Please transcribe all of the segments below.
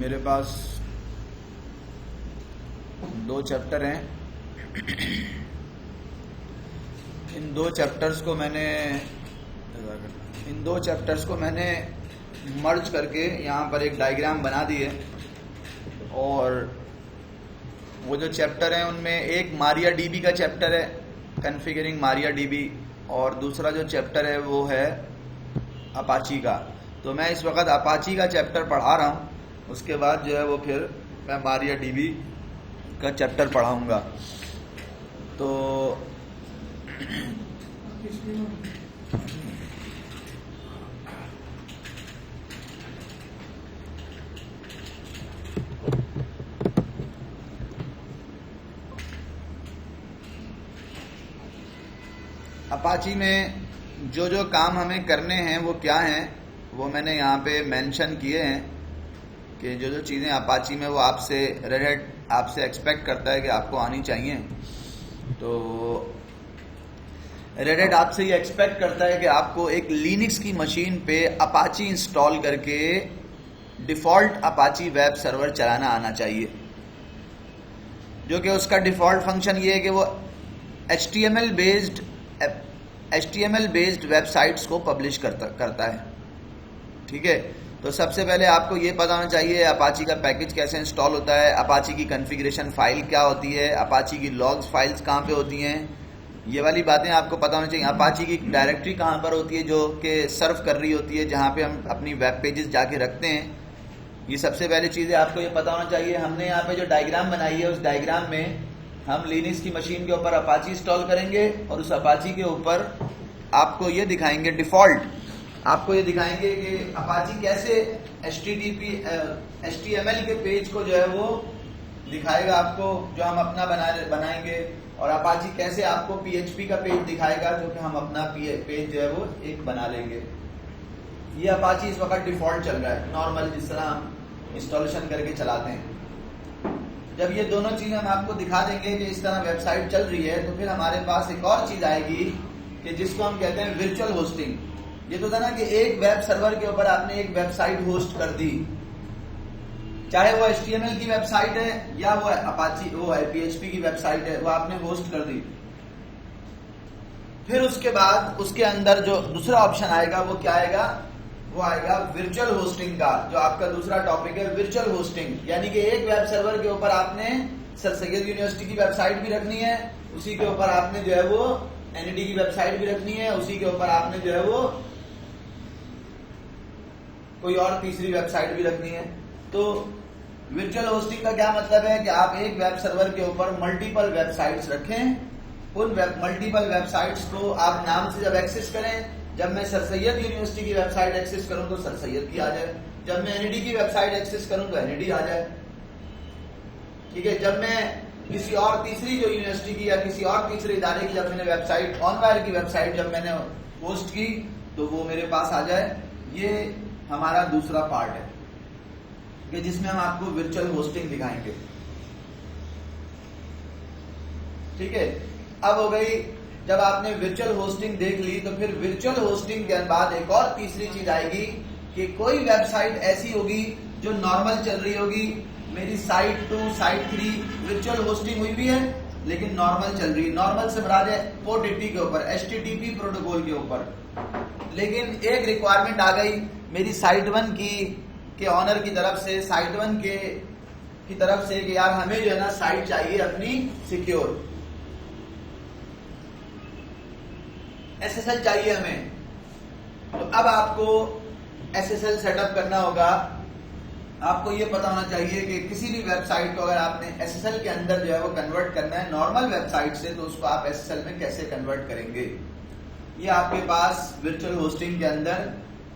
मेरे पास 2 चैप्टर हैं। इन दो चैप्टर्स को मैंने मर्ज करके यहाँ पर एक डायग्राम बना दी है। और वो जो चैप्टर हैं उनमें एक मारिया डीबी का चैप्टर है, कॉन्फ़िगरिंग मारिया डीबी, और दूसरा जो चैप्टर है वो है अपाची का। तो मैं इस वक्त अपाची का चैप्टर पढ़ा रहा हूँ, उसके बाद जो है वो फिर मैं मारिया डीबी का चैप्टर पढ़ाऊँगा। तो अपाची में जो जो काम हमें करने हैं वो क्या हैं, वो मैंने यहाँ पे मेंशन किए हैं कि जो जो चीज़ें अपाची में वो आपसे रेड हैट आपसे एक्सपेक्ट करता है कि आपको आनी चाहिए। तो रेड हैट आपसे ये एक्सपेक्ट करता है कि आपको एक लिनक्स की मशीन पे अपाची इंस्टॉल करके डिफ़ॉल्ट अपाची वेब सर्वर चलाना आना चाहिए, जो कि उसका डिफ़ॉल्ट फंक्शन ये है कि वो HTML बेस्ड वेबसाइट्स को पब्लिश करता है। ठीक है, तो सबसे पहले आपको ये पता होना चाहिए अपाची का पैकेज कैसे इंस्टॉल होता है, अपाची की कॉन्फ़िगरेशन फाइल क्या होती है, अपाची की लॉग्स फाइल्स कहाँ पे होती हैं, ये वाली बातें आपको पता होनी चाहिए। अपाची की डायरेक्टरी कहाँ पर होती है जो कि सर्व कर रही होती है, जहाँ पे हम अपनी वेब पेजेस जाके रखते हैं। ये सबसे पहली चीज़ें आपको ये पता होना चाहिए। हमने यहाँ पे जो डायग्राम बनाई है, उस डायग्राम में हम लिनक्स की मशीन के ऊपर अपाची इंस्टॉल करेंगे और उस अपाची के ऊपर आपको ये दिखाएंगे डिफ़ॉल्ट, आपको ये दिखाएंगे कि अपाची कैसे HTML के पेज को जो है वो दिखाएगा आपको, जो हम अपना बनाएंगे, और अपाची कैसे आपको PHP का पेज दिखाएगा, जो कि हम अपना पेज जो है वो एक बना लेंगे। ये अपाची इस वक्त डिफ़ॉल्ट चल रहा है, नॉर्मल जिस तरह हम इंस्टॉलेशन करके चलाते हैं। जब ये दोनों चीज़ हम आपको दिखा देंगे कि इस तरह वेबसाइट चल रही है, तो फिर हमारे पास एक और चीज़ आएगी कि जिसको हम कहते हैं वर्चुअल होस्टिंग। ये तो था ना कि एक वेब सर्वर के ऊपर आपने एक वेबसाइट होस्ट कर दी, चाहे वो HTML की वेबसाइट है या वो अपाची वो है PHP की वेबसाइट है, वो आपने होस्ट कर दी। फिर उसके बाद उसके अंदर जो दूसरा ऑप्शन आएगा वो क्या आएगा, वो आएगा वर्चुअल होस्टिंग का। जो आपका दूसरा टॉपिक है वर्चुअल होस्टिंग, यानी कि एक वेब सर्वर के ऊपर आपने सर सैयद यूनिवर्सिटी की वेबसाइट भी रखनी है, उसी के ऊपर आपने जो है वो NIT की वेबसाइट भी रखनी है, उसी के ऊपर आपने जो है वो कोई और तीसरी वेबसाइट भी रखनी है। तो वर्चुअल होस्टिंग का क्या मतलब है कि आप एक वेब सर्वर के ऊपर मल्टीपल वेबसाइट्स रखें। उन मल्टीपल वेबसाइट्स को आप नाम से जब एक्सेस करें, जब मैं सर सैयद यूनिवर्सिटी की वेबसाइट एक्सेस करूं तो सर सैयद की आ जाए, जब मैं NIT की वेबसाइट एक्सेस करूं तो NIT आ जाए। ठीक है, जब मैं किसी और तीसरी जो यूनिवर्सिटी की या किसी और तीसरे इदारे की जब मैंने वेबसाइट ऑनवायर की वेबसाइट जब मैंने होस्ट की तो वो मेरे पास आ जाए। ये हमारा दूसरा पार्ट है कि जिसमें हम आपको वर्चुअल होस्टिंग दिखाएंगे। ठीक है, अब हो गई, जब आपने वर्चुअल होस्टिंग देख ली तो फिर वर्चुअल होस्टिंग के बाद एक और तीसरी चीज आएगी कि कोई वेबसाइट ऐसी होगी जो नॉर्मल चल रही होगी। मेरी साइट 2 साइट 3 वर्चुअल होस्टिंग हुई भी है लेकिन नॉर्मल चल रही है। नॉर्मल से मुराद है पोर्ट 80 के ऊपर, HTTP प्रोटोकॉल के ऊपर। लेकिन एक रिक्वायरमेंट आ गई मेरी साइट 1 के ऑनर की तरफ से, साइट 1 की तरफ से कि यार हमें जो है ना साइट चाहिए अपनी सिक्योर, SSL चाहिए हमें। तो अब आपको SSL सेटअप करना होगा। आपको ये पता होना चाहिए कि किसी भी वेबसाइट को अगर आपने SSL के अंदर जो है वो कन्वर्ट करना है नॉर्मल वेबसाइट से, तो उसको आप SSL में कैसे कन्वर्ट करेंगे। ये आपके पास वर्चुअल होस्टिंग के अंदर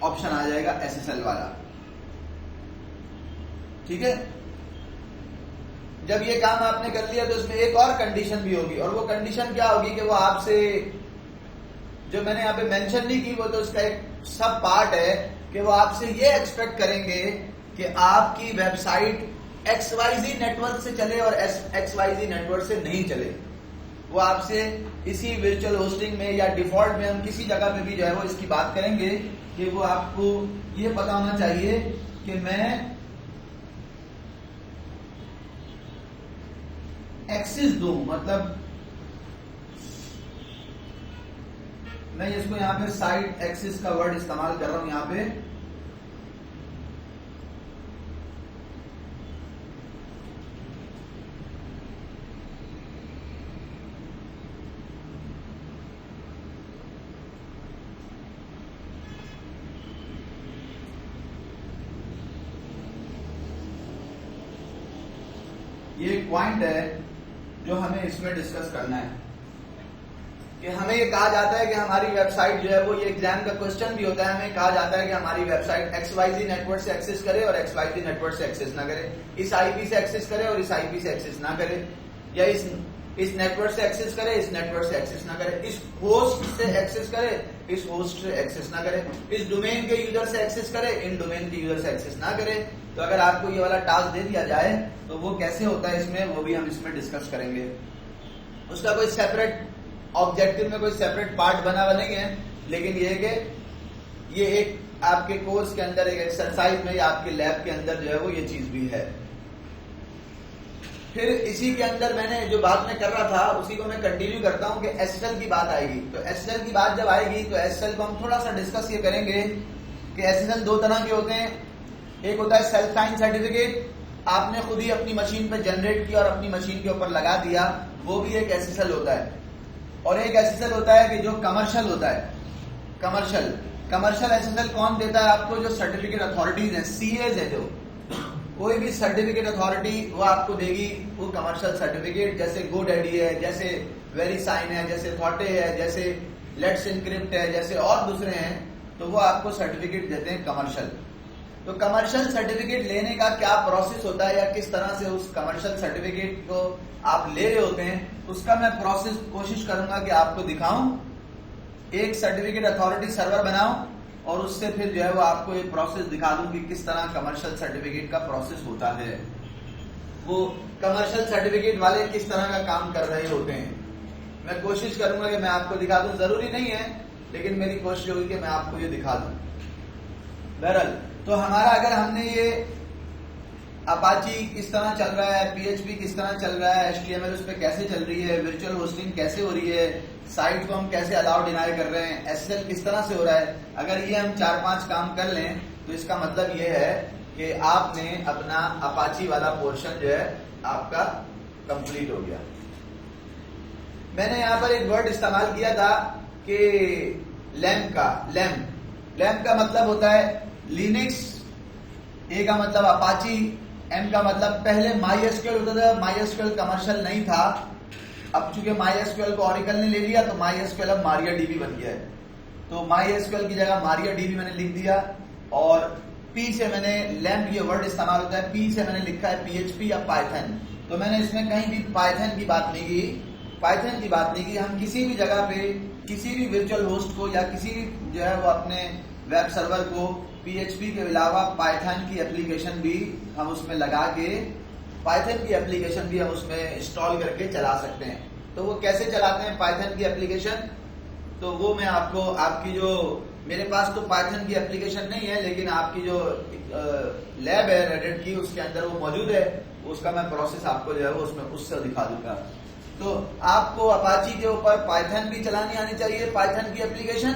ऑप्शन आ जाएगा SSL वाला। ठीक है, जब ये काम आपने कर लिया तो उसमें एक और कंडीशन भी होगी, और वो कंडीशन क्या होगी कि वो आपसे, जो मैंने यहाँ पे मेंशन नहीं की, वो तो उसका एक सब पार्ट है कि वो आपसे ये एक्सपेक्ट करेंगे कि आपकी वेबसाइट XYZ नेटवर्क से चले और XYZ नेटवर्क से नहीं चले। वो आपसे इसी वर्चुअल होस्टिंग में या डिफॉल्ट में हम किसी जगह पे भी जो है वो इसकी बात करेंगे कि वो आपको ये पता होना चाहिए कि मैं एक्सिस दूं, मतलब मैं इसको यहां पे साइड एक्सिस का वर्ड इस्तेमाल कर रहा हूं यहां पे। ये एक पॉइंट है जो हमें इसमें डिस्कस करना है कि हमें ये कहा जाता है कि हमारी वेबसाइट जो है वो, ये एग्जाम का क्वेश्चन भी होता है, हमें कहा जाता है कि हमारी वेबसाइट XYZ नेटवर्क से एक्सेस करे और XYZ नेटवर्क से एक्सेस ना करे, इस आईपी से एक्सेस करे और इस आईपी से एक्सेस ना करे, या इस नेटवर्क से एक्सेस करे, इस नेटवर्क से एक्सेस ना करे, इस होस्ट से एक्सेस करे, इस होस्ट से एक्सेस ना करे, इस डोमेन के यूजर से एक्सेस करे, इन डोमेन के यूजर से एक्सेस ना करे। तो अगर आपको ये वाला टास्क दे दिया जाए तो वो कैसे होता है इसमें, वो भी हम इसमें डिस्कस करेंगे। उसका कोई सेपरेट ऑब्जेक्टिव में कोई सेपरेट पार्ट बना बनेंगे, लेकिन ये कि ये एक आपके कोर्स के अंदर एक एक्सरसाइज में या आपके लैब के अंदर जो है वो ये चीज भी है। फिर इसी के अंदर मैंने जो बात मैं कर रहा था उसी को मैं कंटिन्यू करता हूं कि एसएसएल की बात आएगी। तो एसएसएल की बात जब आएगी तो एसएसएल को हम थोड़ा सा डिस्कस ये करेंगे कि एसएसएल दो तरह के होते हैं। एक होता है सेल्फ साइन सर्टिफिकेट, आपने खुद ही अपनी मशीन पे जनरेट किया और अपनी मशीन के ऊपर लगा दिया, वो भी एक एसएसएल होता है। और एक एसएसएल होता है कि जो कमर्शियल होता है, कमर्शियल एसएसएल कौन देता है आपको, जो सर्टिफिकेट अथॉरिटीज हैं, सीएज है, जो कोई भी सर्टिफिकेट अथॉरिटी वो आपको देगी वो कमर्शियल सर्टिफिकेट, जैसे GoDaddy है, जैसे वेरीसाइन है, जैसे थॉटे है, जैसे लेट्स इनक्रिप्ट है, जैसे और दूसरे हैं, तो वो आपको सर्टिफिकेट देते हैं कमर्शियल। तो कमर्शियल सर्टिफिकेट लेने का क्या प्रोसेस होता है या किस तरह से उस कमर्शियल सर्टिफिकेट को आप ले रहे होते हैं, उसका मैं प्रोसेस कोशिश करूंगा कि आपको दिखाऊं। एक सर्टिफिकेट अथॉरिटी सर्वर बनाऊं और उससे फिर जो है वो आपको एक प्रोसेस दिखा दूं कि किस तरह कमर्शियल सर्टिफिकेट का प्रोसेस होता है, वो कमर्शियल सर्टिफिकेट वाले किस तरह का काम कर रहे होते हैं। मैं कोशिश करूंगा कि मैं आपको दिखा दूं, जरूरी नहीं है लेकिन मेरी कोशिश होगी कि मैं आपको ये दिखा दूं। बहरहाल तो हमारा अगर हमने ये अपाची किस तरह चल रहा है, पीएचपी किस तरह चल रहा है, एचटीएमएल उस पर कैसे चल रही है, वर्चुअल होस्टिंग कैसे हो रही है, साइट को हम कैसे अलाउ डिनाई कर रहे हैं, एसएसएल किस तरह से हो रहा है, अगर ये हम 4-5 काम कर लें तो इसका मतलब ये है कि आपने अपना अपाची वाला पोर्शन जो है आपका कंप्लीट हो गया। मैंने यहां पर एक वर्ड इस्तेमाल किया था कि लैम्प का मतलब होता है लिनक्स, ए का मतलब अपाची, एम का मतलब पहले MySQL होता था, MySQL कमर्शियल नहीं था, अब चूंकि MySQL को ऑरेकल ने ले लिया तो MySQL अब MariaDB बन गया है। तो MySQL की जगह MariaDB मैंने लिख दिया, और P से मैंने लैम्प ये वर्ड इस्तेमाल होता है, P से मैंने लिखा है PHP या पाइथन। तो मैंने इसमें कहीं भी पाइथन की बात नहीं की, हम किसी भी जगह पे किसी भी वर्चुअल होस्ट को या किसी भी जो है वो अपने वेब सर्वर को PHP के अलावा पाइथन की एप्लीकेशन भी हम उसमें लगा के, पाइथन की एप्लीकेशन भी हम उसमें इंस्टॉल करके चला सकते हैं। तो वो कैसे चलाते हैं पाइथन की एप्लीकेशन, तो वो मैं आपको, आपकी जो, मेरे पास तो पाइथन की एप्लीकेशन नहीं है लेकिन आपकी जो लैब है रेडिट की उसके अंदर वो मौजूद है, उसका मैं प्रोसेस आपको जो है वो उसमें उससे दिखा दूंगा। तो आपको अपाची के ऊपर पाइथन भी चलानी आनी चाहिए, पाइथन की एप्लीकेशन,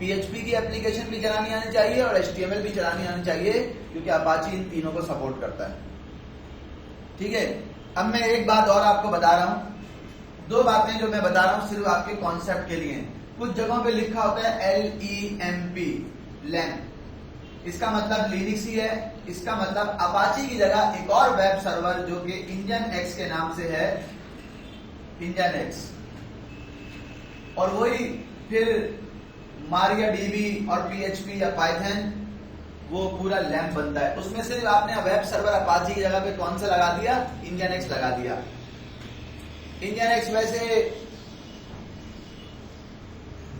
PHP की एप्लीकेशन भी चलानी आनी चाहिए और HTML भी चलानी आनी चाहिए, क्योंकि अपाची इन तीनों को सपोर्ट करता है। ठीक है, अब मैं एक बात और आपको बता रहा हूं, 2 बातें जो मैं बता रहा हूं सिर्फ आपके कॉन्सेप्ट के लिए। कुछ जगहों पे लिखा होता है LEMP, लैम्प, इसका मतलब लिनक्स ही है। इसका मतलब अपाची की जगह एक और वेब सर्वर जो कि IngenX के नाम से है, IngenX, और वही फिर MariaDB और PHP या पाइथन, वो पूरा लैम्प बनता है। उसमें सिर्फ आपने वेब सर्वर अपाची की जगह पे कौन सा लगा दिया, IngenX लगा दिया। IngenX वैसे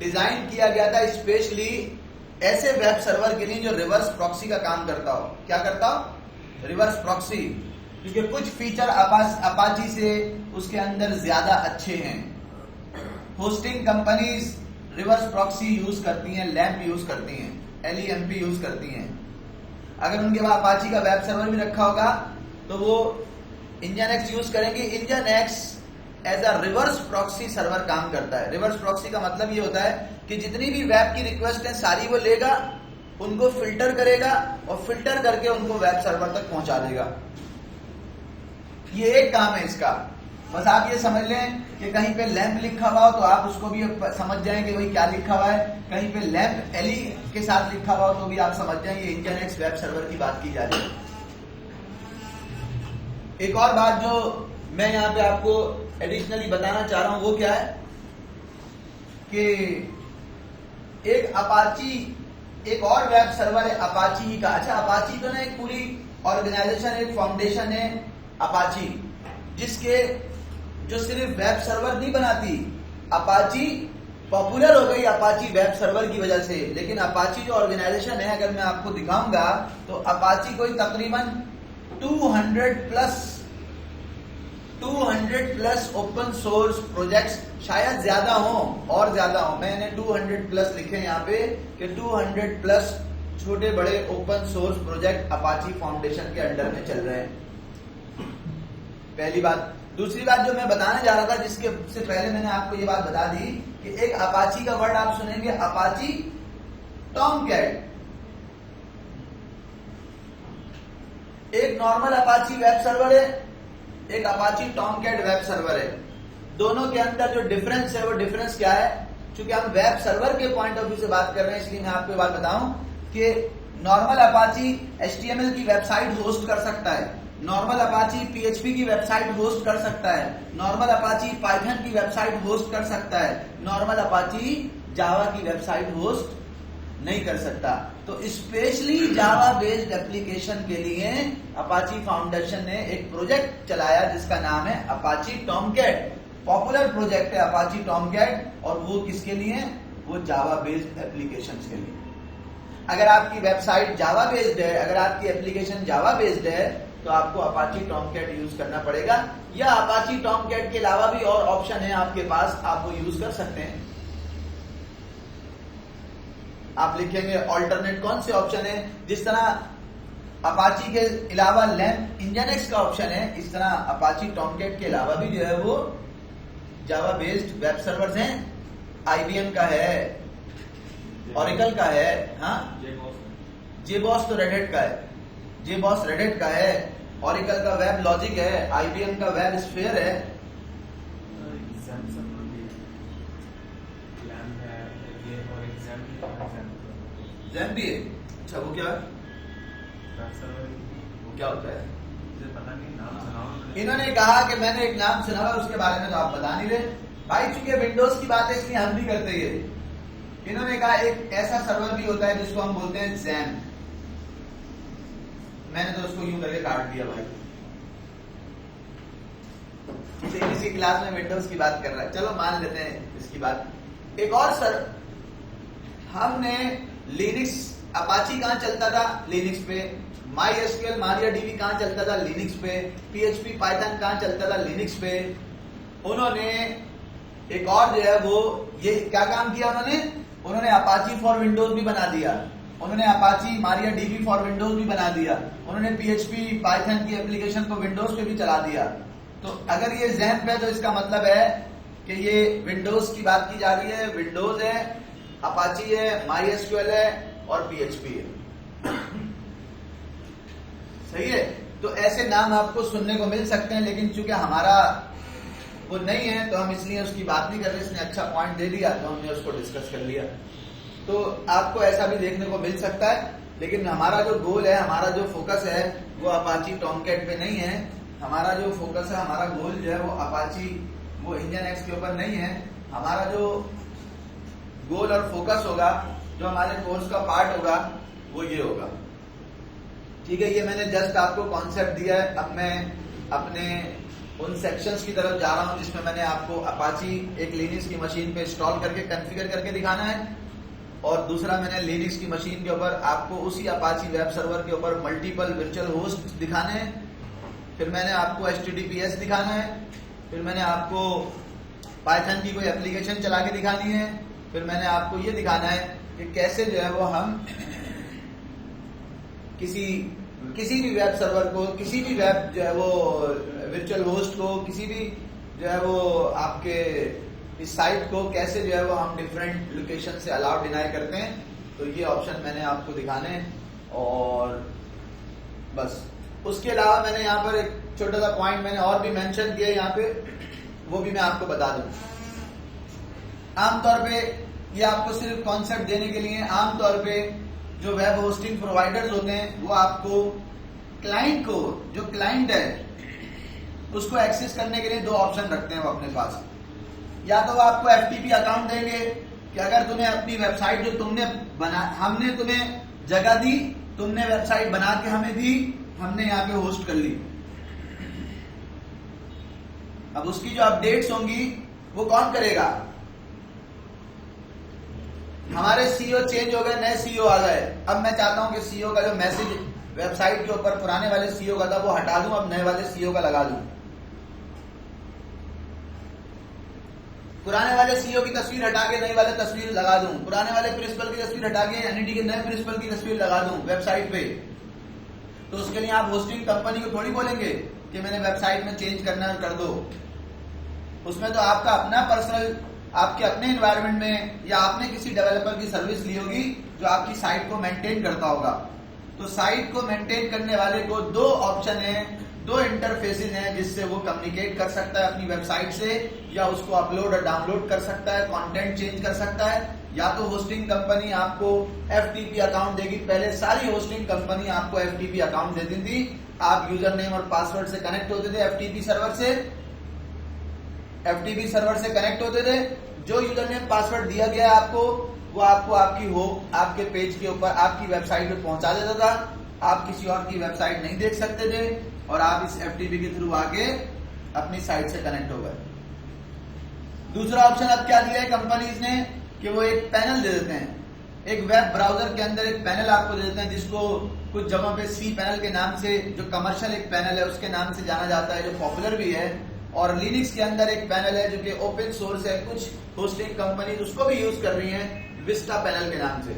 डिजाइन किया गया था स्पेशली ऐसे वेब सर्वर के लिए जो रिवर्स प्रॉक्सी का काम करता हो। क्या करता हो, रिवर्स प्रॉक्सी, क्योंकि कुछ फीचर अपाची से उसके अंदर ज्यादा अच्छे हैं। Hosting companies reverse proxy use करती हैं, लैम्प यूज करती हैं, LEMP यूज करती हैं। अगर उनके पास अपाची का वेब सर्वर भी रखा होगा तो वो इंजन यूज करेंगे। Engine as a reverse proxy server काम करता है। रिवर्स प्रॉक्सी का मतलब ये होता है कि जितनी भी वेब की रिक्वेस्ट है सारी वो लेगा, उनको फिल्टर करेगा और फिल्टर करके उनको वेब सर्वर तक पहुंचा देगा। ये एक काम है इसका। बस आप ये समझ लें कि कहीं पे लैंप लिखा हुआ हो तो आप उसको भी समझ जाएं कि भाई क्या लिखा हुआ है। कहीं पे लैंप एली के साथ लिखा हुआ हो तो भी आप समझ जाएं ये इंजन वेब सर्वर की बात की जा रही है। एक और बात जो मैं यहाँ पे आपको एडिशनली बताना चाह रहा हूं वो क्या है कि एक अपाची, एक और वेब सर्वर है अपाची ही का। अच्छा, अपाची तो ना एक पूरी ऑर्गेनाइजेशन, एक फाउंडेशन है अपाची, जिसके जो सिर्फ वेब सर्वर नहीं बनाती। अपाची पॉपुलर हो गई अपाची वेब सर्वर की वजह से, लेकिन अपाची जो ऑर्गेनाइजेशन है अगर मैं आपको दिखाऊंगा तो अपाची कोई तकरीबन 200 प्लस ओपन सोर्स प्रोजेक्ट्स, शायद ज्यादा हो और ज्यादा हो, मैंने 200 प्लस लिखे यहाँ पे कि 200 प्लस छोटे बड़े open source project Apache foundation के अंडर में चल रहे हैं। पहली बात। दूसरी बात जो मैं बताने जा रहा था, जिसके से पहले मैंने आपको ये बात बता दी कि एक अपाची का वर्ड आप सुनेंगे, अपाची टॉमकैट। एक नॉर्मल अपाची वेब सर्वर है, एक अपाची टॉमकैट वेब सर्वर है। दोनों के अंदर जो डिफरेंस है वो डिफरेंस क्या है? क्योंकि हम वेब सर्वर के पॉइंट ऑफ व्यू से बात कर रहे हैं, इसलिए मैं आपको बात बताऊं कि नॉर्मल अपाची HTML की वेबसाइट होस्ट कर सकता है, नॉर्मल अपाची PHP की वेबसाइट होस्ट कर सकता है, नॉर्मल अपाची पाइथन की वेबसाइट होस्ट कर सकता है, नॉर्मल अपाची जावा की वेबसाइट होस्ट नहीं कर सकता। तो स्पेशली जावा बेस्ड एप्लीकेशन के लिए अपाची फाउंडेशन ने एक प्रोजेक्ट चलाया जिसका नाम है अपाची टॉमकैट। पॉपुलर प्रोजेक्ट है अपाची टॉमकैट, और वो किसके लिए? वो जावा बेस्ड एप्लीकेशंस के लिए। अगर आपकी वेबसाइट जावा बेस्ड है, अगर आपकी एप्लीकेशन जावा बेस्ड है, तो आपको अपाची टॉमकैट यूज करना पड़ेगा, या अपाची टॉमकैट के अलावा भी और ऑप्शन है आपके पास, आप वो यूज कर सकते हैं। आप लिखेंगे ऑल्टरनेट कौन से ऑप्शन है, जिस तरह अपाची के अलावा लैंप इंजन का ऑप्शन है, इस तरह अपाची टॉमकैट के अलावा भी जो है वो जावा बेस्ड वेब सर्वर्स हैं। IBM का है, ऑरेकल का है, हाँ, जेबॉस तो रेडिट का है, जेबॉस रेडिट का है, ऑरेकल का वेब लॉजिक है, IBM का वेब स्फीयर है, जैम भी है। अच्छा, वो क्या है? वो क्या होता है? पता नहीं, नाम सुना। इन्होंने कहा कि मैंने एक नाम सुना हुआ, उसके बारे में तो आप बता नहीं रहे भाई। चूंकि विंडोज की बात है इसलिए हम भी करते हैं। इन्होंने कहा एक ऐसा सर्वर भी होता है जिसको हम बोलते हैं जैम। मैंने तो उसको यूं करके काट दिया भाई। किसी क्लास में विंडोज की बात कर रहा है, चलो मान लेते हैं इसकी बात। एक और सर, हमने लिनक्स, अपाची कहां चलता था? लिनक्स पे। MySQL MariaDB कहां चलता था? लिनक्स पे। PHP पाइथन कहां चलता था? लिनक्स पे। उन्होंने एक और जो है वो ये क्या काम किया, उन्होंने अपाची फॉर विंडोज भी बना दिया, उन्होंने अपाची MariaDB फॉर विंडोज भी बना दिया, उन्होंने PHP पाइथन की एप्लीकेशन को विंडोज पे भी चला दिया। तो अगर ये ज़ैम्प है तो इसका मतलब है कि ये विंडोज की बात की जा रही है। विंडोज है, अपाची है, MySQL है और PHP है। सही है? तो ऐसे नाम आपको सुनने को मिल सकते हैं, लेकिन चूंकि हमारा वो नहीं है तो हम इसलिए उसकी बात नहीं कर रहे। इसने अच्छा पॉइंट दे दिया तो हमने उसको डिस्कस कर लिया। तो आपको ऐसा भी देखने को मिल सकता है, लेकिन हमारा जो गोल है, हमारा जो फोकस है वो अपाची टॉमकैट पे नहीं है। हमारा जो फोकस है, हमारा गोल जो है वो अपाची, वो इंजन के ऊपर नहीं है। हमारा जो गोल और फोकस होगा, जो हमारे कोर्स का पार्ट होगा, वो ये होगा। ठीक है, ये मैंने जस्ट आपको कॉन्सेप्ट दिया है। अब मैं अपने उन सेक्शंस की तरफ जा रहा हूं जिसमें मैंने आपको अपाची एक लिनक्स की मशीन पे इंस्टॉल करके कॉन्फ़िगर करके दिखाना है, और दूसरा मैंने लिनक्स की मशीन के ऊपर आपको उसी अपाची वेब सर्वर के ऊपर मल्टीपल वर्चुअल होस्ट दिखाने हैं। फिर मैंने आपको HTTPS दिखाना है, फिर मैंने आपको पाइथन की कोई एप्लीकेशन चला के दिखानी है, फिर मैंने आपको ये दिखाना है कि कैसे जो है वो हम किसी किसी भी वेब सर्वर को, किसी भी वेब जो है वो वर्चुअल होस्ट को, किसी भी जो है वो आपके इस साइट को कैसे जो है वो हम डिफरेंट लोकेशन से अलाउ डिनाई करते हैं। तो ये ऑप्शन मैंने आपको दिखाने, और बस उसके अलावा मैंने यहाँ पर एक छोटा सा पॉइंट मैंने और भी मेंशन किया यहाँ पे, वो भी मैं आपको बता दूं। आमतौर पे ये आपको सिर्फ कॉन्सेप्ट देने के लिए, आमतौर पे जो वेब होस्टिंग प्रोवाइडर्स होते हैं वो आपको क्लाइंट को, जो क्लाइंट है उसको एक्सेस करने के लिए दो ऑप्शन रखते हैं वो अपने पास। या तो वो आपको एफटीपी अकाउंट देंगे कि अगर तुम्हें अपनी वेबसाइट जो तुमने हमने तुम्हें जगह दी, तुमने वेबसाइट बना के हमें दी, हमने यहाँ पे होस्ट कर ली। अब उसकी जो अपडेट्स होंगी वो कौन करेगा? हमारे सीईओ चेंज हो गए, नए सीईओ आ गए। अब मैं चाहता हूं कि सीईओ का जो मैसेज वेबसाइट के ऊपर पुराने वाले सीईओ का था वो हटा दूं, अब नए वाले सीईओ का लगा दूं। पुराने वाले सीईओ की तस्वीर हटा के नई वाले तस्वीर लगा दूं, पुराने वाले प्रिंसिपल की तस्वीर हटा के एनईडी के नए प्रिंसिपल की तस्वीर लगा दूं वेबसाइट पे। तो उसके लिए आप होस्टिंग कंपनी को थोड़ी बोलेंगे कि मैंने वेबसाइट में चेंज करना है कर दो। उसमें तो आपका अपना पर्सनल, आपके अपने एनवायरनमेंट में, या आपने किसी डेवलपर की सर्विस ली होगी जो आपकी साइट को मेंटेन करता होगा। तो साइट को मेंटेन करने वाले को दो ऑप्शन है, दो इंटरफेसेस हैं जिससे वो कम्युनिकेट कर सकता है अपनी वेबसाइट से, या उसको अपलोड और डाउनलोड कर सकता है, कंटेंट चेंज कर सकता है। या तो होस्टिंग कंपनी आपको एफटीपी अकाउंट देगी। पहले सारी होस्टिंग कंपनी आपको एफटीपी अकाउंट देती थी, आप यूजर नेम और पासवर्ड से कनेक्ट होते थे एफटीपी सर्वर से, एफटीपी सर्वर से कनेक्ट होते थे। जो यूजर नेम पासवर्ड दिया गया है आपको, वो आपको आपके पेज के ऊपर, आपकी वेबसाइट पे पहुंचा देता था। आप किसी और की वेबसाइट नहीं देख सकते थे और आप इस एफटीपी के थ्रू आके अपनी साइट से कनेक्ट हो गए। दूसरा ऑप्शन अब क्या दिया है कंपनीज ने कि वो एक पैनल दे देते हैं, एक वेब ब्राउजर के अंदर एक पैनल आपको दे देते हैं जिसको कुछ जगहों पे सी पैनल के नाम से, जो कमर्शियल एक पैनल है उसके नाम से जाना जाता है, जो पॉपुलर भी है। और लिनक्स के अंदर एक पैनल है जो कि ओपन सोर्स है, कुछ होस्टिंग कंपनी उसको भी यूज कर रही हैं विस्टा पैनल के नाम से।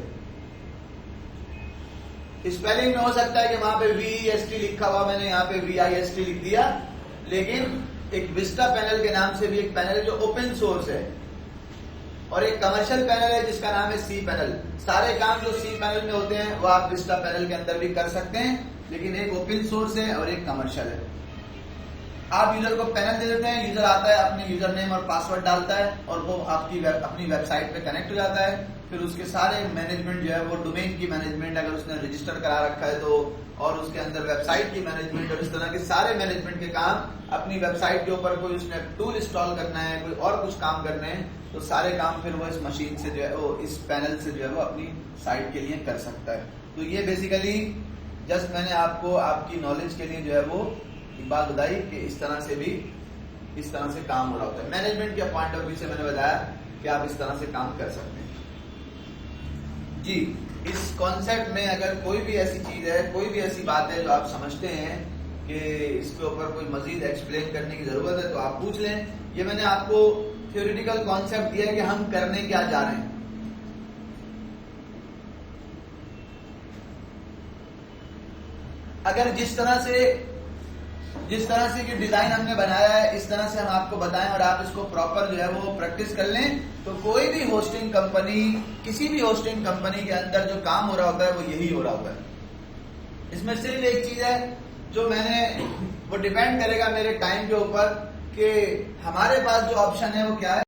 स्पेलिंग में हो सकता है कि वहां पे VEST लिखा हुआ, मैंने यहाँ पे VIST लिख दिया, लेकिन एक विस्टा पैनल के नाम से भी एक पैनल है जो ओपन सोर्स है, और एक कमर्शियल पैनल है जिसका नाम है सी पैनल। सारे काम जो सी पैनल में होते हैं वो आप विस्टा पैनल के अंदर भी कर सकते हैं, लेकिन एक ओपन सोर्स है और एक कमर्शियल है। आप यूजर को पैनल दे देते हैं, यूजर आता है, अपने यूजर नेम और पासवर्ड डालता है और वो आपकी अपनी वेबसाइट पे कनेक्ट हो जाता है। फिर उसके सारे मैनेजमेंट जो है वो डोमेन की मैनेजमेंट अगर उसने रजिस्टर करा रखा है तो, और उसके अंदर वेबसाइट की मैनेजमेंट और इस तरह के सारे मैनेजमेंट के काम अपनी वेबसाइट के ऊपर, कोई उसने टूल इंस्टॉल करना है, कोई और कुछ काम करने हैं, तो सारे काम फिर वो इस मशीन से जो है वो, इस पैनल से जो है वो अपनी साइट के लिए कर सकता है। तो ये बेसिकली जस्ट मैंने आपको आपकी नॉलेज के लिए जो है वो एक बात बताई कि इस तरह से भी इस तरह से काम हो रहा होता है। मैनेजमेंट के पॉइंट ऑफ व्यू से मैंने बताया कि आप इस तरह से काम कर सकते हैं। जी, इस कॉन्सेप्ट में अगर कोई भी ऐसी चीज है, कोई भी ऐसी बात है जो आप समझते हैं कि इसके ऊपर कोई मजीद एक्सप्लेन करने की जरूरत है तो आप पूछ लें। ये मैंने आपको थ्योरेटिकल कॉन्सेप्ट दिया है कि हम करने क्या जा रहे हैं। अगर जिस तरह से कि डिजाइन हमने बनाया है इस तरह से हम आपको बताएं और आप इसको प्रॉपर जो है वो प्रैक्टिस कर लें, तो कोई भी होस्टिंग कंपनी, किसी भी होस्टिंग कंपनी के अंदर जो काम हो रहा होता है वो यही हो रहा होता है। इसमें सिर्फ एक चीज है जो वो डिपेंड करेगा मेरे टाइम के ऊपर कि हमारे पास जो ऑप्शन है वो क्या है,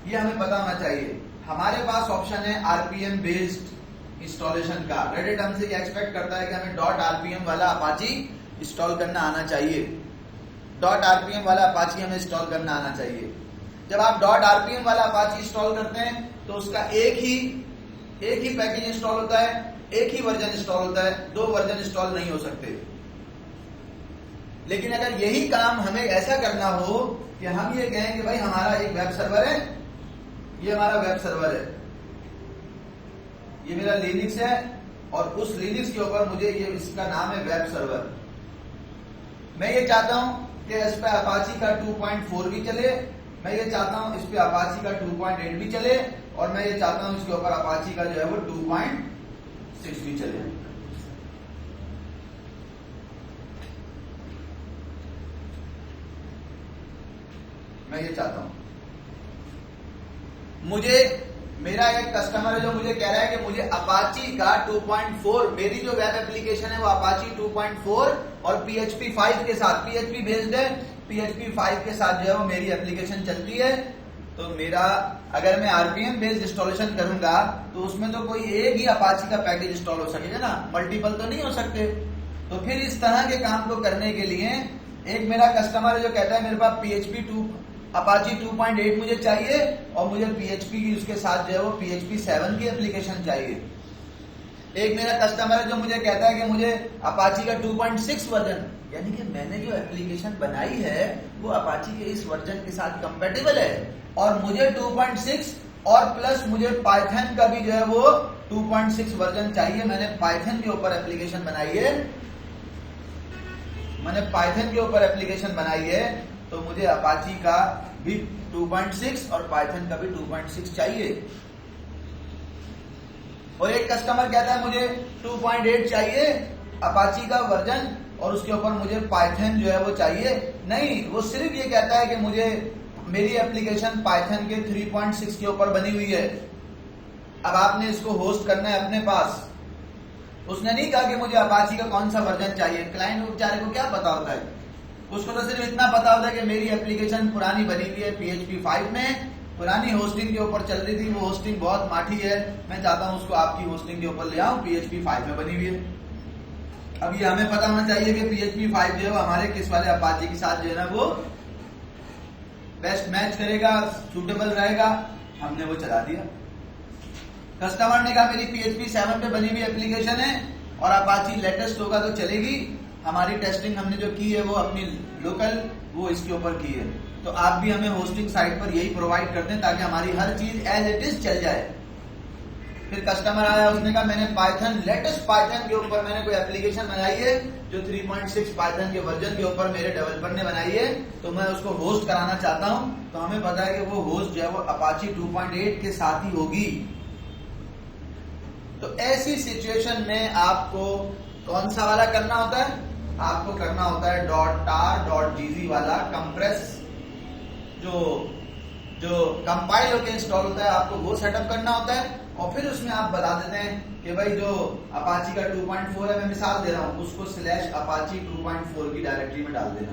ये हमें पता होना चाहिए। हमारे पास ऑप्शन है आरपीएम बेस्ड इंस्टॉलेशन का। रेडिट हमसे क्या एक्सपेक्ट करता है कि हमें .rpm वाला अपाची इंस्टॉल करना आना चाहिए, .rpm वाला अपाची हमें इंस्टॉल करना आना चाहिए। जब आप .rpm वाला अपाची इंस्टॉल करते हैं तो उसका एक ही पैकेज इंस्टॉल होता है, एक ही वर्जन इंस्टॉल होता है, 2 वर्जन इंस्टॉल नहीं हो सकते। लेकिन अगर यही काम हमें ऐसा करना हो कि हम ये कहें कि भाई हमारा एक वेब सर्वर है, ये हमारा वेब सर्वर है, ये मेरा लिनक्स है और उस लिनक्स के ऊपर मुझे ये इसका नाम है वेब सर्वर। मैं ये चाहता हूं कि इस पे अपाची का 2.4 भी चले, मैं ये चाहता हूं इस पे अपाची का 2.8 भी चले, और मैं ये चाहता हूं इसके ऊपर अपाची का जो है वो 2.6 भी चले। मैं ये चाहता हूं। मुझे मेरा एक कस्टमर है जो मुझे कह रहा है कि मुझे अपाची का 2.4, मेरी जो वेब एप्लीकेशन है वो अपाची 2.4 और PHP 5 के साथ, PHP बेस्ड है, PHP 5 के साथ जो है वो मेरी एप्लीकेशन चलती है। तो मेरा अगर मैं RPM बेस्ड इंस्टॉलेशन करूंगा तो उसमें तो कोई एक ही अपाची का पैकेज इंस्टॉल हो सकेगा ना, मल्टीपल तो नहीं हो सकते। तो फिर इस तरह के काम को करने के लिए एक मेरा कस्टमर है जो कहता है मेरे पास अपाची 2.8 मुझे चाहिए और मुझे PHP की उसके साथ जो है वो PHP 7 की एप्लीकेशन चाहिए। एक मेरा कस्टमर है जो मुझे कहता है कि मुझे अपाची का 2.6 वर्जन, यानी कि मैंने जो एप्लीकेशन बनाई है वो अपाची के इस वर्जन के साथ कंपेटेबल है और मुझे 2.6 और प्लस मुझे पाइथन का भी जो है वो 2.6 वर्जन चाहिए। मैंने पाइथन के ऊपर एप्लीकेशन बनाई है, तो मुझे अपाची का भी 2.6 और पाइथन का भी 2.6 चाहिए। और एक कस्टमर कहता है मुझे 2.8 चाहिए अपाची का वर्जन और उसके ऊपर मुझे पाइथन जो है वो चाहिए। नहीं, वो सिर्फ ये कहता है कि मुझे मेरी एप्लीकेशन पाइथन के 3.6 के ऊपर बनी हुई है। अब आपने इसको होस्ट करना है अपने पास। उसने नहीं कहा कि मुझे अपाची का कौन सा वर्जन चाहिए। क्लाइंट को बेचारे को क्या पता होता है, उसको तो सिर्फ इतना पता होता है कि मेरी एप्लीकेशन पुरानी बनी हुई है PHP 5 में, पुरानी होस्टिंग के ऊपर चल रही थी, वो होस्टिंग बहुत माठी है, मैं चाहता हूं उसको आपकी होस्टिंग के ऊपर ले आऊं, PHP 5 में बनी हुई है। अब ये हमें पता होना चाहिए कि PHP 5 जो है हमारे किस वाले अपाची के साथ जो है ना वो बेस्ट मैच करेगा, सूटेबल रहेगा। हमने वो चला दिया। कस्टमर ने कहा मेरी PHP 7 पे बनी हुई एप्लीकेशन है और अपाची लेटेस्ट होगा तो चलेगी। हमारी टेस्टिंग हमने जो की है वो अपनी लोकल वो इसके ऊपर की है। तो आप भी हमें होस्टिंग साइट पर यही प्रोवाइड कर दें ताकि हमारी हर चीज एज इट इज चल जाए। फिर कस्टमर आया, उसने कहा मैंने पाइथन, लेटेस्ट पाइथन के ऊपर मैंने कोई एप्लीकेशन बनाई है जो 3.6 पाइथन के वर्जन के ऊपर मेरे डेवलपर ने बनाई है, तो मैं उसको होस्ट कराना चाहता हूं। तो हमें पता है कि वो होस्ट जो है वो अपाची 2.8 के साथ ही होगी। तो ऐसी सिचुएशन में आपको कौन सा वाला करना होता है? आपको करना होता है .tar.gz वाला कंप्रेस, जो कंपाइल होकर इंस्टॉल होता है, आपको वो सेटअप करना होता है। और फिर उसमें आप बता देते हैं कि भाई जो अपाची का 2.4 है, मैं मिसाल दे रहा हूं, उसको /apache 2.4 की डायरेक्टरी में डाल देना।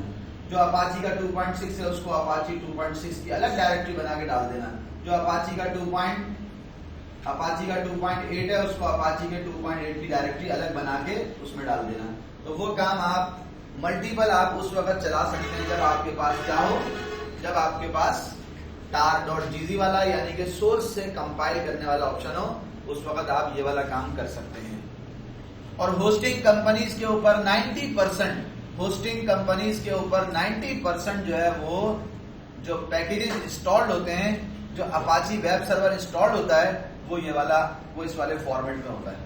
जो अपाची का 2.6 है उसको अपाची 2.6 की अलग डायरेक्टरी बना के डाल देना। जो अपाची का 2.8 है उसको अपाची के 2.8 की डायरेक्टरी अलग बना के उसमें डाल देना। तो वो काम आप मल्टीपल आप उस वक्त चला सकते हैं जब आपके पास क्या हो, जब आपके पास tar.gz वाला यानी कि सोर्स से कंपाइल करने वाला ऑप्शन हो, उस वक्त आप ये वाला काम कर सकते हैं। और होस्टिंग कंपनीज के ऊपर 90% जो है वो जो पैकेजेस इंस्टॉल्ड होते हैं, जो अपाची वेब सर्वर इंस्टॉल्ड होता है, वो इस वाले फॉर्मेट में होता है।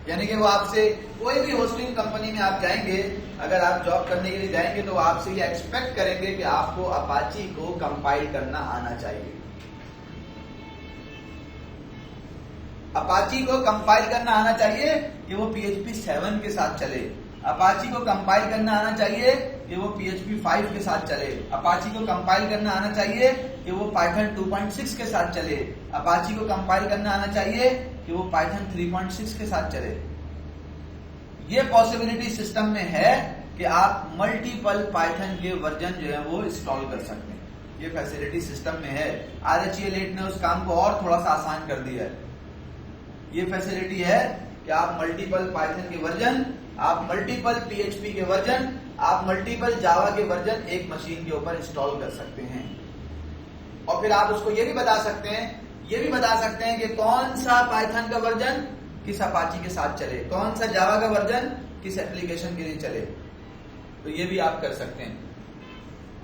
यानी कि वो आपसे कोई भी होस्टिंग कंपनी में आप जाएंगे, अगर आप जॉब करने के लिए जाएंगे तो आपसे ये एक्सपेक्ट करेंगे कि आपको अपाची को कंपाइल करना आना चाहिए। अपाची को कंपाइल करना आना चाहिए कि वो PHP 7 के साथ चले। अपाची को कंपाइल करना आना चाहिए कि वो PHP 5 के साथ चले। अपाची को कंपाइल करना आना चाहिए कि वो पाइथन 2.6 के साथ चले। अपाची को कंपाइल करना आना चाहिए कि वो पाइथन 3.6 के साथ चले। ये पॉसिबिलिटी सिस्टम में है कि आप मल्टीपल पाइथन के वर्जन जो है वो इंस्टॉल कर सकते हैं। ये फैसिलिटी सिस्टम में है। RHEL8 ने उस काम को और थोड़ा सा आसान कर दिया है। ये फैसिलिटी है कि आप मल्टीपल पाइथन के वर्जन, आप मल्टीपल PHP के वर्जन, आप मल्टीपल जावा के वर्जन एक मशीन के ऊपर इंस्टॉल कर सकते हैं। और फिर आप उसको ये भी बता सकते हैं कि कौन सा पाइथन का वर्जन किस अपाची के साथ चले, कौन सा जावा का वर्जन किस एप्लीकेशन के लिए चले। तो ये भी आप कर सकते हैं।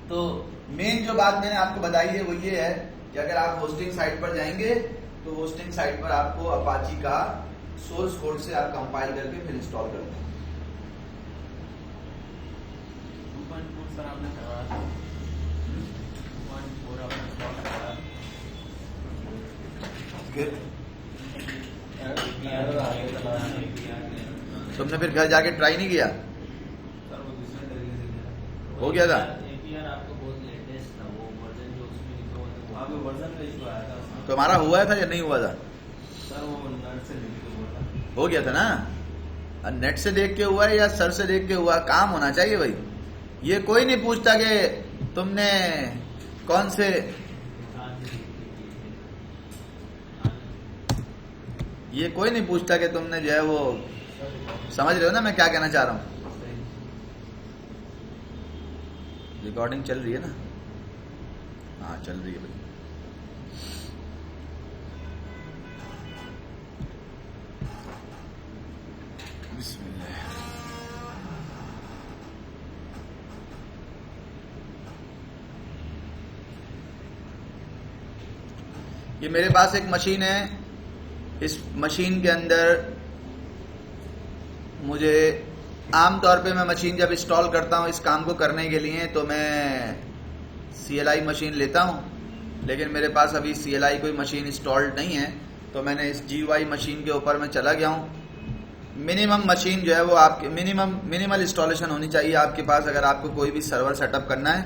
तो मेन जो बात मैंने आपको बताई है वो ये है कि अगर आप होस्टिंग साइट पर जाएंगे तो होस्टिंग साइट पर आपको अपाची का सोर्स कोड से आप कंपाइल करके फिर इंस्टॉल करते हैं। 2.4 सर आपने करवाया था, 2.4 आपने इंस्टॉल करवाया, तुमने फिर घर जाके ट्राई नहीं किया? सर वो दूसरे तरीके से किया। हो गया था? APR आपको बहुत लेटेस्ट वहाँ पे वर्जन का इशू आया था उसमें। तुम्हारा हुआ था या नहीं हुआ था? सर वो नेट से लिंक हुआ था। हो गया था ना। नेट से देख के हुआ है या सर से देख के हुआ, काम होना चाहिए भाई। ये कोई नहीं पूछता कि तुमने कौन से, ये कोई नहीं पूछता कि तुमने जो है वो, समझ रहे हो ना मैं क्या कहना चाह रहा हूँ। रिकॉर्डिंग चल रही है ना? हाँ चल रही है भाई। बिस्मिल्लाह। ये मेरे पास एक मशीन है। इस मशीन के अंदर मुझे आमतौर पे, मैं मशीन जब इंस्टॉल करता हूँ इस काम को करने के लिए, तो मैं CLI मशीन लेता हूँ, लेकिन मेरे पास अभी CLI कोई मशीन इंस्टॉल्ड नहीं है, तो मैंने इस GUI मशीन के ऊपर मैं चला गया हूँ। मिनिमम मशीन जो है वो आपके मिनिमल इंस्टॉलेशन होनी चाहिए आपके पास। अगर आपको कोई भी सर्वर सेटअप करना है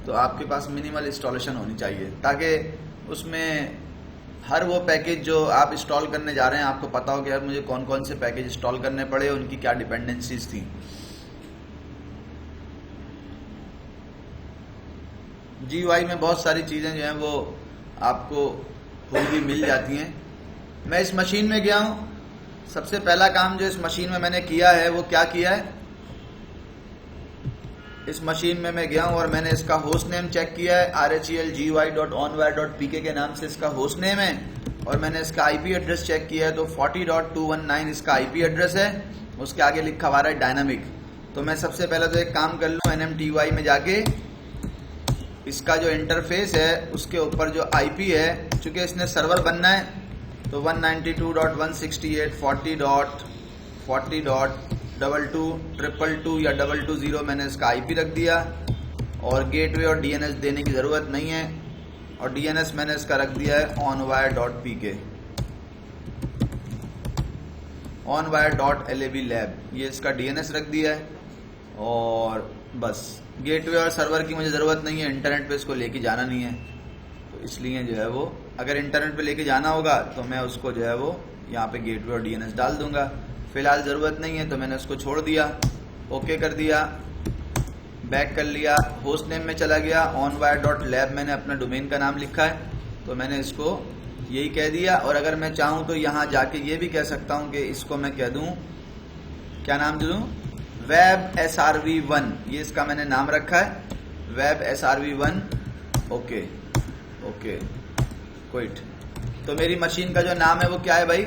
तो आपके पास मिनिमल इंस्टॉलेशन होनी चाहिए, ताकि उसमें हर वो पैकेज जो आप इंस्टॉल करने जा रहे हैं आपको पता हो कि यार मुझे कौन कौन से पैकेज इंस्टॉल करने पड़े, उनकी क्या डिपेंडेंसीज थी। GUI में बहुत सारी चीज़ें जो हैं वो आपको खुद भी मिल जाती हैं। मैं इस मशीन में गया हूँ। सबसे पहला काम जो इस मशीन में मैंने किया है वो क्या किया है, इस मशीन में मैं गया हूँ और मैंने इसका होस्ट नेम चेक किया है। rhelgui.onware.pk के नाम से इसका होस्ट नेम है, और मैंने इसका IP एड्रेस चेक किया है तो 40.219 इसका IP एड्रेस है। उसके आगे लिखा हुआ है डायनामिक। तो मैं सबसे पहले तो एक काम कर लूँ, NMTY में जाके इसका जो इंटरफेस है उसके ऊपर जो IP है, चूंकि इसने सर्वर बनना है तो 192.168.40.40.2222 या 220 मैंने इसका IP रख दिया, और गेटवे और DNS देने की ज़रूरत नहीं है, और DNS मैंने इसका रख दिया है onwire.pk, onwire.lab, ये इसका DNS रख दिया है। और बस गेटवे और सर्वर की मुझे ज़रूरत नहीं है, इंटरनेट पे इसको लेके जाना नहीं है, तो इसलिए जो है वो अगर इंटरनेट पे लेके जाना होगा तो मैं उसको जो है वो यहाँ पे गेटवे और DNS डाल दूंगा। फिलहाल ज़रूरत नहीं है तो मैंने उसको छोड़ दिया, ओके कर दिया, बैक कर लिया, होस्ट नेम में चला गया, onwire.lab मैंने अपना डोमेन का नाम लिखा है तो मैंने इसको यही कह दिया। और अगर मैं चाहूँ तो यहाँ जाके ये भी कह सकता हूँ कि इसको मैं कह दूँ, क्या नाम दे दूँ, वेब SRV1, ये इसका मैंने नाम रखा है, web SRV1। Okay okay quit. तो मेरी मशीन का जो नाम है वो क्या है भाई,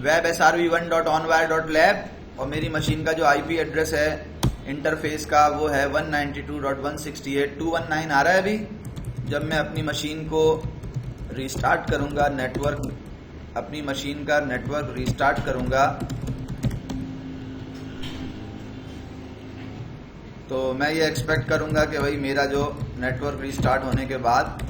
वेब SRV1.onwire.lab, और मेरी मशीन का जो IP एड्रेस है इंटरफेस का वो है 192.168.219 आ रहा है अभी। जब मैं अपनी मशीन को रीस्टार्ट करूंगा, नेटवर्क, अपनी मशीन का नेटवर्क रीस्टार्ट करूंगा, तो मैं ये एक्सपेक्ट करूंगा कि भाई मेरा जो नेटवर्क रीस्टार्ट होने के बाद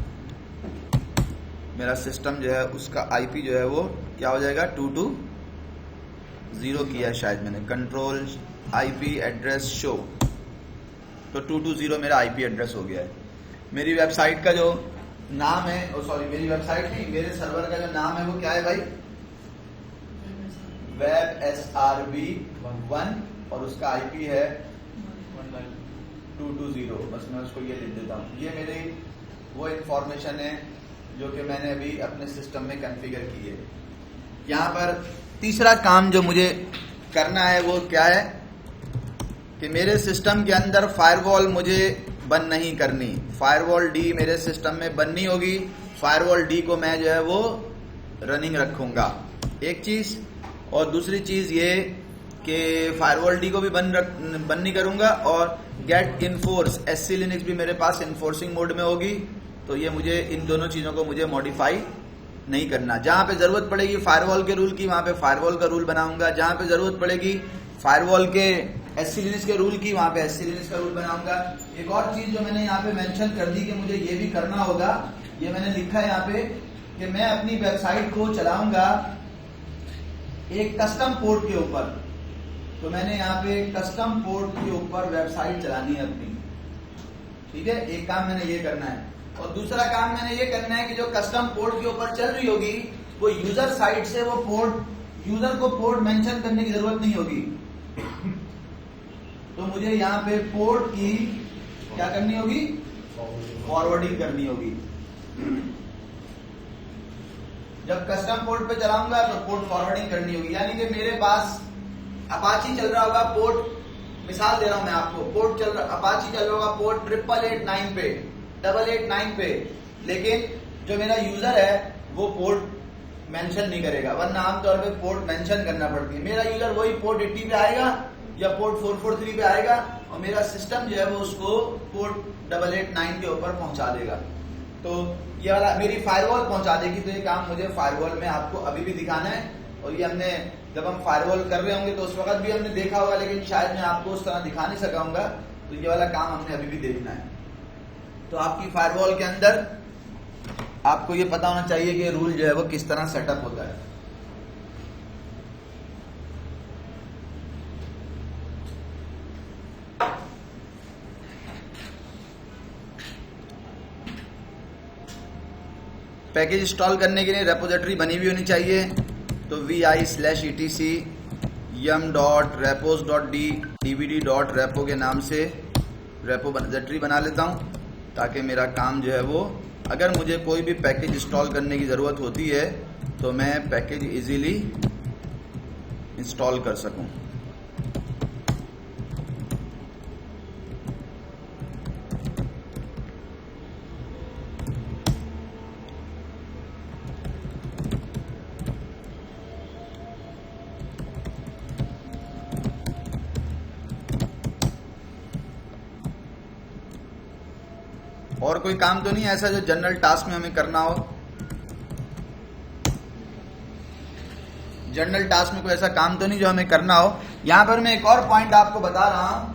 मेरा सिस्टम जो है उसका IP जो है वो क्या हो जाएगा, 220 किया है शायद मैंने, कंट्रोल IP एड्रेस शो, तो 220 मेरा IP एड्रेस हो गया है। मेरी वेबसाइट का जो नाम है, सॉरी मेरी वेबसाइट नहीं, मेरे सर्वर का जो नाम है वो क्या है भाई, वेब SRV1, और उसका IP है 220। बस मैं उसको ये लिख देता हूँ। ये मेरी वो इंफॉर्मेशन है जो कि मैंने अभी अपने सिस्टम में कॉन्फ़िगर की है। यहाँ पर तीसरा काम जो मुझे करना है वो क्या है कि मेरे सिस्टम के अंदर फायरवॉल मुझे बंद नहीं करनी, फायरवॉल D मेरे सिस्टम में बंद नहीं होगी। फायरवॉल D को मैं जो है वो रनिंग रखूँगा, एक चीज़। और दूसरी चीज़ ये कि फायरवॉल D को भी बंद नहीं करूँगा, और गेट इन्फोर्स SC लिनक्स भी मेरे पास इन्फोर्सिंग मोड में होगी, तो ये मुझे इन दोनों चीज़ों को मुझे मॉडिफाई नहीं करना। जहाँ पे ज़रूरत पड़ेगी फायरवॉल के रूल की वहाँ पे फायरवॉल का रूल बनाऊंगा, जहाँ पे ज़रूरत पड़ेगी फायरवॉल के SC लिनक्स के रूल की वहाँ पे SC लिनक्स का रूल बनाऊंगा। एक और चीज़ जो मैंने यहाँ पे मेंशन कर दी कि मुझे ये भी करना होगा, ये मैंने लिखा है यहाँ पे कि मैं अपनी वेबसाइट को चलाऊंगा एक कस्टम पोर्ट के ऊपर। तो मैंने यहाँ पे कस्टम पोर्ट के ऊपर वेबसाइट चलानी है अपनी, ठीक है। एक काम मैंने ये करना है, और दूसरा काम मैंने ये करना है कि जो कस्टम पोर्ट के ऊपर चल रही होगी वो यूजर साइड से वो पोर्ट, यूजर को पोर्ट मेंशन करने की जरूरत नहीं होगी। तो मुझे यहाँ पे पोर्ट की क्या करनी होगी, फॉरवर्डिंग करनी होगी। जब कस्टम पोर्ट पे चलाऊंगा तो पोर्ट फॉरवर्डिंग करनी होगी, यानी कि मेरे पास अपाची चल रहा होगा पोर्ट, मिसाल दे रहा हूं मैं आपको, पोर्ट चल रहा, अपाची चल रहा होगा पोर्ट 8889 पे, 889 पे, लेकिन जो मेरा यूजर है वो पोर्ट मेंशन नहीं करेगा, वरना आमतौर पे पोर्ट मेंशन करना पड़ती है। मेरा यूजर वही पोर्ट 80 पे आएगा या पोर्ट 443 पे आएगा और मेरा सिस्टम जो है वो उसको पोर्ट 889 के ऊपर पहुंचा देगा। तो ये वाला मेरी फायरवॉल पहुंचा देगी। तो ये काम मुझे फायरवॉल में आपको अभी भी दिखाना है, और ये हमने जब हम फायरवॉल कर रहे होंगे तो उस वक्त भी हमने देखा होगा, लेकिन शायद मैं आपको उस तरह दिखा नहीं सकाऊंगा। तो ये वाला काम हमने अभी भी देखना है। तो आपकी फायरवॉल के अंदर आपको ये पता होना चाहिए कि रूल जो है वो किस तरह सेटअप होता है। पैकेज इंस्टॉल करने के लिए रेपोजिटरी बनी हुई होनी चाहिए। तो vi/etc yum.repos.dvd.repo के नाम से रेपोजिटरी बना लेता हूँ, ताकि मेरा काम जो है वो, अगर मुझे कोई भी पैकेज इंस्टॉल करने की ज़रूरत होती है तो मैं पैकेज इजीली इंस्टॉल कर सकूँ। और कोई काम तो नहीं है ऐसा जो जनरल टास्क में हमें करना हो? जनरल टास्क में कोई ऐसा काम तो नहीं जो हमें करना हो। यहां पर मैं एक और पॉइंट आपको बता रहा हूं,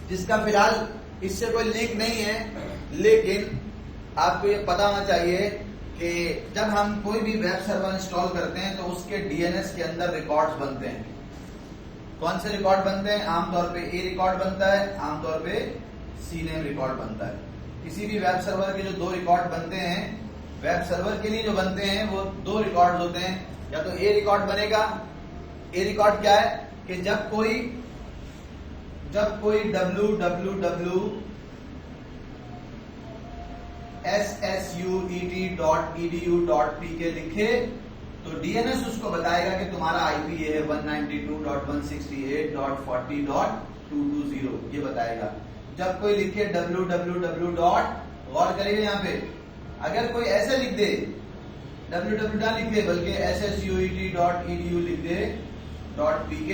जिसका फिलहाल इससे कोई लिंक नहीं है, लेकिन आपको ये पता होना चाहिए कि जब हम कोई भी वेब सर्वर इंस्टॉल करते हैं तो उसके डीएनएस के अंदर रिकॉर्ड्स बनते हैं। कौन से रिकॉर्ड बनते हैं? आमतौर पे ए रिकॉर्ड बनता है, आमतौर पे सीनेम रिकॉर्ड बनता है। किसी भी वेब सर्वर के जो दो रिकॉर्ड बनते हैं, वेब सर्वर के लिए जो बनते हैं वो दो रिकॉर्ड होते हैं। या तो ए रिकॉर्ड बनेगा, ए रिकॉर्ड क्या है कि जब कोई www.ssuet.edu.pk लिखे तो डीएनएस उसको बताएगा कि तुम्हारा आईपी ये है 192.168.40.220, ये बताएगा। जब कोई लिखे www. गौर करिए यहाँ पे, अगर कोई ऐसे लिख दे www ना लिख दे बल्कि ssuet.edu लिख दे .pk,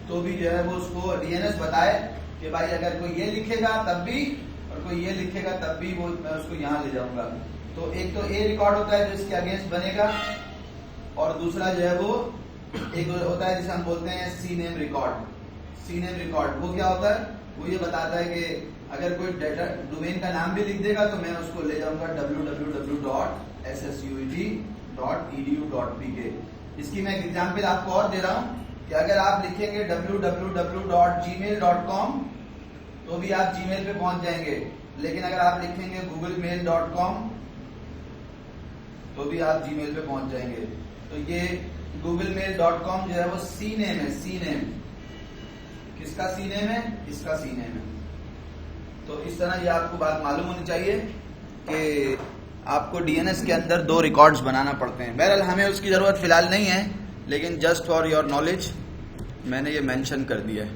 तो भी जो है वो उसको डीएनएस बताए कि भाई अगर कोई ये लिखेगा तब भी और कोई ये लिखेगा तब भी वो मैं उसको यहाँ ले जाऊंगा। तो एक तो ए रिकॉर्ड होता है जो इसके अगेंस्ट बनेगा, और दूसरा जो है वो एक होता है जिसे हम बोलते हैं सीनेम रिकॉर्ड। सीनेम रिकॉर्ड वो क्या होता है? वो ये बताता है कि अगर कोई डेटा डोमेन का नाम भी लिख देगा तो मैं उसको ले जाऊंगा www.ssuet.edu.pk। इसकी मैं एक एग्जाम्पल आपको और दे रहा हूं कि अगर आप लिखेंगे www.gmail.com तो भी आप जीमेल पे पहुंच जाएंगे, लेकिन अगर आप लिखेंगे googlemail.com तो भी आप जीमेल पे पहुंच जाएंगे। तो ये googlemail.com जो है वो सी नेम है, सी नेम। किसका सी नेम है? इसका सी नेम है। तो इस तरह ये आपको बात मालूम होनी चाहिए कि आपको डीएनएस के अंदर दो रिकॉर्ड्स बनाना पड़ते हैं। बहरहाल हमें उसकी जरूरत फिलहाल नहीं है, लेकिन जस्ट फॉर योर नॉलेज मैंने ये मेंशन कर दिया है।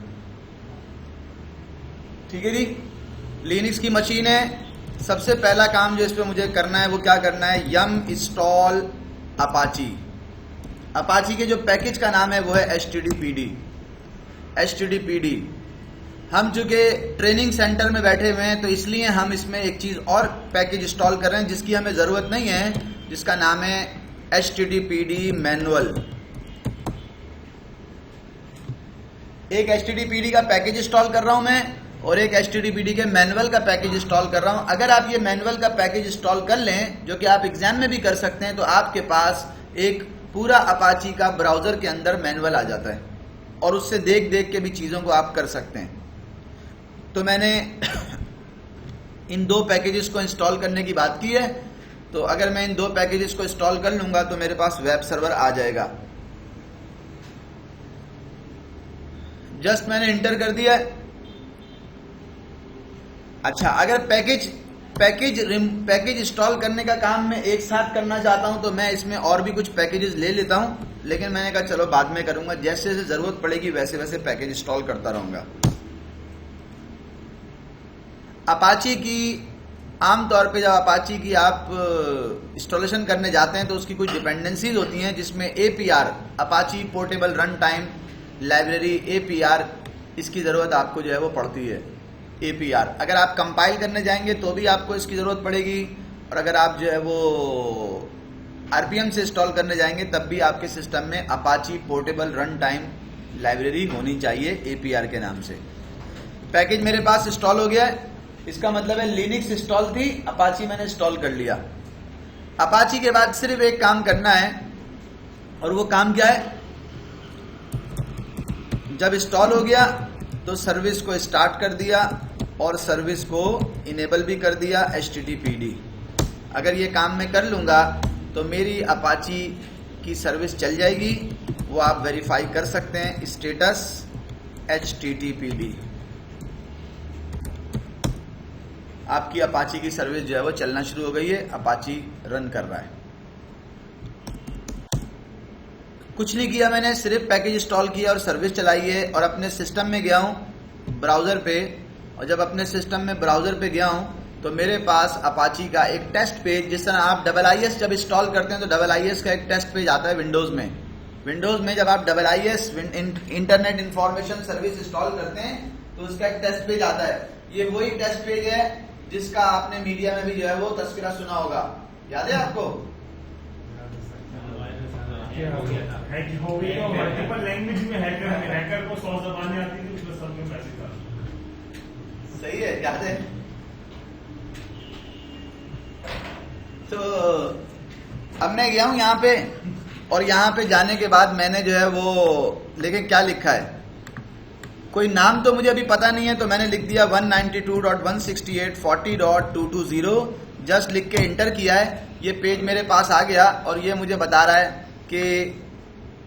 ठीक है जी। लिनक्स की मशीन है, सबसे पहला काम जो इस पे मुझे करना है वो क्या करना है? yum install apache। अपाची के जो पैकेज का नाम है वो है HTTPD। हम चूंकि ट्रेनिंग सेंटर में बैठे हुए हैं तो इसलिए हम इसमें एक चीज और पैकेज इंस्टॉल कर रहे हैं जिसकी हमें जरूरत नहीं है, जिसका नाम है HTTPD मैनुअल। एक HTTPD का पैकेज इंस्टॉल कर रहा हूं मैं और एक HTTPD के मैनुअल का पैकेज इंस्टॉल कर रहा हूं। अगर आप ये मैनुअल का पैकेज इंस्टॉल कर लें, जो कि आप एग्जाम में भी कर सकते हैं, तो आपके पास एक पूरा अपाची का ब्राउजर के अंदर मैनुअल आ जाता है और उससे देख देख के भी चीजों को आप कर सकते हैं। तो मैंने इन 2 पैकेजेस को इंस्टॉल करने की बात की है। तो अगर मैं इन 2 पैकेजेस को इंस्टॉल कर लूंगा तो मेरे पास वेब सर्वर आ जाएगा। जस्ट मैंने इंटर कर दिया है। अच्छा, अगर पैकेज इंस्टॉल करने का काम मैं एक साथ करना चाहता हूं तो मैं इसमें और भी कुछ पैकेजेस ले लेता हूं, लेकिन मैंने कहा चलो बाद में करूंगा, जैसे जैसे जरूरत पड़ेगी वैसे वैसे पैकेज इंस्टॉल करता रहूंगा। अपाची की आमतौर पे जब अपाची की आप इंस्टॉलेशन करने जाते हैं तो उसकी कुछ डिपेंडेंसीज होती हैं, जिसमें APR Apache portable run time library APR इसकी जरूरत आपको जो है वो पड़ती है। APR अगर आप कंपाइल करने जाएंगे तो भी आपको इसकी जरूरत पड़ेगी, और अगर आप जो है वो RPM से इंस्टॉल करने जाएंगे तब भी आपके सिस्टम में Apache portable run time library होनी चाहिए APR के नाम से। पैकेज मेरे पास इंस्टॉल हो गया है, इसका मतलब है लिनक्स इंस्टॉल थी, अपाची मैंने इंस्टॉल कर लिया। अपाची के बाद सिर्फ एक काम करना है, और वो काम क्या है, जब इंस्टॉल हो गया तो सर्विस को स्टार्ट कर दिया और सर्विस को इनेबल भी कर दिया HTTPD। अगर ये काम मैं कर लूंगा तो मेरी अपाची की सर्विस चल जाएगी, वो आप वेरीफाई कर सकते हैं, स्टेटस HTTPD। आपकी अपाची की सर्विस जो है वो चलना शुरू हो गई है, अपाची रन कर रहा है। कुछ नहीं किया मैंने, सिर्फ पैकेज इंस्टॉल किया और सर्विस चलाई है, और अपने सिस्टम में गया हूं ब्राउजर पे, और जब अपने सिस्टम में ब्राउजर पे गया हूं तो मेरे पास अपाची का एक टेस्ट पेज, जिस तरह आप IIS जब इंस्टॉल करते हैं तो IIS का एक टेस्ट पेज आता है विंडोज में जब आप IIS internet information service install करते हैं तो उसका एक टेस्ट पेज आता है। ये वही टेस्ट पेज है जिसका आपने मीडिया में भी जो है वो तस्करा सुना होगा, याद है आपको? मल्टीपल लैंग्वेज में हैकर को 100 ज़बानें आती थी, उसमें सब में मैसेज था। सही है, याद है? तो अब मैं गया हूं यहाँ पे, और यहाँ पे जाने के बाद मैंने जो है वो, लेकिन क्या लिखा है, कोई नाम तो मुझे अभी पता नहीं है, तो मैंने लिख दिया 192.168.40.220, जस्ट लिख के इंटर किया है। ये पेज मेरे पास आ गया और ये मुझे बता रहा है कि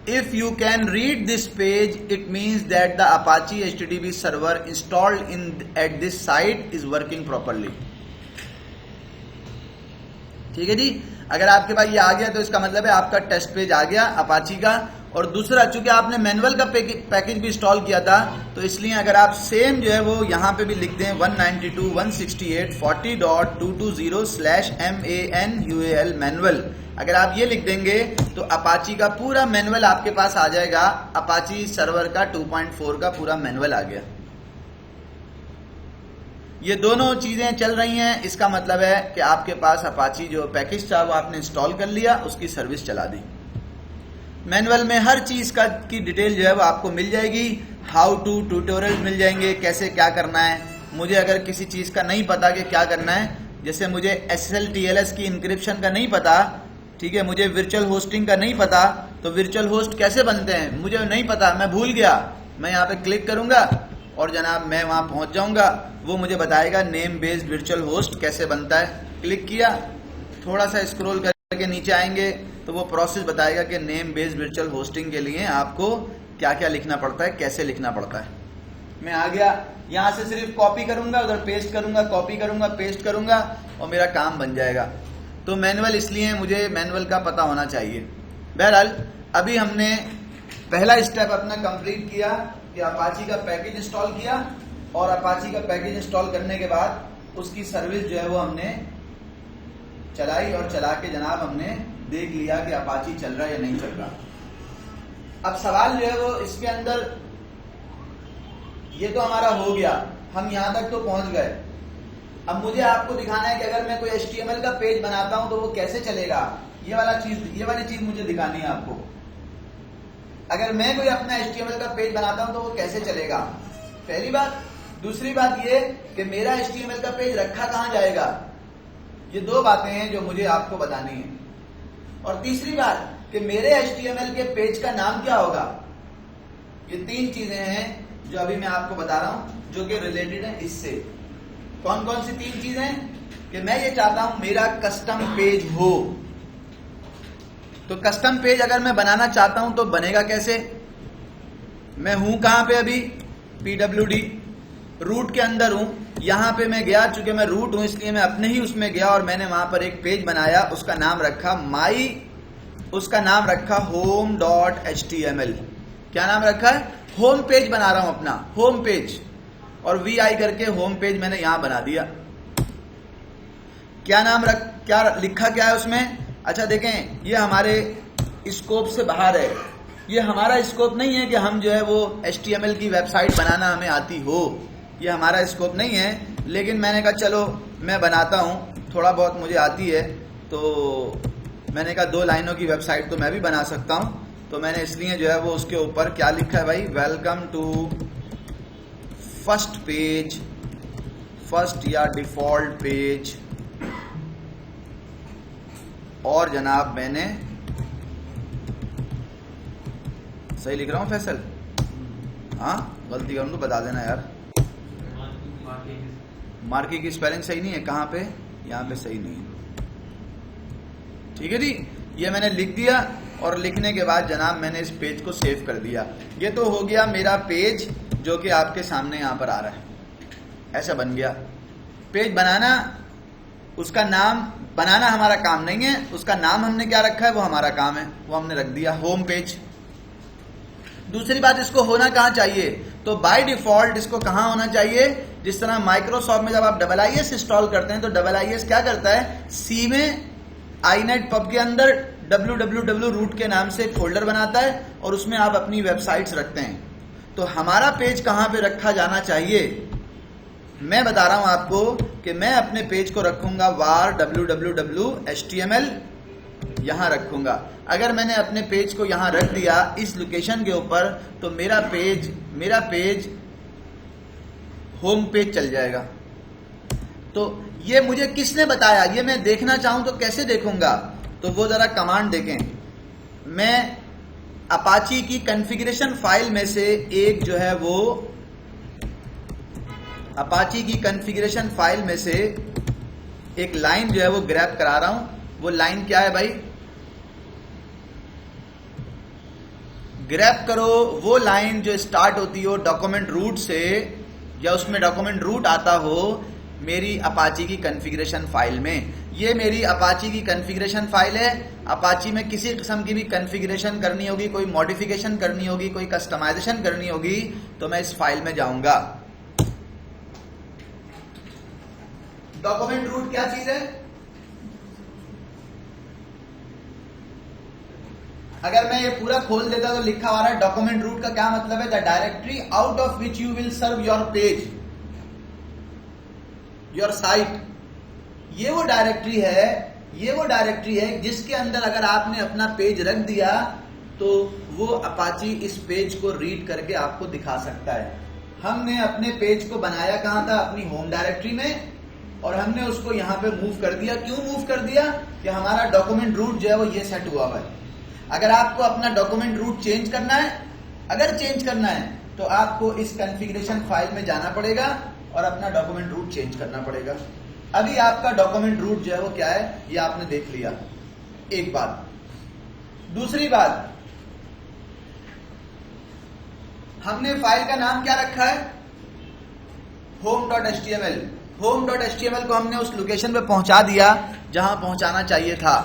if you can read this page it means that the Apache HTTP server installed in at this site is working properly. ठीक है जी, अगर आपके पास ये आ गया तो इसका मतलब है आपका टेस्ट पेज आ गया अपाची का। और दूसरा, चूंकि आपने मैनुअल का पैकेज भी इंस्टॉल किया था, तो इसलिए अगर आप सेम जो है वो यहाँ पे भी लिख दें 192.168.40.220/MANUAL मैनुअल, अगर आप ये लिख देंगे तो अपाची का पूरा मैनुअल आपके पास आ जाएगा। अपाची सर्वर का 2.4 का पूरा मैनुअल आ गया। ये दोनों चीजें चल रही हैं, इसका मतलब है कि आपके पास अपाची जो पैकेज था वो आपने इंस्टॉल कर लिया, उसकी सर्विस चला दी। मैनुअल में हर चीज की डिटेल जो है वो आपको मिल जाएगी, हाउ टू ट्यूटोरियल मिल जाएंगे, कैसे क्या करना है। मुझे अगर किसी चीज का नहीं पता कि क्या करना है, जैसे मुझे SSL/TLS की इंक्रिप्शन का नहीं पता, ठीक है, मुझे वर्चुअल होस्टिंग का नहीं पता, तो वर्चुअल होस्ट कैसे बनते हैं मुझे नहीं पता, मैं भूल गया, मैं यहाँ पे क्लिक करूंगा और जनाब मैं वहां पहुंच जाऊंगा, वो मुझे बताएगा नेम बेस्ड वर्चुअल होस्ट कैसे बनता है। क्लिक किया, थोड़ा सा स्क्रॉल करके नीचे आएंगे तो वो प्रोसेस बताएगा कि नेम बेस्ड वर्चुअल होस्टिंग के लिए आपको क्या क्या लिखना पड़ता है, कैसे लिखना पड़ता है। मैं आ गया, यहां से सिर्फ कॉपी करूंगा, उधर पेस्ट करूंगा, कॉपी करूंगा, पेस्ट करूंगा और मेरा काम बन जाएगा। तो मैनुअल, इसलिए मुझे मैनुअल का पता होना चाहिए। बहरहाल अभी हमने पहला स्टेप अपना कंप्लीट किया कि अपाची का पैकेज इंस्टॉल किया, और अपाची का पैकेज इंस्टॉल करने के बाद उसकी सर्विस जो है वो हमने चलाई, और चला के जनाब हमने देख लिया कि अपाची चल रहा है या नहीं चल रहा। अब सवाल जो है वो इसके अंदर, ये तो हमारा हो गया, हम यहां तक तो पहुंच गए। अब मुझे आपको दिखाना है कि अगर मैं कोई HTML का पेज बनाता हूं तो वो कैसे चलेगा, ये वाली चीज मुझे दिखानी है आपको। अगर मैं कोई अपना HTML का पेज बनाता हूं तो वो कैसे चलेगा, पहली बात। दूसरी बात ये कि मेरा HTML का पेज रखा कहां जाएगा, ये दो बातें हैं जो मुझे आपको बतानी है। और तीसरी बात कि मेरे HTML के पेज का नाम क्या होगा। ये तीन चीजें हैं जो अभी मैं आपको बता रहा हूं, जो कि रिलेटेड है इससे। कौन कौन सी 3 चीजें कि मैं ये चाहता हूं मेरा कस्टम पेज हो। तो कस्टम पेज अगर मैं बनाना चाहता हूं तो बनेगा कैसे? मैं हूं कहां पे अभी? PWD रूट के अंदर हूं। यहां पे मैं गया, चूंकि मैं रूट हूं इसलिए मैं अपने ही उसमें गया और मैंने वहां पर एक पेज बनाया, उसका नाम रखा home.html। क्या नाम रखा है? होम पेज बना रहा हूं अपना, होम पेज, और VI करके होम पेज मैंने यहां बना दिया। क्या लिखा क्या है उसमें? अच्छा देखें, ये हमारे स्कोप से बाहर है। ये हमारा स्कोप नहीं है कि हम जो है वो HTML की वेबसाइट बनाना हमें आती हो, ये हमारा स्कोप नहीं है। लेकिन मैंने कहा चलो मैं बनाता हूं, थोड़ा बहुत मुझे आती है, तो मैंने कहा 2 लाइनों की वेबसाइट तो मैं भी बना सकता हूं। तो मैंने इसलिए जो है वो उसके ऊपर क्या लिखा है भाई? Welcome to first page, first या डिफॉल्ट पेज। और जनाब मैंने सही लिख रहा हूं फैसल? हाँ, गलती करूं तो बता देना यार। मार्की की स्पेलिंग सही नहीं है, कहां पे? यहां पे सही नहीं है, ठीक है जी। ये मैंने लिख दिया और लिखने के बाद जनाब मैंने इस पेज को सेव कर दिया। ये तो हो गया मेरा पेज जो कि आपके सामने यहां पर आ रहा है। ऐसा बन गया पेज। बनाना, उसका नाम बनाना हमारा काम नहीं है, उसका नाम हमने क्या रखा है वो हमारा काम है, वो हमने रख दिया होम पेज। दूसरी बात, इसको होना कहां चाहिए? तो बाय डिफॉल्ट इसको कहां होना चाहिए? जिस तरह माइक्रोसॉफ्ट में जब आप IIS इंस्टॉल करते हैं तो IIS क्या करता है? सी में inet pub के अंदर www रूट के नाम से एक फोल्डर बनाता है और उसमें आप अपनी वेबसाइट्स रखते हैं। तो हमारा पेज कहां पे रखा जाना चाहिए? मैं बता रहा हूं आपको कि मैं अपने पेज को रखूंगा var www html, यहां रखूंगा। अगर मैंने अपने पेज को यहां रख दिया इस लोकेशन के ऊपर, तो मेरा पेज होम पेज चल जाएगा। तो ये मुझे किसने बताया? ये मैं देखना चाहूं तो कैसे देखूंगा? तो वो जरा कमांड देखें। मैं अपाची की कॉन्फ़िगरेशन फाइल में से एक जो है वो अपाची की कॉन्फ़िगरेशन फाइल में से एक लाइन जो है वो ग्रैब करा रहा हूं। वो लाइन क्या है भाई? ग्रैब करो वो लाइन जो स्टार्ट होती हो डॉक्यूमेंट रूट से, या उसमें डॉक्यूमेंट रूट आता हो मेरी अपाची की कॉन्फ़िगरेशन फाइल में। ये मेरी अपाची की कॉन्फ़िगरेशन फाइल है। अपाची में किसी किस्म की भी कॉन्फ़िगरेशन करनी होगी, कोई मॉडिफिकेशन करनी होगी, कोई कस्टमाइजेशन करनी होगी, तो मैं इस फाइल में जाऊंगा। डॉक्यूमेंट रूट क्या चीज है? अगर मैं ये पूरा खोल देता तो लिखा हुआ है डॉक्यूमेंट रूट का क्या मतलब है? The directory out of which you will serve your page, your site. ये वो डायरेक्टरी है जिसके अंदर अगर आपने अपना पेज रख दिया तो वो अपाची इस पेज को रीड करके आपको दिखा सकता है। हमने अपने पेज को बनाया कहां था? अपनी होम डायरेक्टरी में, और हमने उसको यहां पे मूव कर दिया। क्यों मूव कर दिया? कि हमारा डॉक्यूमेंट रूट जो है वो ये सेट हुआ है। अगर आपको अपना डॉक्यूमेंट रूट चेंज करना है, तो आपको इस कॉन्फ़िगरेशन फाइल में जाना पड़ेगा और अपना डॉक्यूमेंट रूट चेंज करना पड़ेगा। अभी आपका डॉक्यूमेंट रूट जो है वो क्या है ये आपने देख लिया, एक बात। दूसरी बात, हमने फाइल का नाम क्या रखा है? home.html। home.html को हमने उस लोकेशन पे पहुंचा दिया जहां पहुंचाना चाहिए था।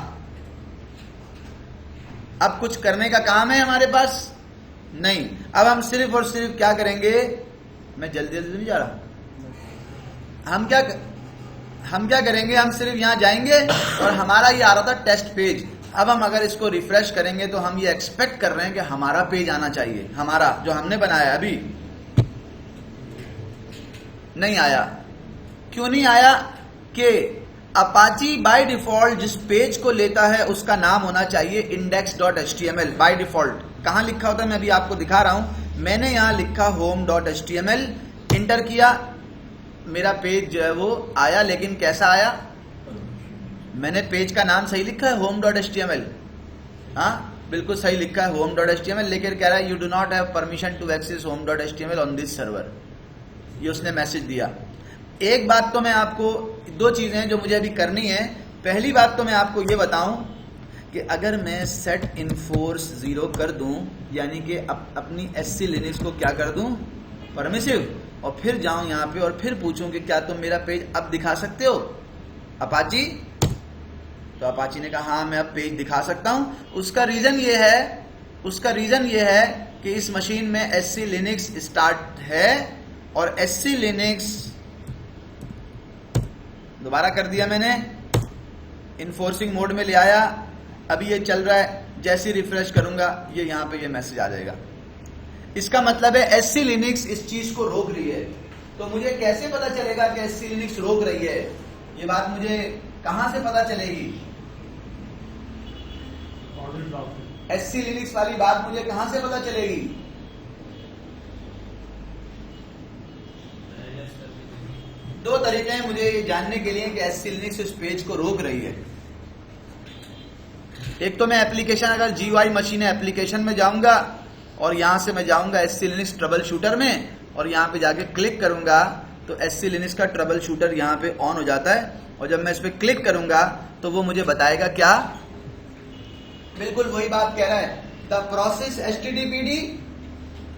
अब कुछ करने का काम है हमारे पास? नहीं। अब हम सिर्फ और सिर्फ क्या करेंगे? मैं जल्दी नहीं जा रहा। हम क्या करेंगे? हम सिर्फ यहां जाएंगे और हमारा ये आ रहा था टेस्ट पेज। अब हम अगर इसको रिफ्रेश करेंगे तो हम ये एक्सपेक्ट कर रहे हैं कि हमारा पेज आना चाहिए, हमारा जो हमने बनाया। अभी नहीं आया। क्यों नहीं आया? कि अपाची बाय डिफॉल्ट जिस पेज को लेता है उसका नाम होना चाहिए index.html बाय डिफॉल्ट। कहां लिखा होता है मैं अभी आपको दिखा रहा हूं। मैंने यहां लिखा home.html, इंटर किया, मेरा पेज जो है वो आया। लेकिन कैसा आया? मैंने पेज का नाम सही लिखा है home.html, हाँ बिल्कुल सही लिखा है home.html, लेकिन कह रहा है you do not have permission to access home.html on this server. ये उसने मैसेज दिया। एक बात तो मैं आपको, दो चीजें हैं जो मुझे अभी करनी है। पहली बात तो मैं आपको ये बताऊं कि अगर मैं सेट इनफोर्स 0 कर दूं, यानी कि अपनी एससी लिनक्स को क्या कर दूं, परमिसिव, और फिर जाऊं यहां पे और फिर पूछूं कि क्या तुम मेरा पेज अब दिखा सकते हो अपाची? तो अपाची ने कहा हाँ मैं अब पेज दिखा सकता हूं। उसका रीजन ये है कि इस मशीन में एससी लिनक्स स्टार्ट है और एससी लिनक्स दोबारा कर दिया मैंने, इन्फोर्सिंग मोड में ले आया, अभी ये चल रहा है। जैसे रिफ्रेश करूंगा ये यहां पे ये मैसेज आ जाएगा। इसका मतलब है एससी लिनक्स इस चीज को रोक रही है। तो मुझे कैसे पता चलेगा कि एससी लिनक्स रोक रही है? ये बात मुझे कहां से पता चलेगी? एससी लिनक्स वाली बात मुझे कहां से पता चलेगी? दो तरीके हैं मुझे ये जानने के लिए कि एससी लिनक्स इस पेज को रोक रही है। एक तो मैं एप्लीकेशन, अगर GUI मशीन है, एप्लीकेशन में जाऊंगा और यहां से मैं जाऊंगा एससी लिनक्स ट्रबल शूटर में और यहां पे जाके क्लिक करूंगा तो एससी लिनक्स का ट्रबल शूटर यहां पे ऑन हो जाता है। और जब मैं इस पे क्लिक करूंगा तो वो मुझे बताएगा क्या, बिल्कुल वही बात कह रहा है। The process HTTPD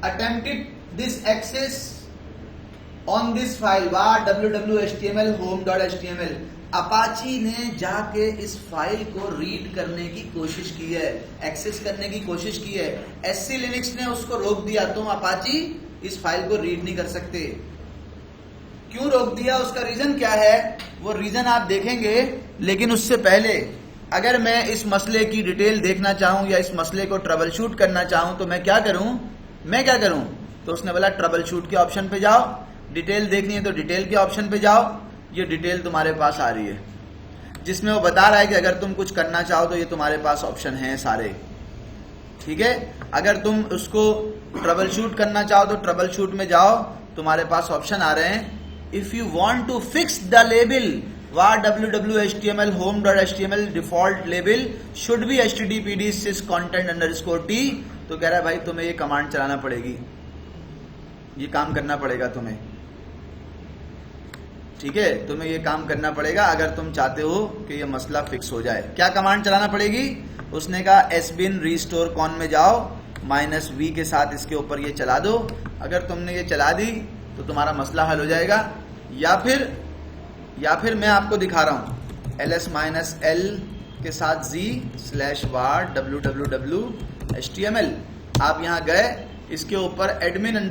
attempted this access on this file var www.html home.html। Apache ने जाके इस फाइल को रीड करने की कोशिश की है, एक्सेस करने की कोशिश की है। एससी लिनक्स ने उसको रोक दिया, तुम अपाची इस फाइल को रीड नहीं कर सकते। क्यों रोक दिया, उसका रीजन क्या है, वो रीजन आप देखेंगे। लेकिन उससे पहले अगर मैं इस मसले की डिटेल देखना चाहूं या इस मसले को ट्रबल शूट करना चाहूं तो मैं क्या करूं? तो उसने बोला ट्रबल शूट के ऑप्शन पे जाओ, डिटेल देखनी है तो डिटेल के ऑप्शन पे जाओ। ये डिटेल तुम्हारे पास आ रही है जिसमें वो बता रहा है कि अगर तुम कुछ करना चाहो तो ये तुम्हारे पास ऑप्शन हैं सारे, ठीक है। अगर तुम उसको ट्रबल शूट करना चाहो तो ट्रबल शूट में जाओ, तुम्हारे पास ऑप्शन आ रहे हैं। If you want to fix the label var www.html home.html default label should be httpd sys content _ t। तो कह रहा है भाई तुम्हें ये कमांड चलाना पड़ेगी, ये काम करना पड़ेगा तुम्हें, ठीक है। तुम्हें ये काम करना पड़ेगा अगर तुम चाहते हो कि ये मसला फिक्स हो जाए। क्या कमांड चलाना पड़ेगी? उसने कहा sbin restore con में जाओ, -v के साथ इसके ऊपर ये चला दो। अगर तुमने ये चला दी तो तुम्हारा मसला हल हो जाएगा। या फिर मैं आपको दिखा रहा हूं ls-l के साथ z/var www.html। आप यहां गए, इसके ऊपर admin _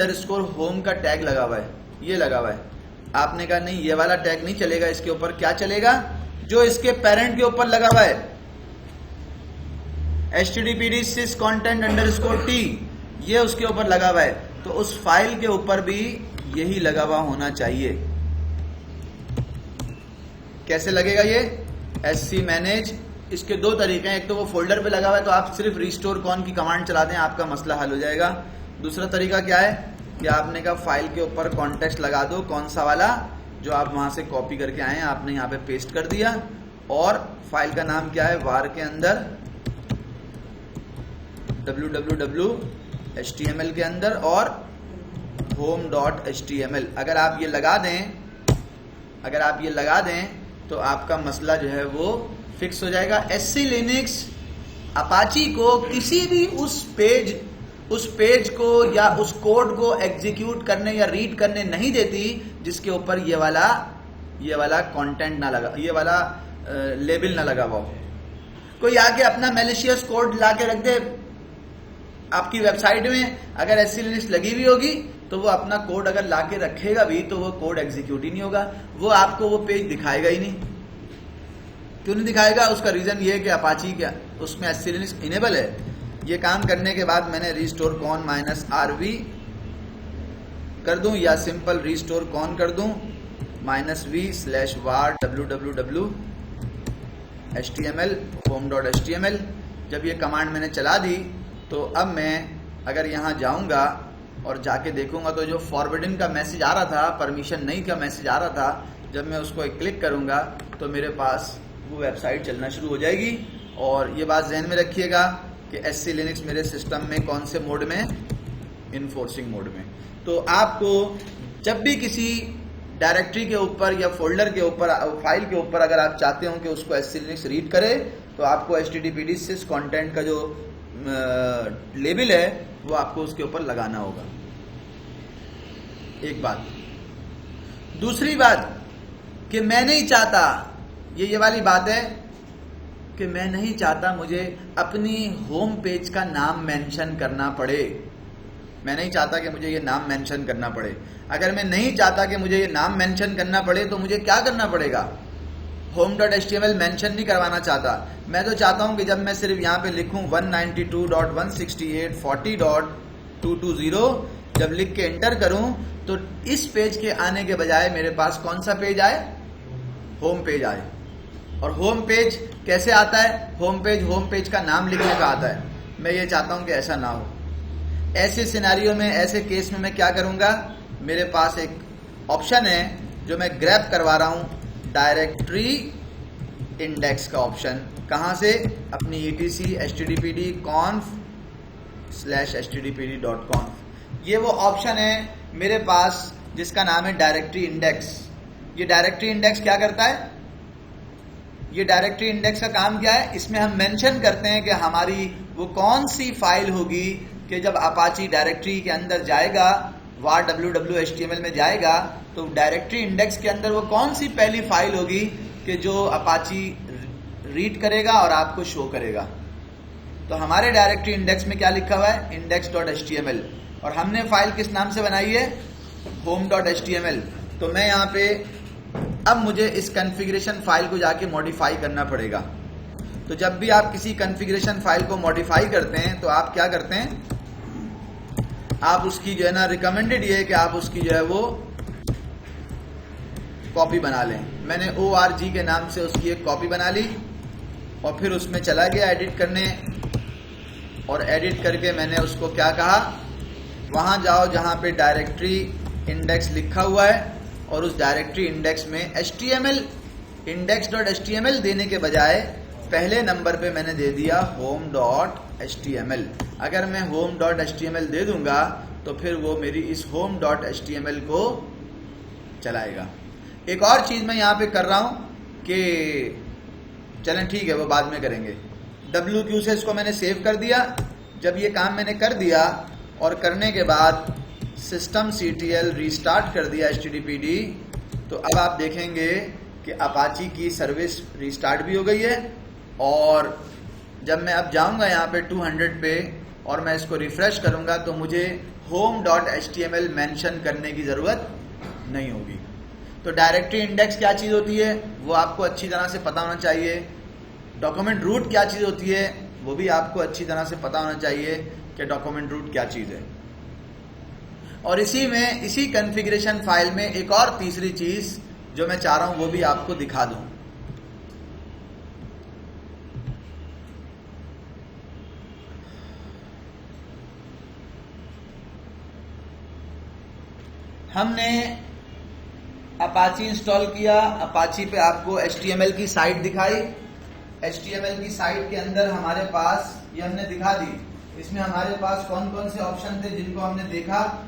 home का टैग लगा हुआ है, ये लगा हुआ है। आपने कहा नहीं ये वाला टैग नहीं चलेगा, इसके ऊपर क्या चलेगा, जो इसके पेरेंट के ऊपर लगा हुआ है httpd sys content _ t, ये उसके ऊपर लगा हुआ है। तो उस फाइल के ऊपर भी यही लगा हुआ होना चाहिए। कैसे लगेगा ये? sc manage, इसके दो तरीके हैं। एक तो वो फोल्डर पे लगा हुआ है तो आप सिर्फ restore con की कमांड चला दें, आपका मसला हल हो जाएगा। दूसरा तरीका क्या है कि आपने कहा फाइल के ऊपर कॉन्टेक्स्ट लगा दो, कौन सा वाला जो आप वहां से कॉपी करके आए हैं, आपने यहाँ पे पेस्ट कर दिया। और फाइल का नाम क्या है, var के अंदर www.html के अंदर और home.html। अगर आप ये लगा दें तो आपका मसला जो है वो फिक्स हो जाएगा। एससी लिनक्स अपाची को किसी भी उस पेज को या उस कोड को एग्जीक्यूट करने या रीड करने नहीं देती जिसके ऊपर ये वाला कंटेंट ना लगा, ये वाला लेबल ना लगा हुआ। कोई आके अपना मैलिशियस कोड लाके रख दे आपकी वेबसाइट में, अगर एससी लिनक्स लगी हुई होगी तो वो अपना कोड अगर लाके रखेगा भी तो वो कोड एग्जीक्यूट ही नहीं होगा, वो आपको वो पेज दिखाएगा ही नहीं। क्यों नहीं दिखाएगा? उसका रीजन ये है कि अपाची क्या उसमें एससी लिनक्स इनेबल है। ये काम करने के बाद मैंने restore con -rv कर दूं या सिंपल restore con कर दूं -v/var www.html home.html। जब ये कमांड मैंने चला दी तो अब मैं अगर यहाँ जाऊंगा और जाके देखूंगा तो जो फॉरवर्डिंग का मैसेज आ रहा था, परमिशन नहीं का मैसेज आ रहा था, जब मैं उसको क्लिक करूंगा तो मेरे पास वो वेबसाइट चलना शुरू हो जाएगी। और ये बात ध्यान में रखिएगा कि एससी लिनक्स मेरे सिस्टम में कौन से मोड में, इन्फोर्सिंग मोड में। तो आपको जब भी किसी डायरेक्टरी के ऊपर या फोल्डर के ऊपर, फाइल के ऊपर अगर आप चाहते हो कि उसको SC Linux रीड करे, तो आपको HTTPD sys कंटेंट का जो लेबल है वो आपको उसके ऊपर लगाना होगा। एक बात। दूसरी बात कि मैं नहीं चाहता, ये वाली बात है कि मैं नहीं चाहता मुझे अपनी होम पेज का नाम मेंशन करना पड़े। मैं नहीं चाहता कि मुझे ये नाम मेंशन करना पड़े। अगर मैं नहीं चाहता कि मुझे ये नाम मेंशन करना पड़े तो मुझे क्या करना पड़ेगा? home.html मेंशन नहीं करवाना चाहता। मैं तो चाहता हूं कि जब मैं सिर्फ यहां पे लिखूं 192.168.40.220, जब लिख के एंटर करूं तो इस पेज के आने के बजाय मेरे पास कौन सा पेज आए? होम पेज आए। और होम पेज कैसे आता है? होम पेज का नाम लिखने का आता है। मैं ये चाहता हूं कि ऐसा ना हो। ऐसे सिनेरियो में, ऐसे केस में मैं क्या करूंगा? मेरे पास एक ऑप्शन है जो मैं ग्रैब करवा रहा हूं, डायरेक्टरी इंडेक्स का ऑप्शन। कहां से? अपनी etc httpd conf/httpd.conf। ये वो ऑप्शन है मेरे पास जिसका नाम है डायरेक्टरी इंडेक्स। ये डायरेक्टरी इंडेक्स क्या करता है? ये डायरेक्टरी इंडेक्स का काम क्या है? इसमें हम मेंशन करते हैं कि हमारी वो कौन सी फाइल होगी कि जब अपाची डायरेक्टरी के अंदर जाएगा, var www.html में जाएगा, तो डायरेक्टरी इंडेक्स के अंदर वो कौन सी पहली फाइल होगी कि जो अपाची रीड करेगा और आपको शो करेगा। तो हमारे डायरेक्टरी इंडेक्स में क्या लिखा हुआ है? index.html। और हमने फाइल किस नाम से बनाई है? home.html। तो मैं यहाँ पे अब मुझे इस कॉन्फ़िगरेशन फाइल को जाके मॉडिफाई करना पड़ेगा। तो जब भी आप किसी कॉन्फ़िगरेशन फाइल को मॉडिफाई करते हैं तो आप क्या करते हैं? आप उसकी जो है ना, रिकमेंडेड ये है कि आप उसकी जो है वो कॉपी बना लें। मैंने org के नाम से उसकी एक कॉपी बना ली और फिर उसमें चला गया एडिट करने, और एडिट करके मैंने उसको क्या कहा? वहां जाओ जहां पे डायरेक्टरी इंडेक्स लिखा हुआ है और उस डायरेक्टरी इंडेक्स में HTML index.html देने के बजाय पहले नंबर पे मैंने दे दिया home.html। अगर मैं home.html दे दूंगा तो फिर वो मेरी इस home.html को चलाएगा। एक और चीज मैं यहाँ पे कर रहा हूं कि चलें ठीक है, वो बाद में करेंगे। WQ से इसको मैंने सेव कर दिया। जब ये काम मैंने कर दिया और करने के बाद systemctl रीस्टार्ट कर दिया HTTPD, तो अब आप देखेंगे कि अपाची की सर्विस रीस्टार्ट भी हो गई है। और जब मैं अब जाऊंगा यहाँ पे 200 पे और मैं इसको रिफ्रेश करूंगा तो मुझे home.html मेंशन करने की जरूरत नहीं होगी। तो डायरेक्टरी इंडेक्स क्या चीज होती है वो आपको अच्छी तरह से पता होना चाहिए। डॉक्यूमेंट रूट क्या चीज होती है वो भी आपको अच्छी तरह से पता होना चाहिए कि डॉक्यूमेंट रूट क्या चीज है। और इसी कॉन्फ़िगरेशन फाइल में एक और तीसरी चीज जो मैं चाह रहा हूं वो भी आपको दिखा दूं। हमने अपाची इंस्टॉल किया, अपाची पे आपको HTML की साइट दिखाई। HTML की साइट के अंदर हमारे पास ये हमने दिखा दी। इसमें हमारे पास कौन कौन से ऑप्शन थे जिनको हमने देखा?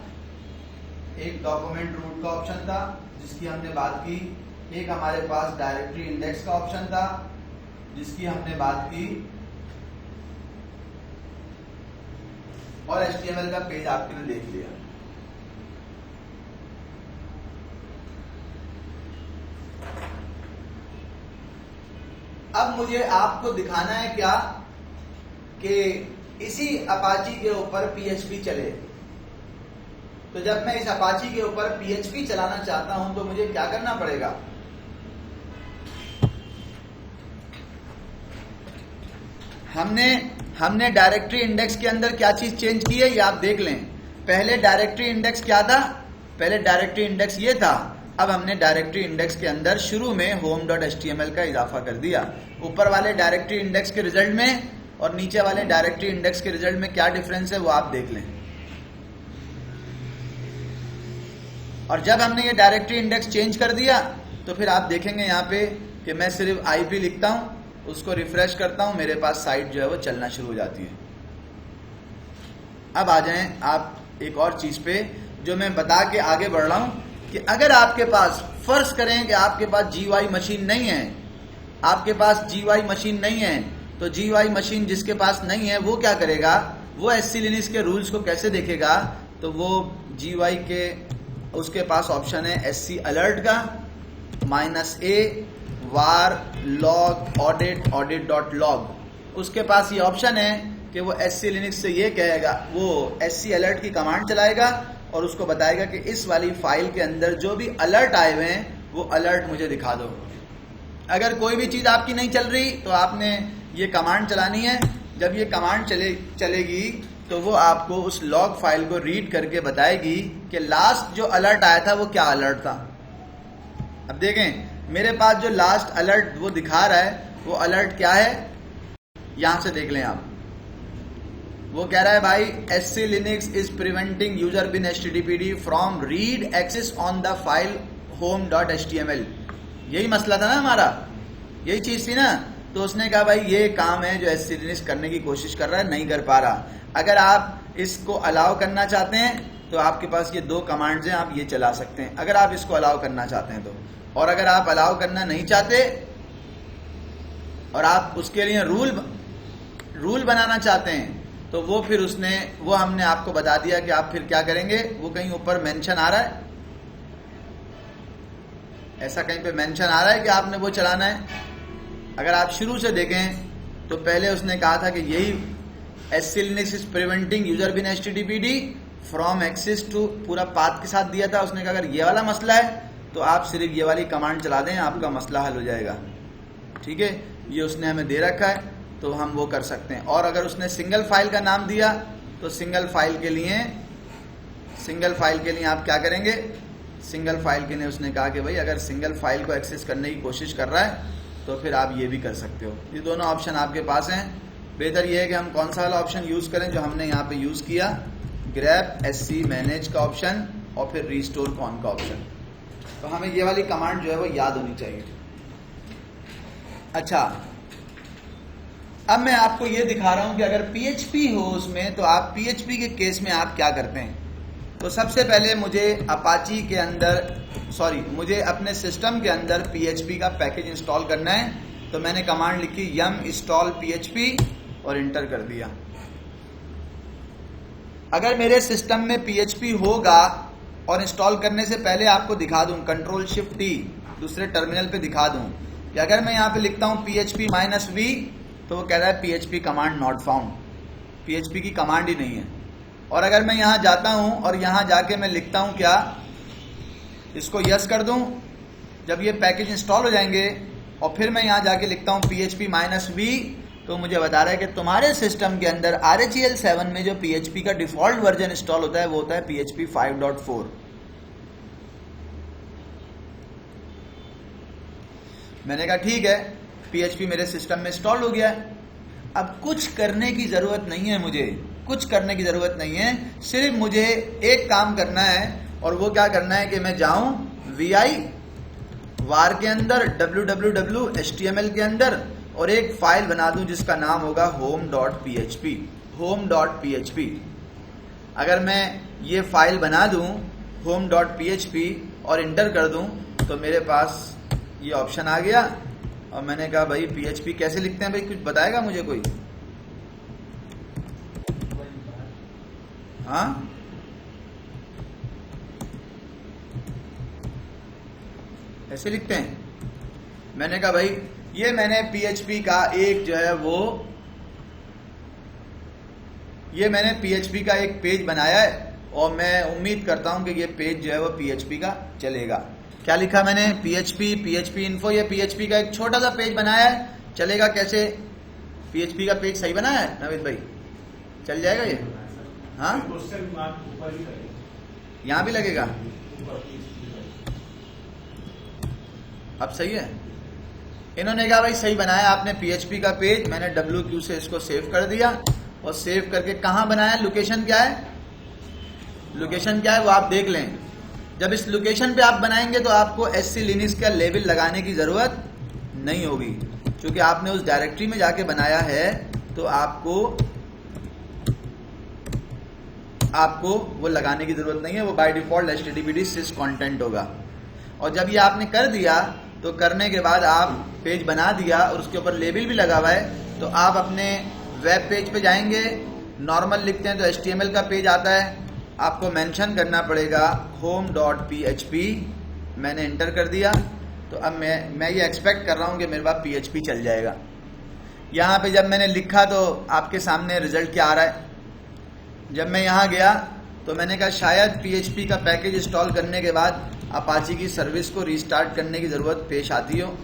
एक डॉक्यूमेंट रूट का ऑप्शन था जिसकी हमने बात की, एक हमारे पास डायरेक्टरी इंडेक्स का ऑप्शन था जिसकी हमने बात की, और HTML का पेज आपने देख लिया। अब मुझे आपको दिखाना है क्या कि इसी अपाची के ऊपर PHP चले। तो जब मैं इस अपाची के ऊपर PHP चलाना चाहता हूं तो मुझे क्या करना पड़ेगा? हमने डायरेक्टरी इंडेक्स के अंदर क्या चीज चेंज की है ये आप देख लें। पहले डायरेक्टरी इंडेक्स क्या था? पहले डायरेक्टरी इंडेक्स ये था। अब हमने डायरेक्टरी इंडेक्स के अंदर शुरू में home.html का इजाफा कर दिया। ऊपर वाले डायरेक्टरी इंडेक्स के रिजल्ट में और नीचे वाले डायरेक्टरी इंडेक्स के रिजल्ट में क्या डिफरेंस है वो आप देख लें। और जब हमने ये डायरेक्टरी इंडेक्स चेंज कर दिया तो फिर आप देखेंगे यहाँ पे कि मैं सिर्फ IP लिखता हूं, उसको रिफ्रेश करता हूं, मेरे पास साइट जो है वो चलना शुरू हो जाती है। अब आ जाएं आप एक और चीज पे जो मैं बता के आगे बढ़ रहा हूं कि अगर आपके पास, फर्ज करें कि आपके पास GUI मशीन नहीं है, आपके पास GUI मशीन नहीं है, तो GUI मशीन जिसके पास नहीं है वो क्या करेगा, वो SC लिनक्स के रूल्स को कैसे देखेगा, तो वो GUI के उसके पास ऑप्शन है SC अलर्ट का -A var log audit.log, उसके पास ये ऑप्शन है कि वो SC लिनक्स से ये कहेगा, वो SC अलर्ट की कमांड चलाएगा और उसको बताएगा कि इस वाली फाइल के अंदर जो भी अलर्ट आए हुए हैं वो अलर्ट मुझे दिखा दो। अगर कोई भी चीज आपकी नहीं चल रही तो आपने ये कमांड चलानी है। जब ये कमांड चलेगी तो वो आपको उस लॉग फाइल को रीड करके बताएगी कि लास्ट जो अलर्ट आया था वो क्या अलर्ट था। अब देखें मेरे पास जो लास्ट अलर्ट वो दिखा रहा है वो अलर्ट क्या है, यहां से देख लें आप। वो कह रहा है भाई SC Linux is preventing user bin HTTPD from read access on the file home.html। यही मसला था ना हमारा, यही चीज थी ना। तो उसने कहा भाई ये काम है जो SC लिनक्स करने की कोशिश कर रहा है, नहीं कर पा रहा। अगर आप इसको अलाउ करना चाहते हैं तो आपके पास ये 2 कमांड्स हैं, आप ये चला सकते हैं अगर आप इसको अलाउ करना चाहते हैं तो। और अगर आप अलाउ करना नहीं चाहते और आप उसके लिए रूल बनाना चाहते हैं तो वो फिर वो हमने आपको बता दिया कि आप फिर क्या करेंगे। वो कहीं ऊपर मेंशन आ रहा है, ऐसा कहीं पे मेंशन आ रहा है कि आपने वो चलाना है। अगर आप शुरू से देखें तो पहले उसने कहा था कि यही SC Linux is preventing user bin HTTPD from access to, पूरा पाथ के साथ दिया था। उसने कहा अगर ये वाला मसला है तो आप सिर्फ ये वाली कमांड चला दें, आपका मसला हल हो जाएगा। ठीक है, ये उसने हमें दे रखा है तो हम वो कर सकते हैं। और अगर उसने सिंगल फाइल का नाम दिया तो सिंगल फाइल के लिए आप क्या करेंगे, सिंगल फाइल के लिए उसने कहा कि भाई अगर सिंगल फाइल को एक्सेस करने की कोशिश कर रहा है तो फिर आप ये भी कर सकते हो। ये दोनों ऑप्शन आपके पास हैं। बेहतर ये है कि हम कौन सा वाला ऑप्शन यूज करें जो हमने यहाँ पे यूज किया, grep SC मैनेज का ऑप्शन और फिर रिस्टोर कॉन का ऑप्शन। तो हमें ये वाली कमांड जो है वो याद होनी चाहिए। अच्छा, अब मैं आपको ये दिखा रहा हूं कि अगर PHP हो उसमें तो आप PHP के केस में आप क्या करते हैं। तो सबसे पहले मुझे अपाची के अंदर मुझे अपने सिस्टम के अंदर PHP का पैकेज इंस्टॉल करना है। तो मैंने कमांड लिखी yum install PHP और इंटर कर दिया। अगर मेरे सिस्टम में PHP होगा और इंस्टॉल करने से पहले आपको दिखा दूं, Ctrl+Shift+T दूसरे टर्मिनल पे दिखा दूं कि अगर मैं यहां पे लिखता हूं PHP -v तो वो कह रहा है PHP command not found, PHP की कमांड ही नहीं है। और अगर मैं यहां जाता हूं और यहां जाके मैं लिखता हूं क्या, इसको यस कर दूं, जब ये पैकेज इंस्टॉल हो जाएंगे और फिर मैं यहां जाके लिखता हूं PHP -v तो मुझे बता रहा है कि तुम्हारे सिस्टम के अंदर RHEL 7 में जो PHP का डिफॉल्ट वर्जन इंस्टॉल होता है वो होता है PHP 5.4। मैंने कहा ठीक है, PHP मेरे सिस्टम में इंस्टॉल हो गया। अब कुछ करने की जरूरत नहीं है, मुझे कुछ करने की जरूरत नहीं है, सिर्फ मुझे एक काम करना है। और वो क्या करना है कि मैं जाऊं vi var के अंदर www HTML के अंदर और एक फाइल बना दूं जिसका नाम होगा home.php। अगर मैं ये फाइल बना दूं home.php और इंटर कर दूं तो मेरे पास ये ऑप्शन आ गया। और मैंने कहा भाई PHP कैसे लिखते हैं, भाई कुछ बताएगा मुझे कोई? हाँ, ऐसे लिखते हैं। मैंने कहा भाई ये मैंने PHP का एक जो है वो मैंने PHP का एक पेज बनाया है और मैं उम्मीद करता हूं कि ये पेज जो है वो PHP का चलेगा। क्या लिखा मैंने, PHP info, ये PHP का एक छोटा सा पेज बनाया है। चलेगा कैसे? PHP का पेज सही बनाया है नवीद भाई, चल जाएगा ये? हाँ, यहाँ भी लगेगा, अब सही है। इन्होंने कहा भाई सही बनाया आपने PHP का पेज। मैंने WQ से इसको सेव कर दिया और सेव करके कहाँ बनाया, लोकेशन क्या है, लोकेशन क्या है वो आप देख लें। जब इस लोकेशन पे आप बनाएंगे तो आपको SC लिनक्स का लेबल लगाने की जरूरत नहीं होगी, क्योंकि आपने उस डायरेक्टरी में जाके बनाया है। तो आपको आपको वो लगाने की जरूरत नहीं है, वो by default HTTPD sys content होगा। और जब ये आपने कर दिया तो करने के बाद आप पेज बना दिया और उसके ऊपर लेबल भी लगा हुआ है, तो आप अपने वेब पेज पे जाएंगे, नॉर्मल लिखते हैं तो HTML का पेज आता है, आपको मेंशन करना पड़ेगा home.php। मैंने एंटर कर दिया, तो अब मैं ये एक्सपेक्ट कर रहा हूँ कि मेरे पास PHP चल जाएगा। यहाँ पे जब मैंने लिखा तो आपके सामने रिजल्ट क्या आ रहा है। जब मैं यहाँ गया तो मैंने कहा शायद PHP का पैकेज इंस्टॉल करने के बाद अपाची की सर्विस को रीस्टार्ट करने की जरूरत पेश आती हो।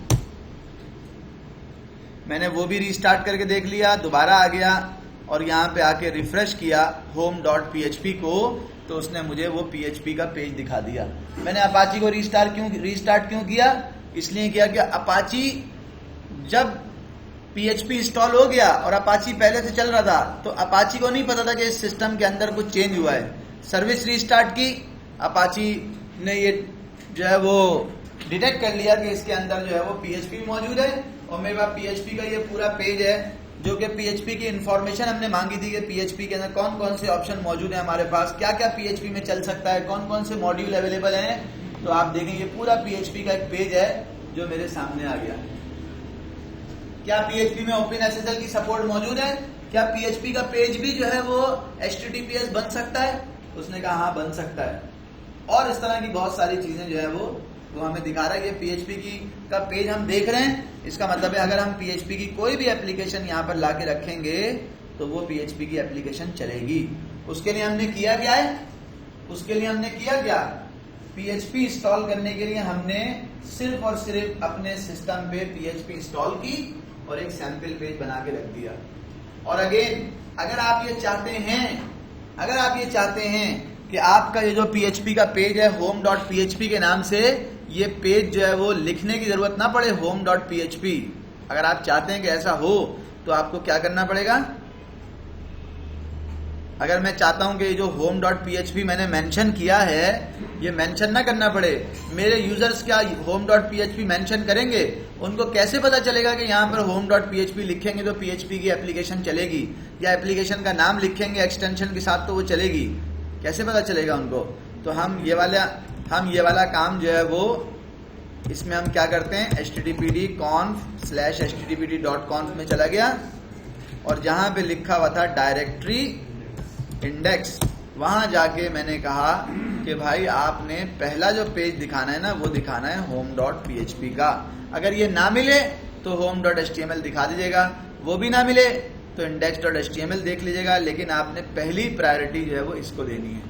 मैंने वो भी रीस्टार्ट करके देख लिया, दोबारा आ गया और यहाँ पे आके रिफ्रेश किया home.php को, तो उसने मुझे वो PHP का पेज दिखा दिया। मैंने अपाची को रीस्टार्ट क्यों किया? इसलिए किया कि अपाची जब PHP इंस्टॉल हो गया और अपाची पहले से चल रहा था, तो अपाची को नहीं पता था कि इस सिस्टम के अंदर कुछ चेंज हुआ है। सर्विस रीस्टार्ट की, अपाची ने ये जो है वो डिटेक्ट कर लिया कि इसके अंदर जो है वो PHP मौजूद है, और मेरे पास PHP का ये पूरा पेज है, जो कि PHP की इंफॉर्मेशन हमने मांगी थी कि PHP के अंदर कौन कौन से ऑप्शन मौजूद है, हमारे पास क्या क्या PHP में चल सकता है, कौन कौन से मॉड्यूल अवेलेबल हैं। तो आप देखें ये पूरा PHP का एक पेज है जो मेरे सामने आ गया। क्या PHP में OpenSSL की सपोर्ट मौजूद है? क्या PHP का पेज भी जो है वो HTTPS बन सकता है? उसने कहा हाँ बन सकता है। और इस तरह की बहुत सारी चीजें जो है वो हमें दिखा रहा है कि PHP का पेज हम देख रहे हैं। इसका मतलब है अगर हम PHP की कोई भी एप्लीकेशन यहाँ पर ला के रखेंगे तो वो PHP की एप्लीकेशन चलेगी। उसके लिए हमने किया क्या है? PHP इंस्टॉल करने के लिए हमने सिर्फ और सिर्फ अपने सिस्टम पे PHP इंस्टॉल की और एक सैंपल पेज बना के रख दिया। और अगेन अगर आप ये चाहते हैं कि आपका ये जो PHP का पेज है home.php के नाम से, ये पेज जो है वो लिखने की जरूरत ना पड़े home.php, अगर आप चाहते हैं कि ऐसा हो तो आपको क्या करना पड़ेगा? अगर मैं चाहता हूं कि ये जो home.php मैंने मेंशन किया है ये मेंशन ना करना पड़े, मेरे यूजर्स क्या home.php मेंशन करेंगे? उनको कैसे पता चलेगा कि यहाँ पर home.php लिखेंगे तो PHP की एप्लीकेशन चलेगी, या एप्लीकेशन का नाम लिखेंगे एक्सटेंशन के साथ तो वो चलेगी? कैसे पता चलेगा उनको? तो हम ये वाला काम जो है वो इसमें हम क्या करते हैं, httpd/httpd.conf में चला गया और जहां पे लिखा हुआ था डायरेक्टरी इंडेक्स, वहां जाके मैंने कहा कि भाई आपने पहला जो पेज दिखाना है ना वो दिखाना है home.php का। अगर ये ना मिले तो home.html दिखा दीजिएगा, वो भी ना मिले तो index.html देख लीजिएगा, लेकिन आपने पहली प्रायोरिटी जो है वो इसको देनी है।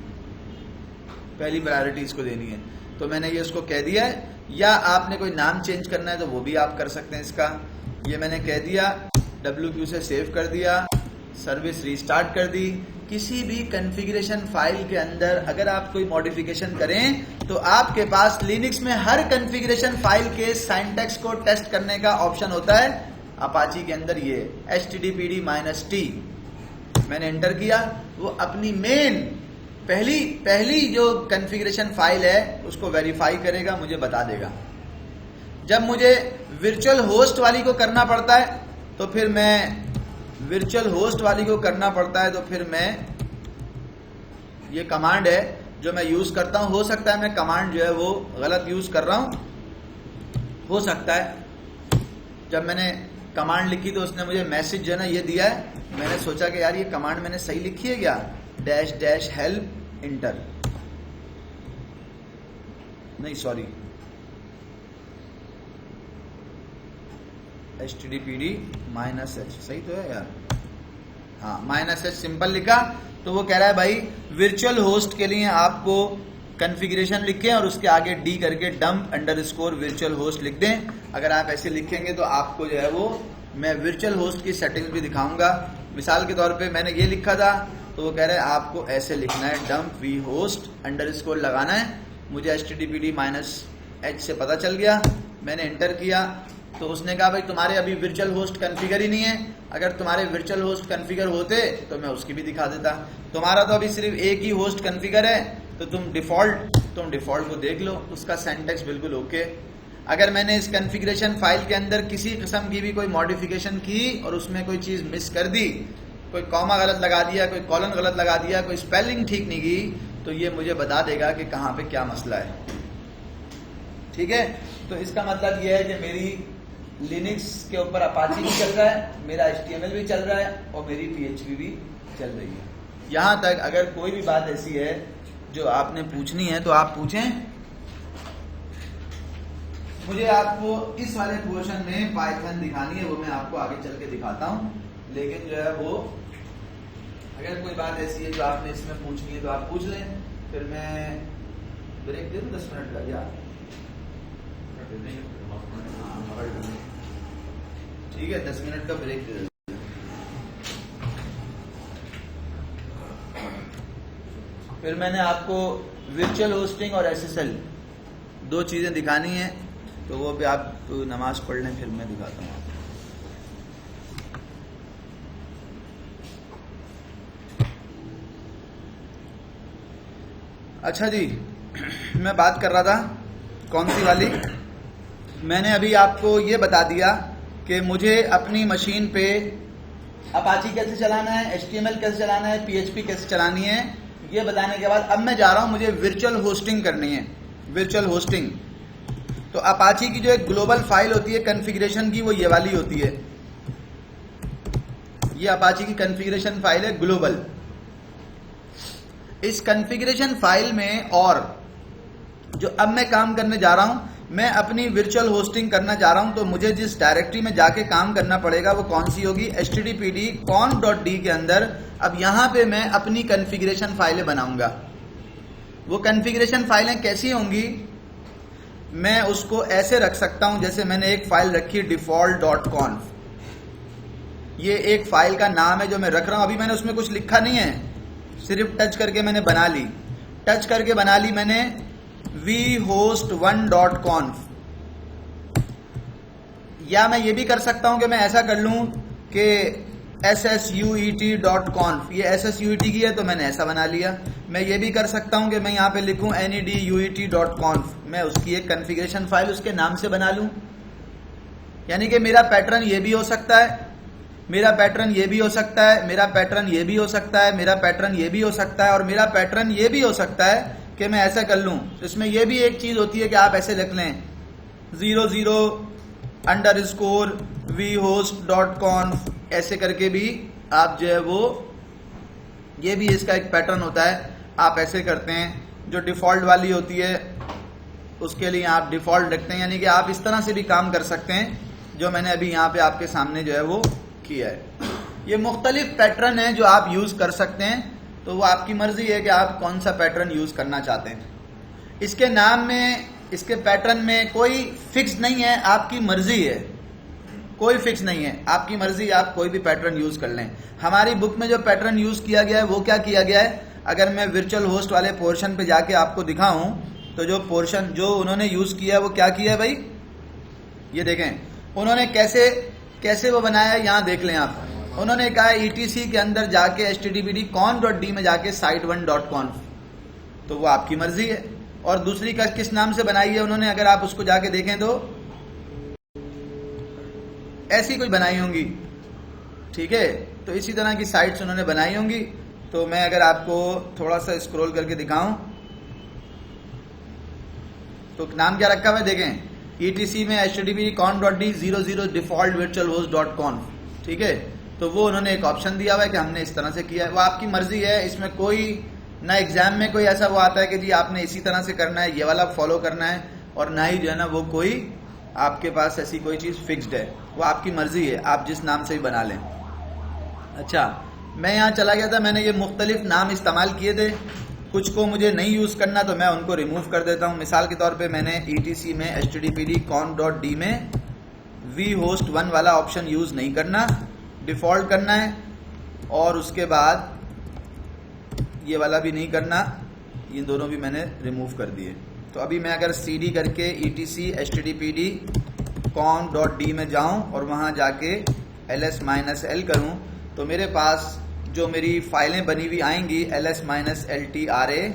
तो मैंने ये उसको कह दिया है, या आपने कोई नाम चेंज करना है तो वो भी आप कर सकते हैं इसका। ये मैंने कह दिया, WQ से सेव कर दिया, सर्विस रीस्टार्ट कर दी। किसी भी कॉन्फ़िगरेशन फाइल के अंदर अगर आप कोई मॉडिफिकेशन करें तो आपके पास लिनक्स में हर कॉन्फ़िगरेशन फाइल के सिंटैक्स को टेस्ट करने का ऑप्शन होता है। अपाची के अंदर ये httpd-t मैंने एंटर किया, वो अपनी मेन पहली जो कॉन्फ़िगरेशन फाइल है उसको वेरीफाई करेगा, मुझे बता देगा। जब मुझे वर्चुअल होस्ट वाली को करना पड़ता है तो फिर मैं ये कमांड है जो मैं यूज करता हूं। हो सकता है मैं कमांड जो है वो गलत यूज कर रहा हूं, हो सकता है। जब मैंने कमांड लिखी तो उसने मुझे मैसेज जो है ना ये दिया है, मैंने सोचा कि यार ये कमांड मैंने सही लिखी है क्या, --help इंटर, नहीं सॉरी httpd-h सही तो है यार, हाँ -h सिंपल लिखा। तो वो कह रहा है भाई वर्चुअल होस्ट के लिए आपको कॉन्फ़िगरेशन लिखें और उसके आगे डी करके dump_virtual host लिख दें। अगर आप ऐसे लिखेंगे तो आपको जो है वो मैं वर्चुअल होस्ट की सेटिंग्स भी दिखाऊंगा। मिसाल के तौर पे मैंने ये लिखा था तो वो कह रहे हैं आपको ऐसे लिखना है dump vhost_ लगाना है। मुझे httpd-h से पता चल गया, मैंने एंटर किया तो उसने कहा भाई तुम्हारे अभी वर्चुअल होस्ट कॉन्फ़िगर ही नहीं है। अगर तुम्हारे वर्चुअल होस्ट कॉन्फ़िगर होते तो मैं उसकी भी दिखा देता। तुम्हारा तो अभी सिर्फ एक ही होस्ट कॉन्फ़िगर है तो तुम डिफ़ॉल्ट को देख लो, उसका सिंटैक्स बिल्कुल ओके। अगर मैंने इस कॉन्फ़िगरेशन फाइल के अंदर किसी किस्म की भी कोई मॉडिफिकेशन की और उसमें कोई चीज़ मिस कर दी, कोई कॉमा गलत लगा दिया, कोई कॉलन गलत लगा दिया, कोई स्पेलिंग ठीक नहीं की, तो ये मुझे बता देगा कि कहाँ पे क्या मसला है। ठीक है, तो इसका मतलब ये है कि मेरी लिनक्स के ऊपर अपाची भी चल रहा है, मेरा HTML भी चल रहा है और मेरी PHP भी चल रही है। यहाँ तक अगर कोई भी बात ऐसी है जो आपने पूछनी है तो आप पूछें। मुझे आपको इस वाले पोर्शन में पाइथन दिखानी है, वो मैं आपको आगे चल के दिखाता हूँ, लेकिन जो है वो अगर कोई बात ऐसी है जो आपने इसमें पूछनी है तो आप पूछ लें, फिर मैं ब्रेक दे दूँ 10 मिनट का। या ठीक है, 10 मिनट का ब्रेक दे दें। फिर मैंने आपको वर्चुअल होस्टिंग और SSL 2 चीजें दिखानी है, तो वो भी आप नमाज पढ़ लें, फिर मैं दिखाता हूँ आपको। अच्छा जी, मैं बात कर रहा था कौन सी वाली, मैंने अभी आपको ये बता दिया कि मुझे अपनी मशीन पे अपाची कैसे चलाना है, HTML कैसे चलाना है, PHP कैसे चलानी है, ये बताने के बाद अब मैं जा रहा हूं, मुझे वर्चुअल होस्टिंग करनी है। वर्चुअल होस्टिंग तो अपाची की जो एक ग्लोबल फाइल होती है कॉन्फ़िगरेशन की, वो ये वाली होती है। ये अपाची की कॉन्फ़िगरेशन फाइल है ग्लोबल। इस कॉन्फ़िगरेशन फाइल में और जो अब मैं काम करने जा रहा हूं, मैं अपनी वर्चुअल होस्टिंग करना चाह रहा हूं, तो मुझे जिस डायरेक्टरी में जाके काम करना पड़ेगा वो कौन सी होगी, httpd conf.d के अंदर। अब यहां पे मैं अपनी कॉन्फ़िगरेशन फाइलें बनाऊंगा। वो कॉन्फ़िगरेशन फाइलें कैसी होंगी, मैं उसको ऐसे रख सकता हूं जैसे मैंने एक फाइल रखी default.conf। ये एक फाइल का नाम है जो मैं रख रहा हूं। अभी मैंने उसमें कुछ लिखा नहीं है, सिर्फ टच करके मैंने बना ली। टच करके बना ली मैंने vhost1.conf। या मैं ये भी कर सकता हूं कि मैं ऐसा कर लूं कि ssuet.conf। ये ssuet की है तो मैंने ऐसा बना लिया। मैं ये भी कर सकता हूं कि मैं यहां पे लिखूं neduet.conf, मैं उसकी एक कॉन्फ़िगरेशन फाइल उसके नाम से बना लूं। यानी कि मेरा पैटर्न ये भी हो सकता है, मेरा पैटर्न ये भी हो सकता है, मेरा पैटर्न ये भी हो सकता है, मेरा पैटर्न ये भी हो सकता है, और मेरा पैटर्न ये भी हो सकता है कि मैं ऐसा कर लूं। इसमें यह भी एक चीज होती है कि आप ऐसे लिख लें 00_vhost.conf, ऐसे करके भी आप जो है वो, ये भी इसका एक पैटर्न होता है, आप ऐसे करते हैं। जो डिफॉल्ट वाली होती है उसके लिए आप डिफॉल्ट रखते हैं, यानी कि आप इस तरह से भी काम कर सकते हैं जो मैंने अभी यहाँ पे आपके सामने जो है वो किया है। ये मुख्तलिफ पैटर्न है जो आप यूज कर सकते हैं, तो वो आपकी मर्जी है कि आप कौन सा पैटर्न यूज करना चाहते हैं। इसके नाम में, इसके पैटर्न में कोई फिक्स नहीं है, आपकी मर्जी है, कोई फिक्स नहीं है, आपकी मर्जी, आप कोई भी पैटर्न यूज कर लें। हमारी बुक में जो पैटर्न यूज किया गया है वो क्या किया गया है, अगर मैं वर्चुअल होस्ट वाले पोर्शन पे जाके आपको दिखाऊं तो जो पोर्शन जो उन्होंने यूज किया है वो क्या किया है भाई, ये देखें उन्होंने कैसे कैसे वो बनाया है, यहां देख लें आप। उन्होंने कहा ETC के अंदर जाके httpd conf.d में जाके site1.conf, तो वो आपकी मर्जी है। और दूसरी का किस नाम से बनाई है उन्होंने, अगर आप उसको जाके देखें तो ऐसी कोई बनाई होंगी, ठीक है। तो इसी तरह की साइट्स उन्होंने बनाई होंगी। तो मैं अगर आपको थोड़ा सा स्क्रॉल करके दिखाऊं तो नाम क्या रखा हुआ है देखें, ETC में httpd conf.d 00 default virtualhost.conf, ठीक है। तो वो उन्होंने एक ऑप्शन दिया हुआ है कि हमने इस तरह से किया है, वो आपकी मर्जी है। इसमें कोई ना एग्जाम में कोई ऐसा वो आता है कि जी आपने इसी तरह से करना है, ये वाला फॉलो करना है, और ना ही जो है ना वो कोई आपके पास ऐसी कोई चीज फिक्स्ड है, वो आपकी मर्जी है, आप जिस नाम से ही बना लें। अच्छा, मैं यहाँ चला गया था, मैंने ये मुख्तलिफ नाम इस्तेमाल किए थे, कुछ को मुझे नहीं यूज करना तो मैं उनको रिमूव कर देता हूँ। मिसाल के तौर पे मैंने ETC में httpd conf.d में vhost1 वाला ऑप्शन यूज नहीं करना, डिफॉल्ट करना है, और उसके बाद ये वाला भी नहीं करना, ये दोनों भी मैंने रिमूव कर दिए। तो अभी मैं अगर cd करके ETC httpd conf.d में जाऊं और वहां जाके ls-l करूं तो मेरे पास जो मेरी फाइलें बनी हुई आएंगी ls-ltra,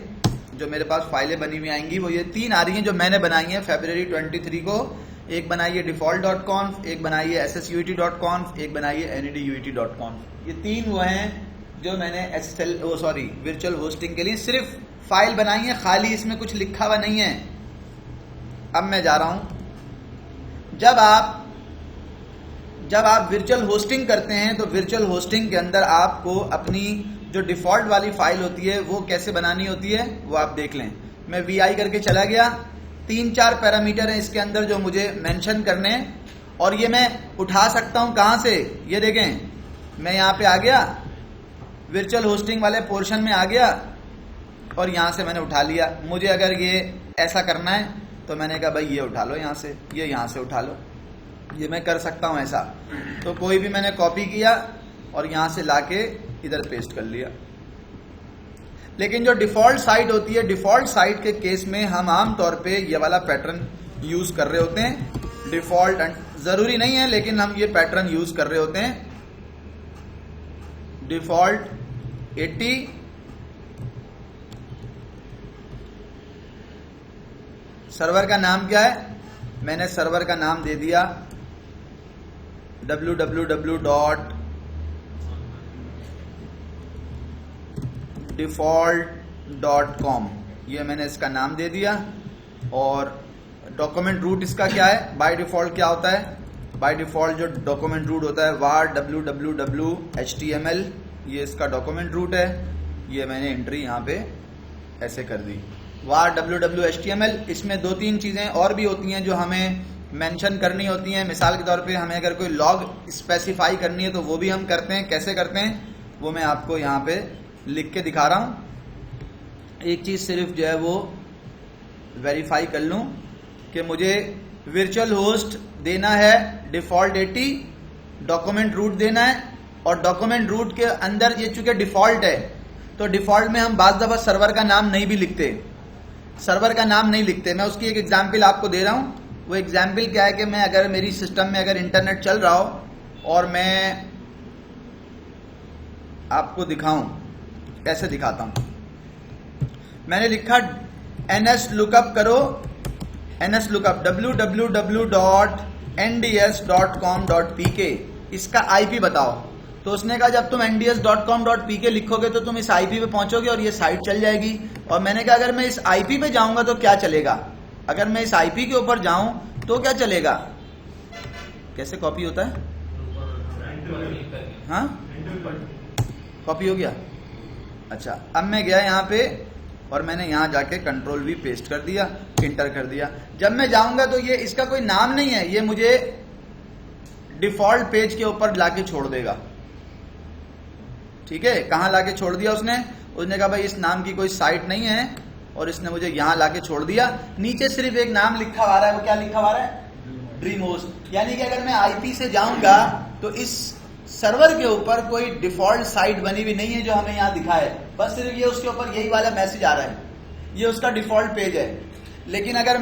जो मेरे पास फाइलें बनी हुई आएंगी वो ये 3 आ रही हैं जो मैंने बनाई हैं February 23 को एक बनाइए default.conf, एक बनाइए ssuit.conf, एक बनाइए neduit.conf। ये तीन वो हैं जो मैंने वर्चुअल होस्टिंग के लिए सिर्फ फाइल बनाई है, खाली इसमें कुछ लिखा हुआ नहीं है। अब मैं जा रहा हूं, जब आप वर्चुअल होस्टिंग करते हैं तो वर्चुअल होस्टिंग के अंदर आपको अपनी जो डिफॉल्ट वाली फाइल होती है वो कैसे बनानी होती है वो आप देख लें। मैं VI करके चला गया, 3-4 पैरामीटर हैं इसके अंदर जो मुझे मेंशन करने हैं, और ये मैं उठा सकता हूं कहां से, ये देखें, मैं यहां पे आ गया, वर्चुअल होस्टिंग वाले पोर्शन में आ गया और यहां से मैंने उठा लिया। मुझे अगर ये ऐसा करना है तो मैंने कहा भाई ये उठा लो यहां से, ये यहां से उठा लो, ये मैं कर सकता हूं ऐसा। तो कोई भी मैंने कॉपी किया और यहां से लाके इधर पेस्ट कर लिया। लेकिन जो डिफॉल्ट साइट होती है, डिफॉल्ट साइट के केस में हम आमतौर पे ये वाला पैटर्न यूज कर रहे होते हैं। डिफॉल्ट जरूरी नहीं है लेकिन हम ये पैटर्न यूज कर रहे होते हैं। डिफॉल्ट 80, सर्वर का नाम क्या है, मैंने सर्वर का नाम दे दिया www.default.com, ये मैंने इसका नाम दे दिया। और डॉक्यूमेंट रूट इसका क्या है, बाय डिफॉल्ट क्या होता है, बाय डिफॉल्ट जो डॉक्यूमेंट रूट होता है var www.html, ये इसका डॉक्यूमेंट रूट है। ये मैंने एंट्री यहाँ पे ऐसे कर दी, var www.html। इसमें 2-3 चीजें और भी होती हैं जो हमें मेंशन करनी होती हैं। मिसाल के तौर पे हमें अगर कोई लॉग स्पेसिफाई करनी है तो वो भी हम करते हैं। कैसे करते हैं वो मैं आपको यहाँ पे लिख के दिखा रहा हूँ। एक चीज सिर्फ जो है वो वेरीफाई कर लूं कि मुझे वर्चुअल होस्ट देना है डिफॉल्ट 80, डॉक्यूमेंट रूट देना है, और डॉक्यूमेंट रूट के अंदर ये चूंकि डिफॉल्ट है तो डिफॉल्ट में हम बाज़ दफा सर्वर का नाम नहीं भी लिखते, सर्वर का नाम नहीं लिखते। मैं उसकी एक एग्जाम्पल आपको दे रहा हूं। वो एग्जाम्पल क्या है कि मैं अगर मेरी सिस्टम में अगर इंटरनेट चल रहा हो और मैं आपको दिखाऊं, ऐसे दिखाता हूं। मैंने लिखा ns लुकअप करो, ns लुकअप www.nds.com.pk, इसका IP बताओ। तो उसने कहा जब तुम nds.com.pk लिखोगे तो तुम इस IP पे पहुंचोगे और ये साइट चल जाएगी। और मैंने कहा अगर मैं इस IP पे जाऊंगा तो क्या चलेगा, अगर मैं इस IP के ऊपर जाऊं तो क्या चलेगा। कैसे कॉपी होता है, हाँ कॉपी हो गया। अच्छा, अब मैं गया यहाँ पे और मैंने यहाँ जाके कंट्रोल V पेस्ट कर दिया, इंटर कर दिया। जब मैं जाऊंगा तो ये इसका कोई नाम नहीं है, ये मुझे डिफॉल्ट पेज के ऊपर लाके छोड़ देगा। ठीक है, कहाँ लाके छोड़ दिया उसने कहा भाई इस नाम की कोई साइट नहीं है, और इसने मुझे यहाँ लाके छोड़ दिया। नीचे सिर्फ एक नाम लिखा हुआ है, वो क्या लिखा हुआ है, ड्रीम होस्ट। यानी कि अगर मैं IP से जाऊंगा तो इस सर्वर के ऊपर कोई डिफॉल्ट साइट बनी हुई नहीं है जो हमें यहाँ दिखाए, बस सिर्फ ये उसके ऊपर यही वाला मैसेज आ रहा है, ये उसका डिफॉल्ट पेज है। लेकिन अगर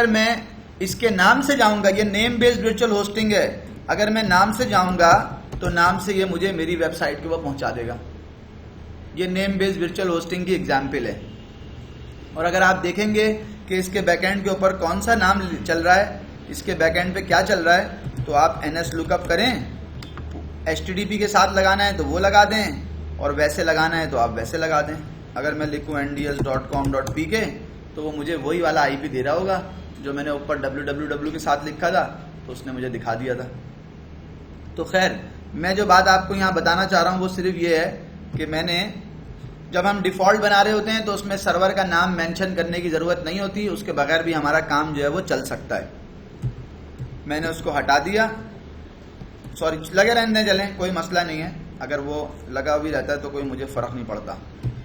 मैं इसके नाम से जाऊंगा, ये नेम बेस्ड वर्चुअल होस्टिंग है, अगर मैं नाम से जाऊंगा तो नाम से ये मुझे मेरी वेबसाइट के ऊपर पहुंचा देगा। ये नेम बेस्ड वर्चुअल होस्टिंग की एग्जाम्पल है। और अगर आप देखेंगे कि इसके बैकएंड के ऊपर कौन सा नाम चल रहा है, इसके बैकएंड पे क्या चल रहा है, तो आप ns लुकअप करें, HTTP के साथ लगाना है तो वो लगा दें, और वैसे लगाना है तो आप वैसे लगा दें। अगर मैं लिखूं nds.com.pk तो वो मुझे वही वाला IP दे रहा होगा जो मैंने ऊपर www के साथ लिखा था, तो उसने मुझे दिखा दिया था। तो खैर, मैं जो बात आपको यहाँ बताना चाह रहा हूँ वो सिर्फ ये है कि जब हम डिफॉल्ट बना रहे होते हैं तो उसमें सर्वर का नाम मेंशन करने की जरूरत नहीं होती, उसके बगैर भी हमारा काम जो है वो चल सकता है। मैंने उसको हटा दिया, सॉरी लगे रहने चलें, कोई मसला नहीं है, अगर वो लगा भी रहता है तो कोई मुझे फर्क नहीं पड़ता।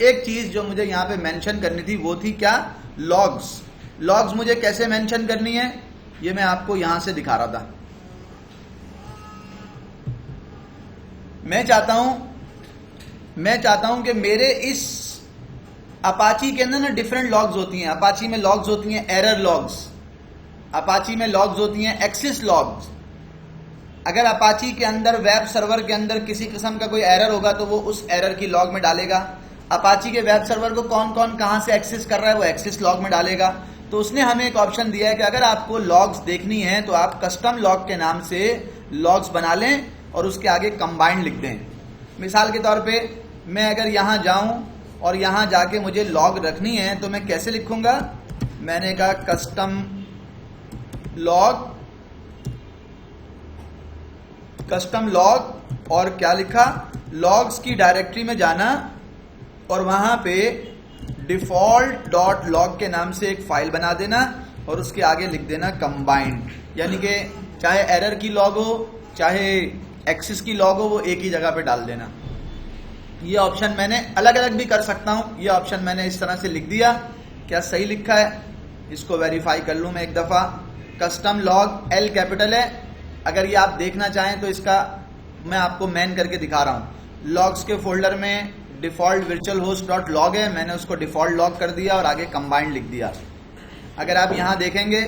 एक चीज जो मुझे यहाँ पे मेंशन करनी थी वो थी क्या, लॉग्स। लॉग्स मुझे कैसे मेंशन करनी है ये मैं आपको यहां से दिखा रहा था। मैं चाहता हूं कि मेरे इस अपाची के अंदर ना डिफरेंट लॉग्स होती हैं। अपाची में लॉग्स होती हैं एरर लॉग्स, अपाची में लॉग्स होती हैं एक्सेस लॉग्स। अगर अपाची के अंदर वेब सर्वर के अंदर किसी किस्म का कोई एरर होगा तो वो उस एरर की लॉग में डालेगा। अपाची के वेब सर्वर को कौन कौन कहां से एक्सेस कर रहा है वो एक्सेस लॉग में डालेगा। तो उसने हमें एक ऑप्शन दिया है कि अगर आपको लॉग्स देखनी है तो आप कस्टम लॉग के नाम से लॉग्स बना लें और उसके आगे कंबाइंड लिख दें। मिसाल के तौर पे मैं अगर यहां जाऊं और यहां जाके मुझे लॉग रखनी है तो मैं कैसे लिखूंगा? मैंने कहा कस्टम लॉग और क्या लिखा? लॉग्स की डायरेक्टरी में जाना और वहां पे default.log के नाम से एक फाइल बना देना और उसके आगे लिख देना कंबाइंड, यानी कि चाहे एरर की लॉग हो चाहे एक्सिस की लॉग हो वो एक ही जगह पे डाल देना। ये ऑप्शन मैंने अलग अलग भी कर सकता हूं, ये ऑप्शन मैंने इस तरह से लिख दिया। क्या सही लिखा है? इसको वेरीफाई कर लूं मैं एक दफा। कस्टम लॉग L कैपिटल है। अगर ये आप देखना चाहें तो इसका मैं आपको मैन करके दिखा रहा हूं। लॉग्स के फोल्डर में default virtual host dot log है, मैंने उसको डिफॉल्ट लॉग कर दिया और आगे कंबाइंड लिख दिया। अगर आप यहां देखेंगे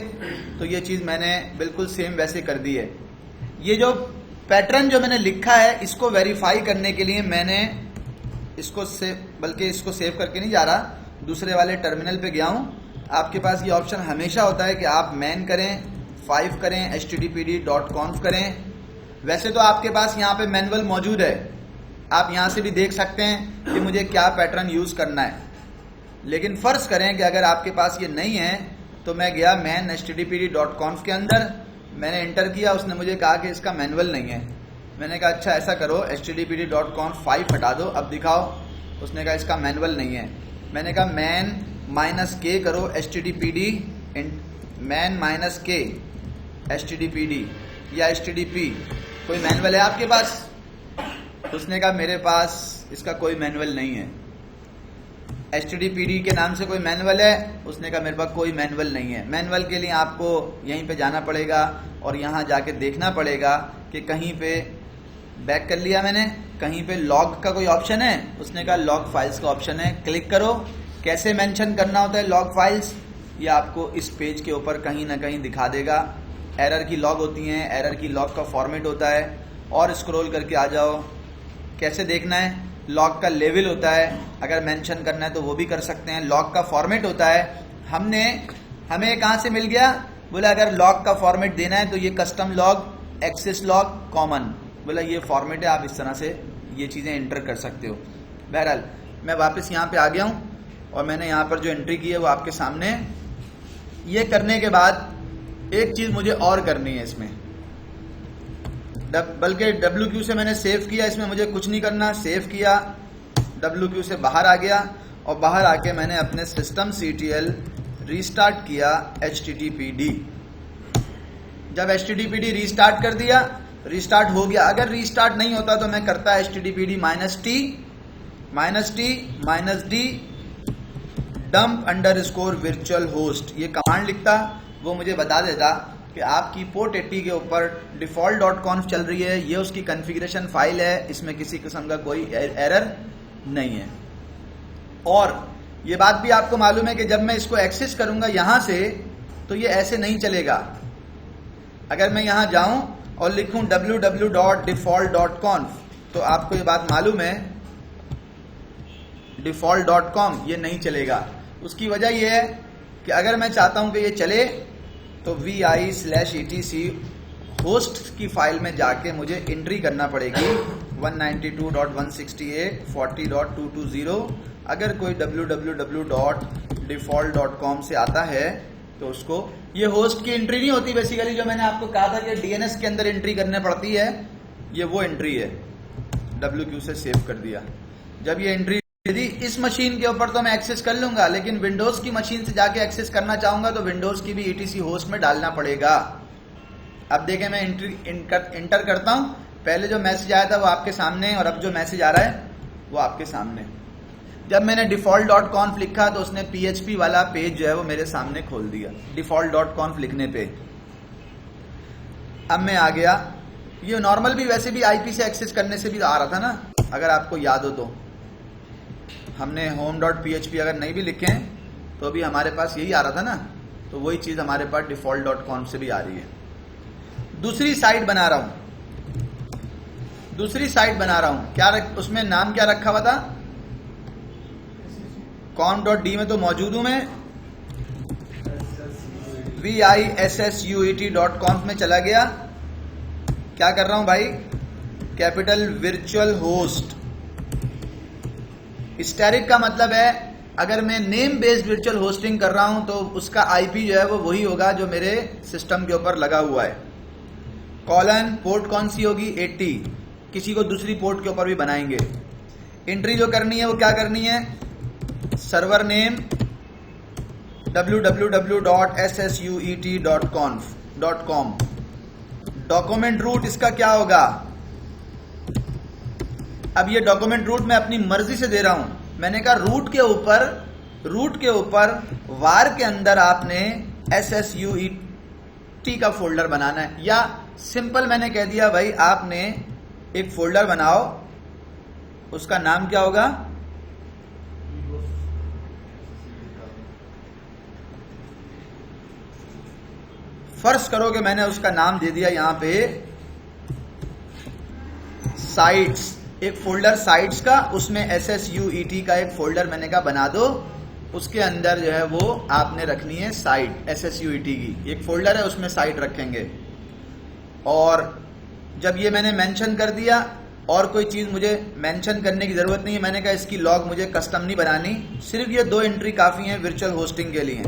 तो ये चीज मैंने बिल्कुल सेम वैसे कर दी है। ये जो पैटर्न जो मैंने लिखा है इसको वेरीफाई करने के लिए मैंने इसको इसको सेव करके नहीं जा रहा, दूसरे वाले टर्मिनल पे गया हूं। आपके पास ये ऑप्शन हमेशा होता है कि आप मैन करें, 5 करें, httpd.conf करें। वैसे तो आपके पास यहाँ पे मैनुअल मौजूद है, आप यहां से भी देख सकते हैं कि मुझे क्या पैटर्न यूज करना है। लेकिन फर्ज करें कि अगर आपके पास ये नहीं है तो मैं गया मैन httpd.conf के अंदर, मैंने एंटर किया, उसने मुझे कहा कि इसका मैनुअल नहीं है। मैंने कहा अच्छा ऐसा करो httpd.conf 5 हटा दो, अब दिखाओ। उसने कहा इसका मैनुअल नहीं है। मैंने कहा मैन -k करो httpd मैन -k httpd या http, कोई मैनुअल है आपके पास? उसने कहा मेरे पास इसका कोई मैनुअल नहीं है। httpd के नाम से कोई मैनुअल है? उसने कहा मेरे पास कोई मैनुअल नहीं है। मैनुअल के लिए आपको यहीं पे जाना पड़ेगा और यहां जाके देखना पड़ेगा कि कहीं पे, बैक कर लिया मैंने, कहीं पे लॉग का कोई ऑप्शन है? उसने कहा लॉग फाइल्स का ऑप्शन है, क्लिक करो। कैसे मेंशन करना होता है लॉग फाइल्स, ये आपको इस पेज के ऊपर कहीं ना कहीं दिखा देगा। एरर की लॉग होती हैं, एरर की लॉग का फॉर्मेट होता है, और स्क्रॉल करके आ जाओ। कैसे देखना है? लॉग का लेवल होता है, अगर मेंशन करना है तो वो भी कर सकते हैं। लॉग का फॉर्मेट होता है। हमें कहां से मिल गया? बोला अगर लॉग का फॉर्मेट देना है तो ये custom log, access log, common, बोला ये फॉर्मेट है, आप इस तरह से ये चीजें एंटर कर सकते हो। बहरहाल मैं वापस यहाँ पे आ गया हूं और मैंने यहाँ पर जो एंट्री की है वो आपके सामने है। ये करने के बाद एक चीज मुझे और करनी है इसमें, बल्कि WQ से मैंने सेव किया, इसमें मुझे कुछ नहीं करना। सेव किया, WQ से बाहर आ गया और बाहर आके मैंने अपने सिस्टम CTL रीस्टार्ट किया httpd। जब httpd रीस्टार्ट कर दिया, रीस्टार्ट हो गया। अगर रीस्टार्ट नहीं होता तो मैं करता httpd -t dump _virtual host, ये कमांड लिखता, वो मुझे बता देता कि आपकी पोर्ट 80 के ऊपर default.conf चल रही है, ये उसकी कॉन्फ़िगरेशन फाइल है, इसमें किसी किस्म का कोई एरर नहीं है। और ये बात भी आपको मालूम है कि जब मैं इसको एक्सेस करूंगा यहां से तो ये ऐसे नहीं चलेगा। अगर मैं यहां जाऊं और लिखूं www.default.conf तो आपको ये बात मालूम है default.com ये नहीं चलेगा। उसकी वजह यह है कि अगर मैं चाहता हूं कि ये चले तो vi/etc होस्ट की फाइल में जाके मुझे एंट्री करना पड़ेगी 192.168.40.220। अगर कोई www.default.com से आता है तो उसको, ये होस्ट की एंट्री नहीं होती बेसिकली, जो मैंने आपको कहा था कि DNS के अंदर एंट्री करने पड़ती है, ये वो एंट्री है। WQ से सेव कर दिया। जब ये एंट्री यदि इस मशीन के ऊपर तो मैं एक्सेस कर लूंगा, लेकिन विंडोज की मशीन से जाके एक्सेस करना चाहूंगा तो विंडोज की भी ETC होस्ट में डालना पड़ेगा। अब देखें मैं एंटर करता हूं, पहले जो मैसेज आया था वो आपके सामने और अब जो मैसेज आ रहा है वो आपके सामने। जब मैंने default.conf लिखा तो उसने PHP वाला पेज जो है वो मेरे सामने खोल दिया default.conf लिखने पे। अब मैं आ गया, ये नॉर्मल भी वैसे भी IP से एक्सेस करने से भी आ रहा था ना, अगर आपको याद हो तो हमने home.php अगर नहीं भी लिखे तो भी हमारे पास यही आ रहा था ना, तो वही चीज हमारे पास default.conf से भी आ रही है। दूसरी साइट बना रहा हूं, क्या उसमें नाम क्या रखा हुआ था? conf.d में तो मौजूद हूं मैं, VISSUET.conf में चला गया। क्या कर रहा हूं भाई, कैपिटल वर्चुअल होस्ट। स्टैटिक का मतलब है अगर मैं नेम बेस्ड वर्चुअल होस्टिंग कर रहा हूं तो उसका आईपी जो है वो वही होगा जो मेरे सिस्टम के ऊपर लगा हुआ है। कॉलन पोर्ट कौन सी होगी, 80। किसी को दूसरी पोर्ट के ऊपर भी बनाएंगे। एंट्री जो करनी है वो क्या करनी है, server name www.ssuet.com। Document root इसका क्या होगा, अब ये डॉक्यूमेंट रूट मैं अपनी मर्जी से दे रहा हूं। मैंने कहा रूट के ऊपर वार के अंदर आपने SSUET का फोल्डर बनाना है, या सिंपल मैंने कह दिया भाई आपने एक फोल्डर बनाओ, उसका नाम क्या होगा, फर्ज करो कि मैंने उसका नाम दे दिया यहां पे साइट्स, एक फोल्डर साइट्स का, उसमें SSUET का एक फोल्डर मैंने कहा बना दो। उसके अंदर जो है वो आपने रखनी है साइट SSUET की, एक फोल्डर है उसमें साइट रखेंगे। और जब ये मैंने मेंशन कर दिया, और कोई चीज मुझे मेंशन करने की जरूरत नहीं है, मैंने कहा इसकी लॉग मुझे कस्टम नहीं बनानी, सिर्फ ये 2 एंट्री काफी है वर्चुअल होस्टिंग के लिए।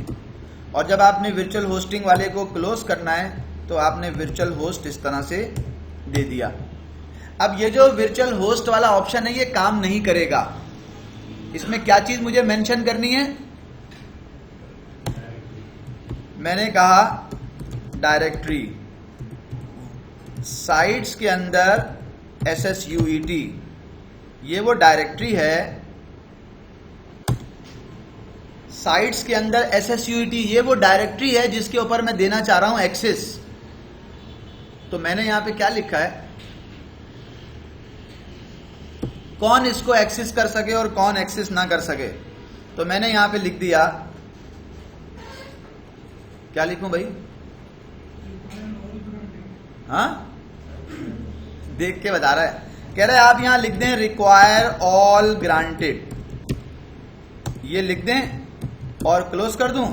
और जब आपने वर्चुअल होस्टिंग वाले को क्लोज करना है तो आपने वर्चुअल होस्ट इस तरह से दे दिया। अब ये जो वर्चुअल होस्ट वाला ऑप्शन है ये काम नहीं करेगा। इसमें क्या चीज मुझे मेंशन करनी है, मैंने कहा डायरेक्टरी साइट्स के अंदर SSUET, ये वो डायरेक्टरी है साइट्स के अंदर SSUET, ये वो डायरेक्टरी है जिसके ऊपर मैं देना चाह रहा हूं एक्सेस। तो मैंने यहां पे क्या लिखा है, कौन इसको एक्सेस कर सके और कौन एक्सेस ना कर सके। तो मैंने यहां पे लिख दिया, क्या लिखूं भाई, हाँ देख के बता रहा है, कह रहा है आप यहां लिख दें रिक्वायर ऑल ग्रांटेड, ये लिख दें और क्लोज कर दूं,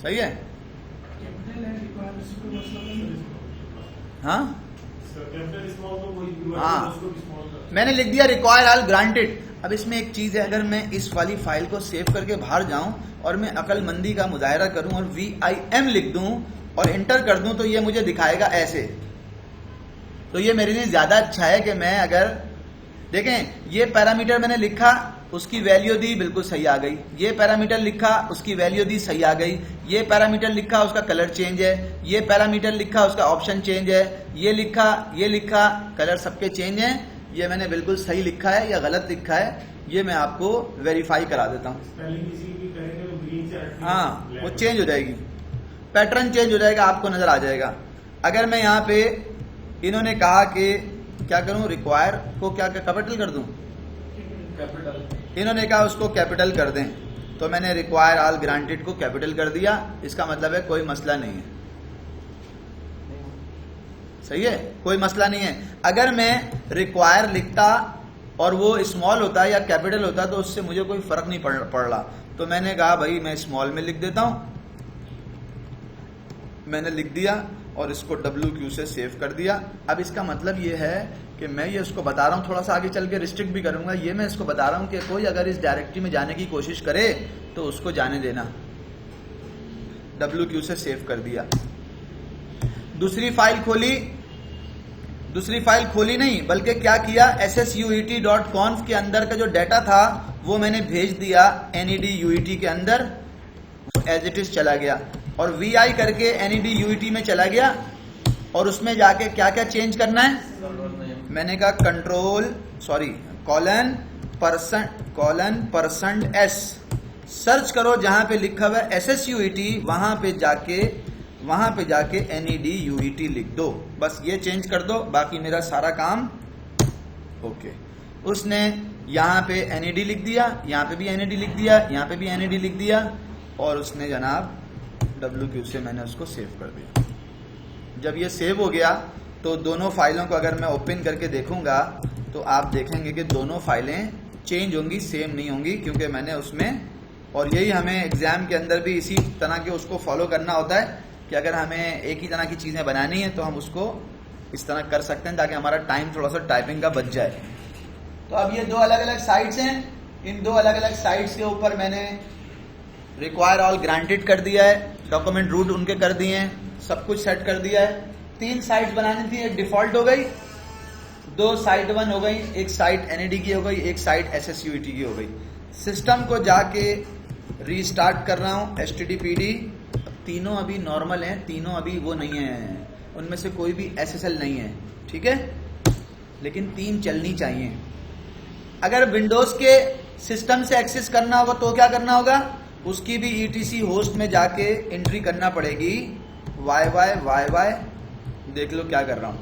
सही है, हाँ हाँ मैंने लिख दिया रिक्वायर ऑल ग्रांटेड। अब इसमें एक चीज है, अगर मैं इस वाली फाइल को सेव करके बाहर जाऊं और मैं अकलमंदी का मुजाहरा करूं और VIM लिख दूं और एंटर कर दूं तो ये मुझे दिखाएगा ऐसे। तो ये मेरे लिए ज्यादा अच्छा है कि मैं अगर देखें, ये पैरामीटर मैंने लिखा, उसकी वैल्यू दी, बिल्कुल सही आ गई। ये पैरामीटर लिखा, उसकी वैल्यू दी, सही आ गई। ये पैरामीटर लिखा, उसका कलर चेंज है। ये पैरामीटर लिखा, उसका ऑप्शन चेंज है। ये लिखा, कलर सबके चेंज हैं। ये मैंने बिल्कुल सही लिखा है या गलत लिखा है, ये मैं आपको वेरीफाई करा देता हूँ। हाँ, वो चेंज हो जाएगी, पैटर्न चेंज हो जाएगा, आपको नजर आ जाएगा। अगर मैं यहाँ पे, इन्होंने कहा कि क्या करूं, रिक्वायर को क्या कैपिटल कर दूं, कैपिटल, इन्होंने कहा उसको कैपिटल कर दें, तो मैंने रिक्वायर ऑल ग्रांटेड को कैपिटल कर दिया। इसका मतलब है कोई मसला नहीं है, सही है, कोई मसला नहीं है। अगर मैं रिक्वायर लिखता और वो स्मॉल होता या कैपिटल होता तो उससे मुझे कोई फर्क नहीं पड़ रहा, तो मैंने कहा भाई मैं स्मॉल में लिख देता हूं, मैंने लिख दिया और इसको WQ से सेव कर दिया। अब इसका मतलब ये है कि मैं ये इसको बता रहा हूँ, थोड़ा सा आगे चल के रिस्ट्रिक्ट भी करूंगा, ये मैं इसको बता रहा हूँ कि कोई अगर इस डायरेक्टरी में जाने की कोशिश करे तो उसको जाने देना। WQ से सेव कर दिया। दूसरी फाइल खोली नहीं, बल्कि क्या किया, SSUET.conf के अंदर का जो डाटा था वो मैंने भेज दिया NED-UET के अंदर, एज इट इज चला गया। और VI करके NED-UET में चला गया और उसमें जाके क्या क्या चेंज करना है, मैंने कहा %S सर्च करो, जहां पे लिखा हुआ है SSUET, वहां पे जाके NED-UET लिख दो, बस ये चेंज कर दो, बाकी मेरा सारा काम ओके। उसने यहां पे NED लिख दिया, यहां पे भी NED लिख दिया, यहां पे भी NED लिख दिया, और उसने जनाब WQ से मैंने उसको सेव कर दिया। जब ये सेव हो गया तो दोनों फाइलों को अगर मैं ओपन करके देखूंगा तो आप देखेंगे कि दोनों फाइलें चेंज होंगी, सेम नहीं होंगी, क्योंकि मैंने उसमें और यही हमें एग्जाम के अंदर भी इसी तरह के उसको फॉलो करना होता है कि अगर हमें एक ही तरह की चीजें बनानी है तो हम उसको इस तरह कर सकते हैं ताकि हमारा टाइम थोड़ा सा टाइपिंग का बच जाए। तो अब ये दो अलग अलग साइट्स हैं, इन दो अलग अलग साइट्स के ऊपर मैंने रिक्वायर ऑल ग्रांटेड कर दिया है, डॉक्यूमेंट रूट उनके कर दिए हैं, सब कुछ सेट कर दिया है। 3 साइट्स बनानी थी, एक डिफॉल्ट हो गई, 2 साइट 1 हो गई, एक साइट NAD की हो गई, एक साइट SSUET की हो गई। सिस्टम को जाके रीस्टार्ट कर रहा हूं HTTPD। तीनों अभी नॉर्मल हैं, तीनों अभी वो नहीं है, उनमें से कोई भी SSL नहीं है, ठीक है, लेकिन 3 चलनी चाहिए। अगर विंडोज के सिस्टम से एक्सेस करना होगा तो क्या करना होगा, उसकी भी ETC होस्ट में जाके एंट्री करना पड़ेगी YY देख लो क्या कर रहा हूं,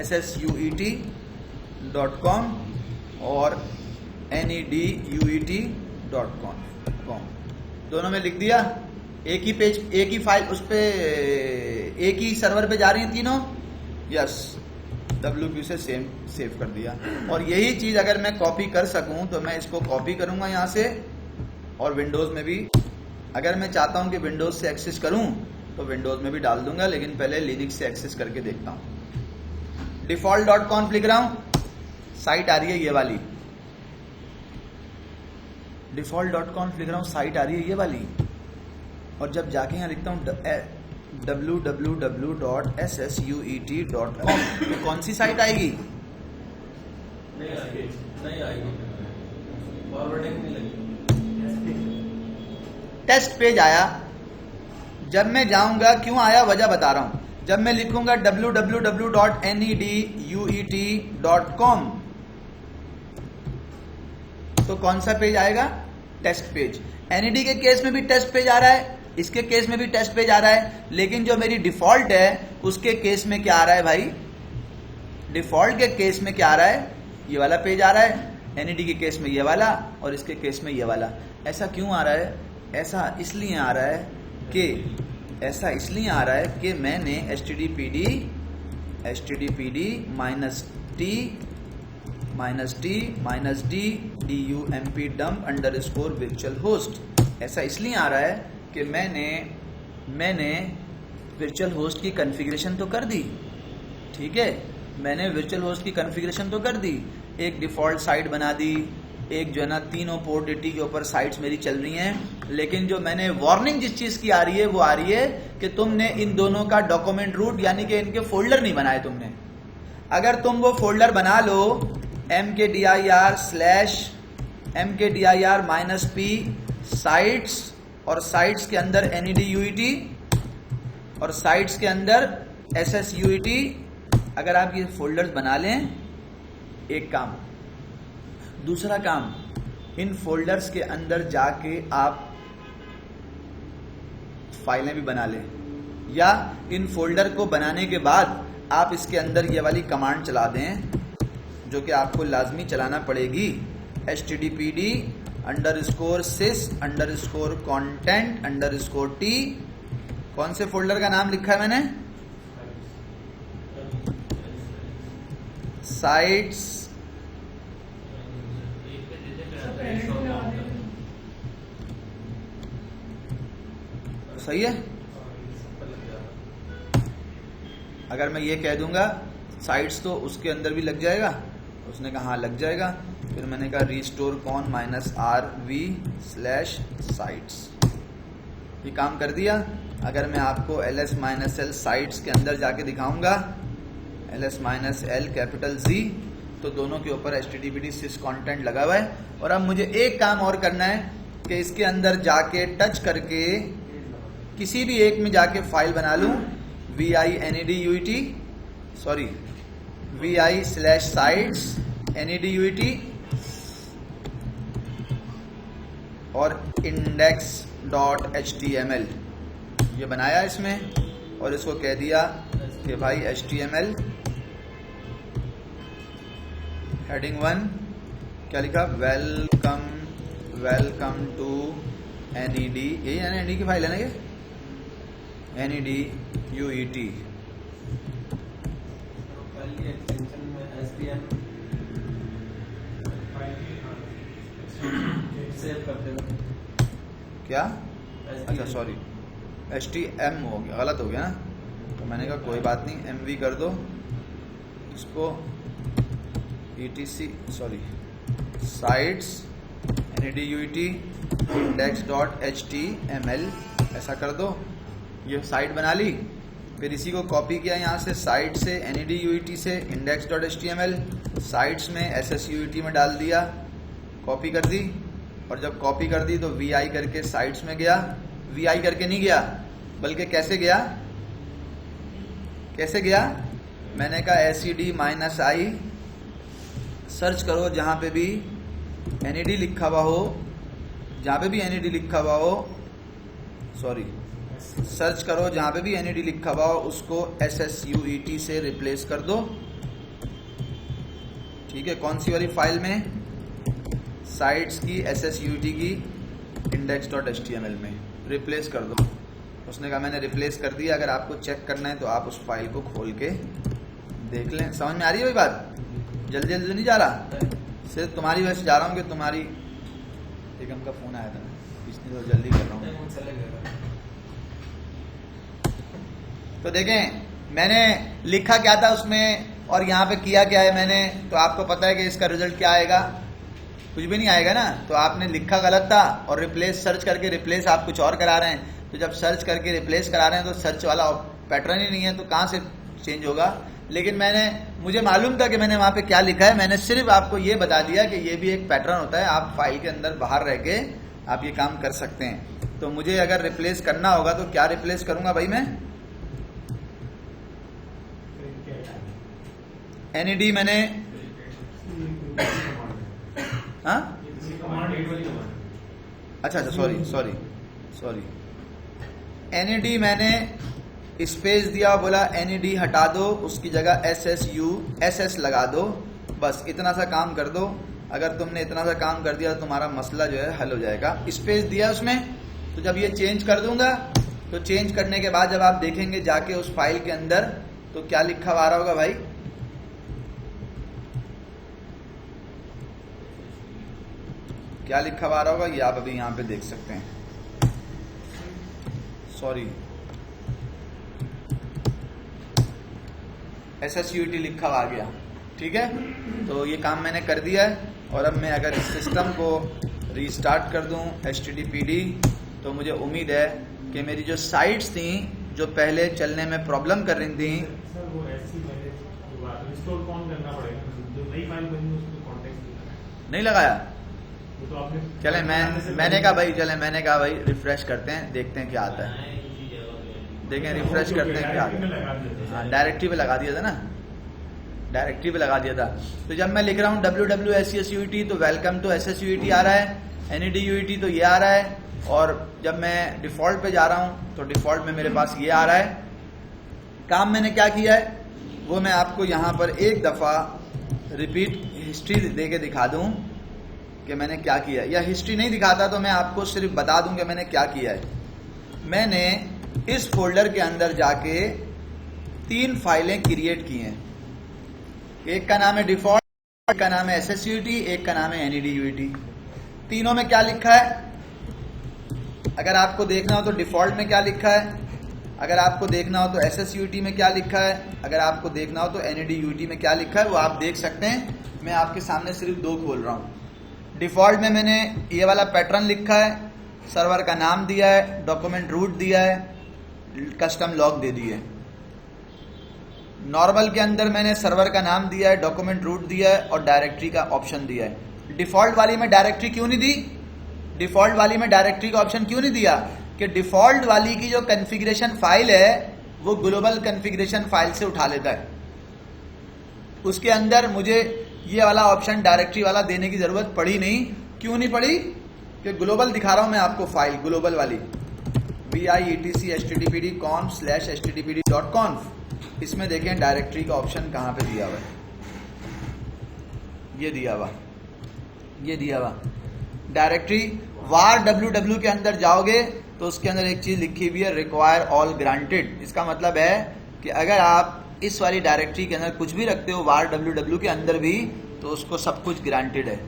SSUET.com और NADUET.com दोनों में लिख दिया। एक ही पेज, एक ही फाइल, उस पे एक ही सर्वर पे जा रही हैं तीनों, यस, WQ से सेव कर दिया। और यही चीज अगर मैं कॉपी कर सकूं तो मैं इसको कॉपी करूंगा यहां से, और विंडोज में भी अगर मैं चाहता हूं कि विंडोज से एक्सेस करूं तो विंडोज में भी डाल दूंगा, लेकिन पहले लिनक्स से एक्सेस करके देखता हूं। default.conf लिख रहा हूं, साइट आ रही है ये वाली, default.conf लिख रहा हूं, साइट आ रही है ये वाली। और जब जाके यहां लिखता हूं www.ssuet.com तो कौन सी साइट आएगी, नहीं आएगी, फॉरवर्डिंग नहीं लगेगी। टेस्ट पेज आया। जब मैं जाऊंगा, क्यों आया वजह बता रहा हूं, जब मैं लिखूंगा www.neduet.com तो कौन सा पेज आएगा, टेस्ट पेज। NAD के केस में भी टेस्ट पेज आ रहा है, इसके केस में भी टेस्ट पेज आ रहा है, लेकिन जो मेरी डिफॉल्ट है उसके केस में क्या आ रहा है भाई, डिफॉल्ट के केस में क्या आ रहा है, ये वाला पेज आ रहा है, NAD के केस में ये वाला और इसके केस में ये वाला। ऐसा क्यों आ रहा है, ऐसा इसलिए आ रहा है कि मैंने HTTPD -t-d dump_virtual host, ऐसा इसलिए आ रहा है कि मैंने वर्चुअल होस्ट की कॉन्फ़िगरेशन तो कर दी, ठीक है, मैंने वर्चुअल होस्ट की कॉन्फ़िगरेशन तो कर दी, एक डिफॉल्ट साइट बना दी, एक जो है ना तीनों पोर्ट 80 के ऊपर साइट्स मेरी चल रही हैं, लेकिन जो मैंने वार्निंग जिस चीज की आ रही है वो आ रही है कि तुमने इन दोनों का डॉक्यूमेंट रूट यानी कि इनके फोल्डर नहीं बनाए तुमने। अगर तुम वो फोल्डर बना लो mkdir/p साइट्स और साइट्स के अंदर NADUET और साइट्स के अंदर SSUET, अगर आप ये फोल्डर्स बना लें, एक काम। दूसरा काम, इन फोल्डर्स के अंदर जाके आप फाइलें भी बना लें, या इन फोल्डर को बनाने के बाद आप इसके अंदर ये वाली कमांड चला दें जो कि आपको लाजमी चलाना पड़ेगी, httpd_sys_content_t। कौन से फोल्डर का नाम लिखा है मैंने, साइट्स, सही है। अगर मैं ये कह दूंगा साइट्स तो उसके अंदर भी लग जाएगा, उसने कहा हाँ लग जाएगा, फिर मैंने कहा restore con -rv/sites, ये काम कर दिया। अगर मैं आपको ls-l साइट्स के अंदर जाके दिखाऊंगा, ls-l कैपिटल Z, तो दोनों के ऊपर HTTPD sys content लगा हुआ है। और अब मुझे एक काम और करना है कि इसके अंदर जाके टच करके किसी भी एक में जाके फाइल बना लूं, vi/sites NADUET और index.html, ये बनाया इसमें, और इसको कह दिया कि भाई HTML हेडिंग 1 क्या लिखा, वेलकम टू NAD, यही NAD की फाइल है ना ये, NADUET। एक्सटेंशन में SPM सेव कर देना। क्या? अच्छा सॉरी, HTM हो गया, गलत हो गया ना, तो मैंने कहा कोई बात नहीं, MV कर दो इसको, ETC sorry sites NADUIT index.html ऐसा कर दो। ये साइट बना ली, फिर इसी को कॉपी किया यहाँ से, साइट से NADUIT से index.html, साइट्स में SSUIT में डाल दिया, कॉपी कर दी, और जब कॉपी कर दी तो VI करके साइट्स में गया, VI करके नहीं गया, बल्कि कैसे गया, कैसे गया, मैंने कहा SED-I सर्च करो जहां पे भी NAD लिखा हुआ हो, जहां पे भी NAD लिखा हुआ हो, सॉरी सर्च करो जहां पे भी NAD लिखा हुआ हो, उसको SSUET से रिप्लेस कर दो। ठीक है, कौन सी वाली फाइल में? साइट्स की SSUET की index.html में रिप्लेस कर दो। उसने कहा मैंने रिप्लेस कर दिया, अगर आपको चेक करना है तो आप उस फाइल को खोल के देख लें। समझ में आ रही है भाई बात? जल्दी जल्दी नहीं जा रहा, सिर्फ तुम्हारी वजह से जा रहा हूँ कि तुम्हारी बेगम का फोन आया था, इसलिए तो जल्दी कर रहा हूँ। तो देखें मैंने लिखा क्या था उसमें और यहाँ पे किया क्या है मैंने, तो आपको पता है कि इसका रिजल्ट क्या आएगा, कुछ भी नहीं आएगा ना। तो आपने लिखा गलत था और रिप्लेस सर्च करके रिप्लेस आप कुछ और करा रहे हैं, तो जब सर्च करके रिप्लेस करा रहे हैं तो सर्च वाला पैटर्न ही नहीं है, तो कहाँ से चेंज होगा। लेकिन मुझे मालूम था कि मैंने वहां पे क्या लिखा है, मैंने सिर्फ आपको ये बता दिया कि ये भी एक पैटर्न होता है, आप फाइल के अंदर बाहर रह के आप ये काम कर सकते हैं। तो मुझे अगर रिप्लेस करना होगा तो क्या रिप्लेस करूंगा भाई मैं? NAD मैंने हाँ अच्छा सॉरी NAD मैंने स्पेस दिया, बोला NAD हटा दो, उसकी जगह SS लगा दो, बस इतना सा काम कर दो। अगर तुमने इतना सा काम कर दिया तो तुम्हारा मसला जो है हल हो जाएगा। स्पेस दिया उसमें, तो जब ये चेंज कर दूंगा तो चेंज करने के बाद जब आप देखेंगे जाके उस फाइल के अंदर तो क्या लिखा आ रहा होगा भाई? क्या लिखा आ रहा होगा ये आप अभी यहां पे देख सकते हैं। सॉरी SSUET लिखा आ गया। ठीक है, तो ये काम मैंने कर दिया है। और अब मैं अगर इस सिस्टम को रीस्टार्ट कर दूं HTTPD, तो मुझे उम्मीद है कि मेरी जो साइट्स थी जो पहले चलने में प्रॉब्लम कर रही थी, सर वो ऐसी मैंने इंस्टॉल कौन करना पड़ेगा, जो नई फाइल बनी उसको कॉन्टेक्स्ट नहीं लगाया। वो तो आपने चले मैंने कहा भाई रिफ्रेश करते हैं, देखते हैं क्या आता है। देखें रिफ्रेश करते हैं क्या आता है। हाँ डायरेक्टरी पे लगा दिया था ना, डायरेक्टरी पे लगा दिया था। तो जब मैं लिख रहा हूँ WWSCSUET तो वेलकम टू SSUET आ रहा है, NADUIT तो ये आ रहा है, और जब मैं डिफॉल्ट पे जा रहा हूँ तो डिफॉल्ट में मेरे पास ये आ रहा है। काम मैंने क्या किया है वो मैं आपको यहाँ पर एक दफ़ा रिपीट हिस्ट्री दे के दिखा दूँ कि मैंने क्या किया, या हिस्ट्री नहीं दिखाता तो मैं आपको सिर्फ बता दूं कि मैंने क्या किया है। मैंने इस फोल्डर के अंदर जाके 3 फाइलें क्रिएट की हैं। एक का नाम है डिफॉल्ट, एक का नाम है SSUET, एक का नाम है NADUIT। तीनों में क्या लिखा है अगर आपको देखना हो तो डिफॉल्ट में क्या लिखा है, अगर आपको देखना हो तो SSUET में क्या लिखा है, अगर आपको देखना हो तो NADUIT में क्या लिखा है वो आप देख सकते हैं। मैं आपके सामने सिर्फ 2 खोल रहा हूं। डिफॉल्ट में मैंने ये वाला पैटर्न लिखा है, सर्वर का नाम दिया है, डॉक्यूमेंट रूट दिया है, कस्टम लॉग दे दिए। नॉर्मल के अंदर मैंने सर्वर का नाम दिया है, डॉक्यूमेंट रूट दिया है और डायरेक्टरी का ऑप्शन दिया है। डिफॉल्ट वाली में डायरेक्टरी क्यों नहीं दी, डिफॉल्ट वाली में डायरेक्टरी का ऑप्शन क्यों नहीं दिया कि डिफॉल्ट वाली की जो कॉन्फ़िगरेशन फाइल है वो ग्लोबल कॉन्फ़िगरेशन फाइल से उठा लेता है। उसके अंदर मुझे ये वाला ऑप्शन डायरेक्टरी वाला देने की जरूरत पड़ी नहीं। क्यों नहीं पड़ी कि ग्लोबल दिखा रहा हूं मैं आपको फाइल, ग्लोबल वाली vietc/httpd.conf, इसमें देखें डायरेक्टरी का ऑप्शन कहां पे दिया हुआ है, ये दिया हुआ डायरेक्टरी var ww के अंदर जाओगे तो उसके अंदर एक चीज लिखी हुई है रिक्वायर ऑल ग्रांटेड। इसका मतलब है कि अगर आप इस वाली डायरेक्टरी के अंदर कुछ भी रखते हो var ww के अंदर भी तो उसको सब कुछ ग्रांटेड है।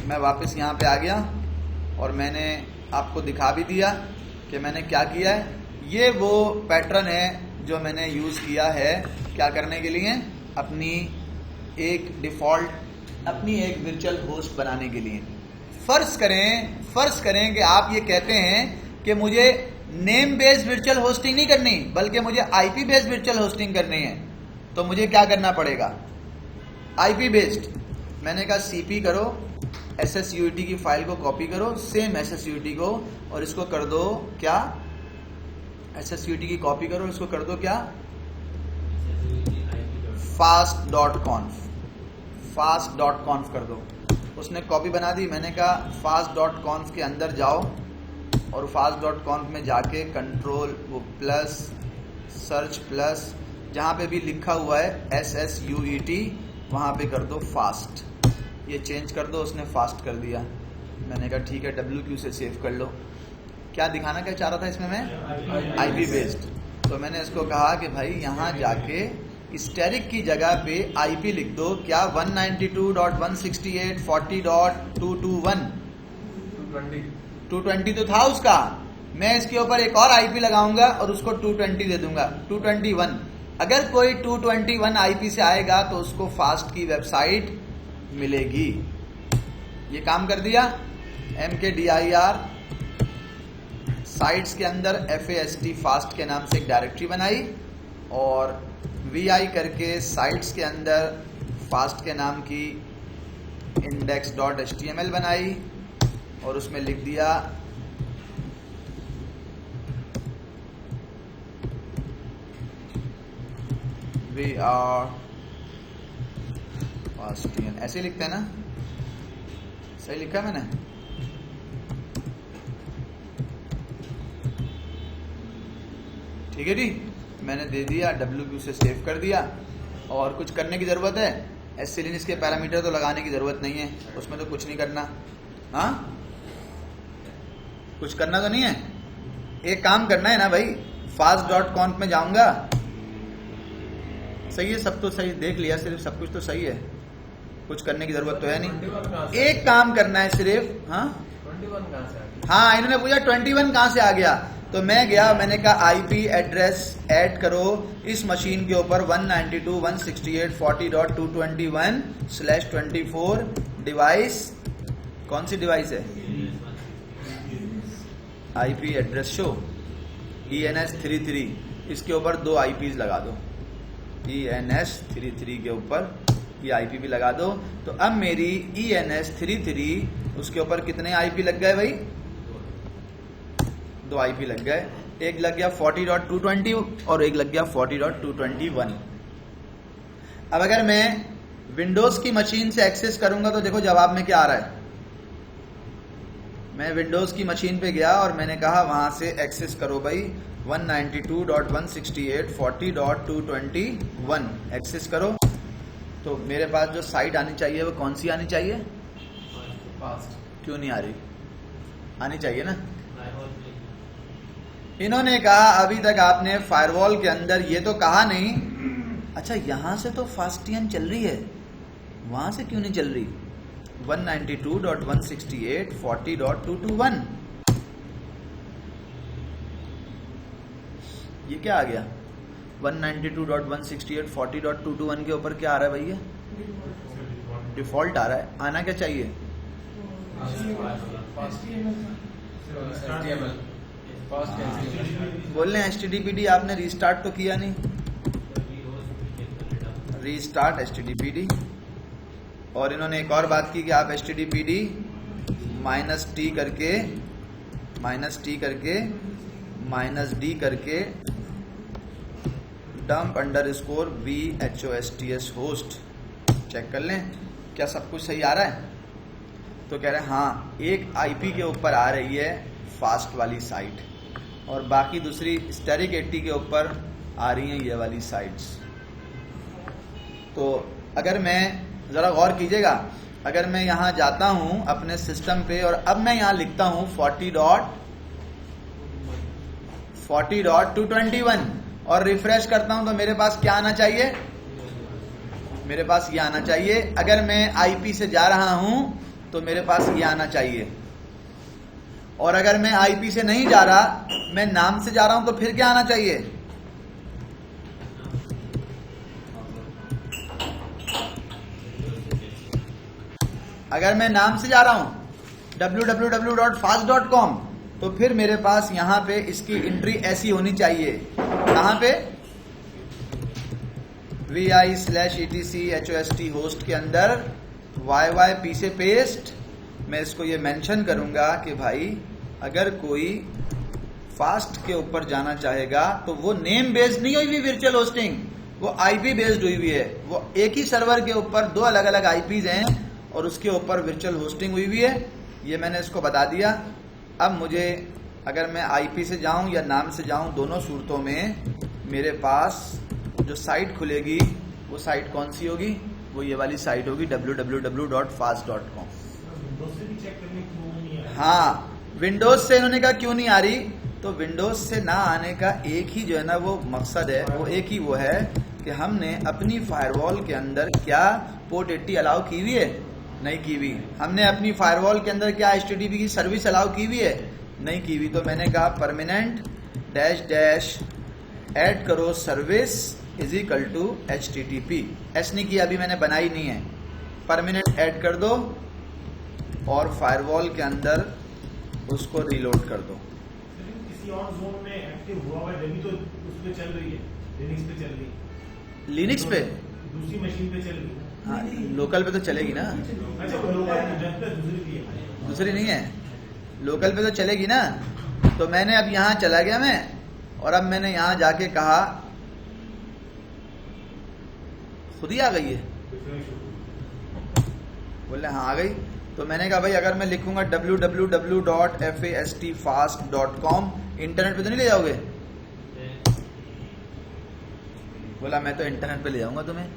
मैं वापस यहाँ पे आ गया और मैंने आपको दिखा भी दिया कि मैंने क्या किया है। ये वो पैटर्न है जो मैंने यूज किया है क्या करने के लिए, अपनी एक वर्चुअल होस्ट बनाने के लिए। फर्ज करें कि आप ये कहते हैं कि मुझे नेम बेस्ड वर्चुअल होस्टिंग नहीं करनी बल्कि मुझे आईपी बेस्ड वर्चुअल होस्टिंग करनी है, तो मुझे क्या करना पड़ेगा, आईपी बेस्ड। मैंने कहा सीपी करो, SSUET की फाइल को कॉपी करो, सेम SSUET को, और इसको कर दो क्या, SSUET की कॉपी करो, इसको कर दो क्या, fast.conf कर दो। उसने कॉपी बना दी। मैंने कहा fast.conf के अंदर जाओ और fast.conf में जाके कंट्रोल वो प्लस सर्च प्लस जहां पे भी लिखा हुआ है SSUET वहां पे कर दो फास्ट, ये चेंज कर दो। उसने फास्ट कर दिया। मैंने कहा ठीक है, WQ से सेव कर लो। क्या दिखाना क्या चाह रहा था इसमें मैं, आईपी बेस्ड। तो मैंने इसको कहा कि भाई यहां जाके स्टैटिक की जगह पे आईपी लिख दो, क्या 192.168.40.221 220 तो था उसका, मैं इसके ऊपर एक और आईपी लगाऊंगा और उसको 220 दे दूंगा, 221। अगर कोई 221 आईपी से आएगा तो उसको फास्ट की वेबसाइट मिलेगी। ये काम कर दिया। MKDIR साइट्स के अंदर FAST फास्ट के नाम से एक डायरेक्टरी बनाई और VI करके साइट्स के अंदर फास्ट के नाम की index.html बनाई और उसमें लिख दिया we are fastian, ऐसे लिखते हैं ना, सही लिखा मैंने। ठीक है जी, मैंने दे दिया, WQ से सेव कर दिया। और कुछ करने की जरूरत है, SCLinux के पैरामीटर तो लगाने की जरूरत नहीं है, उसमें तो कुछ नहीं करना। हाँ, कुछ करना तो नहीं है, एक काम करना है ना भाई, fast.conf में जाऊंगा, सही है, सब तो सही देख लिया, सिर्फ सब कुछ तो सही है, कुछ करने की जरूरत तो है नहीं, एक काम करना है सिर्फ। हाँ 21 कहां से आ गया? हाँ, इन्होंने पूछा 21 कहां से आ गया, तो मैं गया, मैंने कहा आईपी एड्रेस ऐड करो इस मशीन के ऊपर 192.168.40.221/24 डिवाइस, कौन सी डिवाइस है, आईपी एड्रेस शो ENS33, इसके ऊपर 2 IPs लगा दो, ENS33 के ऊपर ये IP भी लगा दो। तो अब मेरी ENS33 उसके ऊपर कितने IP लग गए भाई, 2 IP लग गए, एक लग गया 40.220 और एक लग गया 40.221। अब अगर मैं विंडोज की मशीन से एक्सेस करूंगा तो देखो जवाब में क्या आ रहा है। मैं विंडोज की मशीन पे गया और मैंने कहा वहां से एक्सेस करो भाई 192.168.40.221 एक्सेस करो। तो मेरे पास जो साइट आनी चाहिए वो कौन सी आनी चाहिए, फास्ट। क्यों नहीं आ रही, आनी चाहिए ना। इन्होंने कहा अभी तक आपने फायरवॉल के अंदर ये तो कहा नहीं, अच्छा यहां से तो फास्टियन चल रही है, वहां से क्यों नहीं चल रही, 192.168.40.221 ये क्या आ गया, 192.168.40.221 के ऊपर क्या आ रहा है भैया, डिफॉल्ट आ रहा है, आना क्या चाहिए, बोल रहे हैं HTTPD, आपने रीस्टार्ट तो किया नहीं, रीस्टार्ट HTTPD। और इन्होंने एक और बात की कि आप HTTPD -T करके -D करके dump_vhosts होस्ट चेक कर लें क्या सब कुछ सही आ रहा है। तो कह रहे हैं हाँ, एक IP के ऊपर आ रही है फास्ट वाली साइट और बाकी दूसरी स्टैटिक 80 के ऊपर आ रही हैं ये वाली साइट्स। तो अगर मैं जरा गौर कीजिएगा, अगर मैं यहां जाता हूं अपने सिस्टम पे और अब मैं यहां लिखता हूं 40.221 और रिफ्रेश करता हूं तो मेरे पास क्या आना चाहिए, मेरे पास ये आना चाहिए। अगर मैं IP से जा रहा हूं तो मेरे पास ये आना चाहिए, और अगर मैं आईपी से नहीं जा रहा, मैं नाम से जा रहा हूं, तो फिर क्या आना चाहिए? अगर मैं नाम से जा रहा हूं www.fast.com, तो फिर मेरे पास यहां पे इसकी एंट्री ऐसी होनी चाहिए। कहां पे? vi/etc होस्ट के अंदर YYP से पेस्ट। मैं इसको ये मेंशन करूंगा कि भाई अगर कोई फास्ट के ऊपर जाना चाहेगा तो वो नेम बेस्ड नहीं हुई हुई वर्चुअल होस्टिंग, वो आईपी बेस्ड हुई हुई है। वो एक ही सर्वर के ऊपर दो अलग अलग आईपीज हैं और उसके ऊपर वर्चुअल होस्टिंग हुई हुई है। ये मैंने इसको बता दिया। अब मुझे अगर मैं आईपी से जाऊं या नाम से जाऊं, दोनों सूरतों में मेरे पास जो साइट खुलेगी वो साइट कौन सी होगी? वो ये वाली साइट होगी www.fast.com। विंडोज से भी चेक करने क्यों नहीं आ रहा? हाँ, विंडोज से इन्होंने कहा क्यों नहीं आ रही, तो विंडोज से ना आने का एक ही जो है ना वो मकसद है, वो एक ही वो है कि हमने अपनी फायरवॉल के अंदर क्या पोर्ट 80 अलाउ की हुई है? नहीं की हुई। हमने अपनी फायरवॉल के अंदर क्या HTTP की सर्विस अलाउ की हुई है? नहीं की हुई। तो मैंने कहा परमानेंट डैश ऐड करो service is equal to HTTP। ऐसा नहीं किया, अभी मैंने बनाई नहीं है। परमानेंट ऐड कर दो और फायरवॉल के अंदर उसको रीलोड कर दो। किसी और जोन में एक्टिव हुआ हुआ है, जब भी तो उस पे चल रही है, लिनक्स पे चल रही है, लिनक्स पे, दूसरी मशीन पे चल रही है। हाँ, लोकल पे तो चलेगी ना, अच्छा, वो लोकल दूसरी भी है, दूसरी नहीं है, लोकल पे तो चलेगी ना। तो मैंने अब यहाँ चला गया मैं, और अब मैंने यहाँ जाके कहा, खुद ही आ गई है, बोले हाँ आ गई। तो मैंने कहा भाई अगर मैं लिखूंगा www.fastfast.com, इंटरनेट पे तो नहीं ले जाओगे? बोला मैं तो इंटरनेट पे ले जाऊंगा तुम्हें।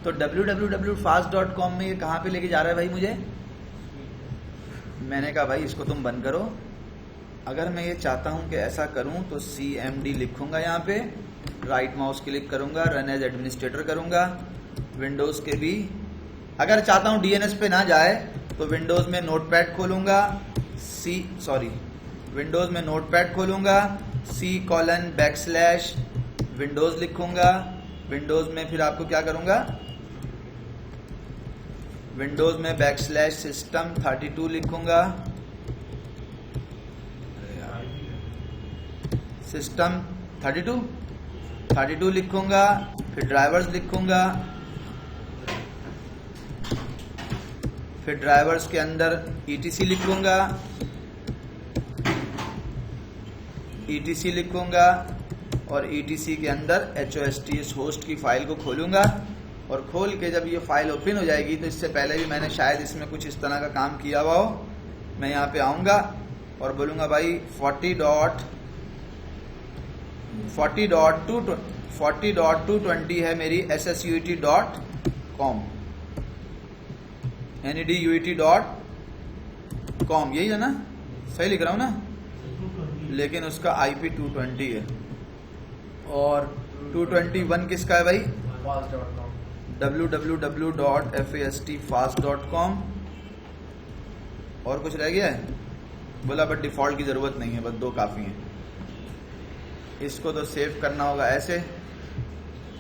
तो www.fast.com में ये कहाँ पे लेके जा रहा है भाई मुझे? मैंने कहा भाई इसको तुम बंद करो। अगर मैं ये चाहता हूं कि ऐसा करूं तो CMD लिखूंगा, यहाँ पे राइट माउस क्लिक करूंगा, रन एज एडमिनिस्ट्रेटर करूंगा। विंडोज के भी अगर चाहता हूं DNS पे ना जाए तो विंडोज में नोटपैड खोलूंगा, विंडोज में नोटपैड खोलूंगा, C:\/ विंडोज लिखूंगा। विंडोज में फिर आपको क्या करूंगा, विंडोज में \system32 लिखूंगा, सिस्टम 32 लिखूंगा, फिर ड्राइवर्स लिखूंगा, फिर ड्राइवर्स के अंदर ETC लिखूंगा, और ETC के अंदर HOSTS होस्ट की फाइल को खोलूंगा। और खोल के जब ये फाइल ओपन हो जाएगी, तो इससे पहले भी मैंने शायद इसमें कुछ इस तरह का काम किया हुआ हो, मैं यहाँ पे आऊंगा और बोलूंगा भाई 40.220 है मेरी SSUET.com, NEDUET.com, यही है ना? सही लिख रहा हूँ ना? लेकिन उसका IP 220 है और 221 किसका है भाई? fast.com। www.fastfast.com। और कुछ रह गया है? बोला बट डिफॉल्ट की जरूरत नहीं है, बस 2 काफी हैं। इसको तो सेव करना होगा ऐसे,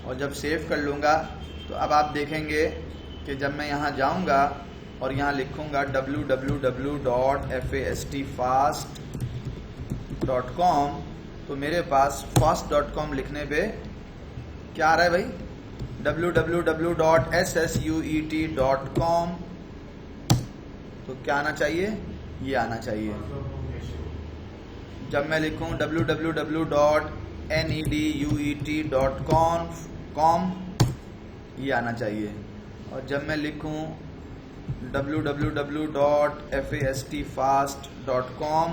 और जब सेव कर लूंगा तो अब आप देखेंगे कि जब मैं यहाँ जाऊंगा और यहाँ लिखूंगा www.fastfast.com, तो मेरे पास fast.com लिखने पे क्या आ रहा है भाई? www.ssuet.com। तो क्या आना चाहिए? ये आना चाहिए। जब मैं लिखूं www.neduet.com, ये आना चाहिए। और जब मैं लिखूं www.fastfast.com,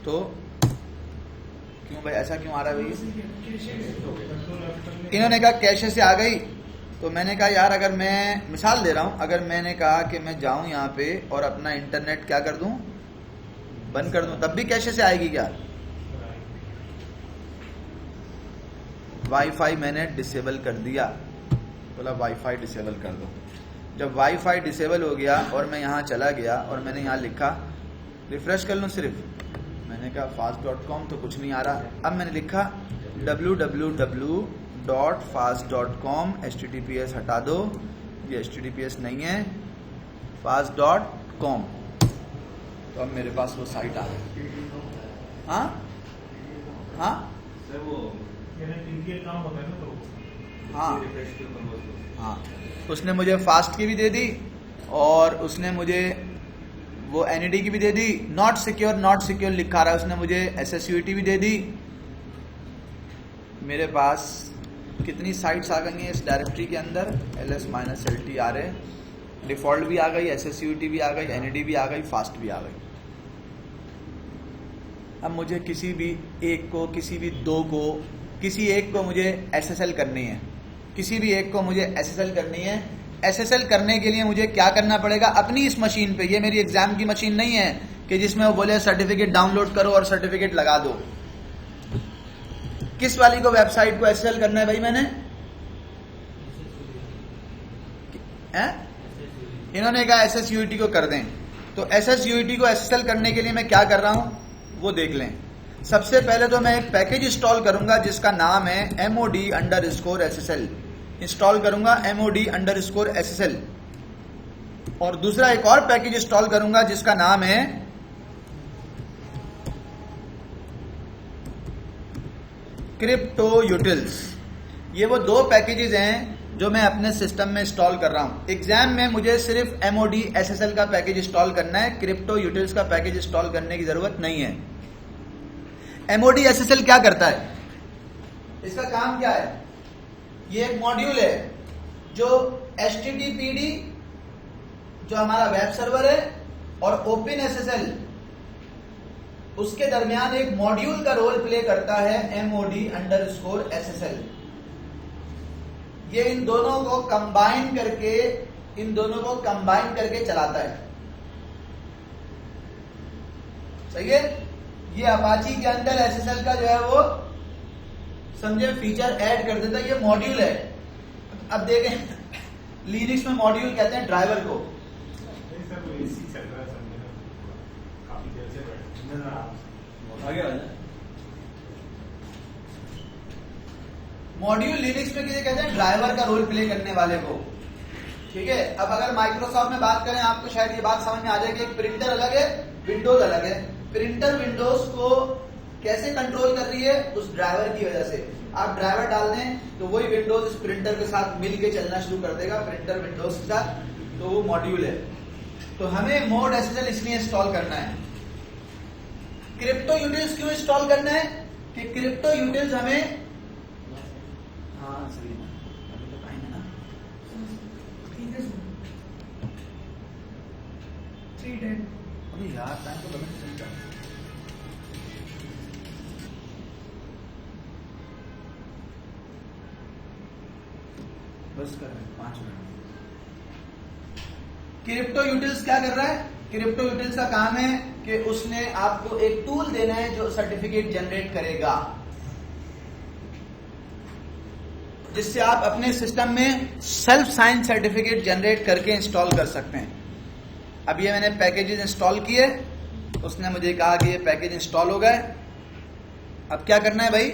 तो क्यों भाई ऐसा क्यों आ रहा है भाई? इन्होंने कहा कैशे से आ गई। तो मैंने कहा यार अगर मैं मिसाल दे रहा हूं, अगर मैंने कहा कि मैं जाऊं यहाँ पे और अपना इंटरनेट क्या कर दूं, बंद कर दूं, तब भी कैशे से आएगी क्या? वाईफाई मैंने डिसेबल कर दिया, बोला वाईफाई डिसेबल कर दो। जब वाईफाई डिसेबल हो गया और मैं यहाँ चला गया और मैंने यहाँ लिखा रिफ्रेश कर लूँ सिर्फ, मैंने कहा fast.com तो कुछ नहीं आ रहा। अब मैंने लिखा www.fast.com, HTTPS हटा दो, ये HTTPS नहीं है, fast.com, तो अब मेरे पास वो साइट आ गई। हाँ हाँ सर वो काम होता है ना, तो हाँ रिफ्रेश के ऊपर वो हाँ, उसने मुझे फास्ट की भी दे दी और उसने मुझे वो NAD की भी दे दी। नॉट सिक्योर लिखा रहा है, उसने मुझे SSUET भी दे दी। मेरे पास कितनी साइट्स आ गई हैं इस डायरेक्टरी के अंदर, ls-lt आ रहे, डिफॉल्ट भी आ गई, SSUET भी आ गई, NAD भी आ गई, फास्ट भी आ गई। अब मुझे किसी भी एक को, किसी भी दो को, किसी एक को मुझे SSL करनी है, किसी भी एक को मुझे SSL करनी है। SSL करने के लिए मुझे क्या करना पड़ेगा, अपनी इस मशीन पे, ये मेरी एग्जाम की मशीन नहीं है कि जिसमें वो बोले सर्टिफिकेट डाउनलोड करो और सर्टिफिकेट लगा दो। किस वाली को, वेबसाइट को SSL करना है भाई मैंने, इन्होंने कहा SSUET को कर दें, तो SSUET को SSL करने के लिए मैं क्या कर रहा हूं वो देख लें। सबसे पहले तो मैं एक पैकेज इंस्टॉल करूंगा जिसका नाम है mod_SSL, इंस्टॉल करूंगा mod_SSL, और दूसरा एक और पैकेज इंस्टॉल करूंगा जिसका नाम है CryptoUtils। ये वो दो पैकेजेस हैं जो मैं अपने सिस्टम में इंस्टॉल कर रहा हूं। एग्जाम में मुझे सिर्फ mod_SSL का पैकेज इंस्टॉल करना है, CryptoUtils का पैकेज इंस्टॉल करने की जरूरत नहीं है। mod_SSL क्या करता है, इसका काम क्या है, ये एक मॉड्यूल है जो HTTPD जो हमारा वेब सर्वर है और OpenSSL उसके दरमियान एक मॉड्यूल का रोल प्ले करता है, mod_SSL। ये इन दोनों को कंबाइन करके चलाता है। सही है, ये अपाची के अंदर SSL का जो है वो समझे फीचर ऐड कर देता है, ये मॉड्यूल है। अब देखें लिनक्स में मॉड्यूल कहते हैं ड्राइवर को। नहीं सर, वो इसी चल रहा है, समझे ना, काफी देर से बैठे आगे मॉड्यूल लिनक्स में किसे कहते हैं, ड्राइवर का रोल प्ले करने वाले को। ठीक है, अब अगर माइक्रोसॉफ्ट में बात करें, आपको शायद ये बात समझ में आ जाएगी, एक प्रिंटर अलग है, विंडोज अलग है। प्रिंटर विंडोज को कैसे कंट्रोल कर रही है, उस ड्राइवर की वजह से। आप ड्राइवर डाल दें तो वही विंडोज इस प्रिंटर के साथ मिलके चलना शुरू कर देगा, प्रिंटर विंडोज के साथ, तो वो मॉड्यूल है। तो हमें mod_SSL इसलिए इंस्टॉल करना है। CryptoUtils क्यों इंस्टॉल करना है कि CryptoUtils हमें, हाँ सही है, अभी तो टाइम है ना, अरे यार टाइम तो बदल नहीं जाता। बस कर 5 मिनट। CryptoUtils क्या कर रहा है, CryptoUtils का काम है कि उसने आपको एक टूल देना है जो सर्टिफिकेट जनरेट करेगा, जिससे आप अपने सिस्टम में सेल्फ साइन सर्टिफिकेट जनरेट करके इंस्टॉल कर सकते हैं। अब ये मैंने पैकेजेस इंस्टॉल किए, उसने मुझे कहा कि ये पैकेज इंस्टॉल हो गए। अब क्या करना है भाई,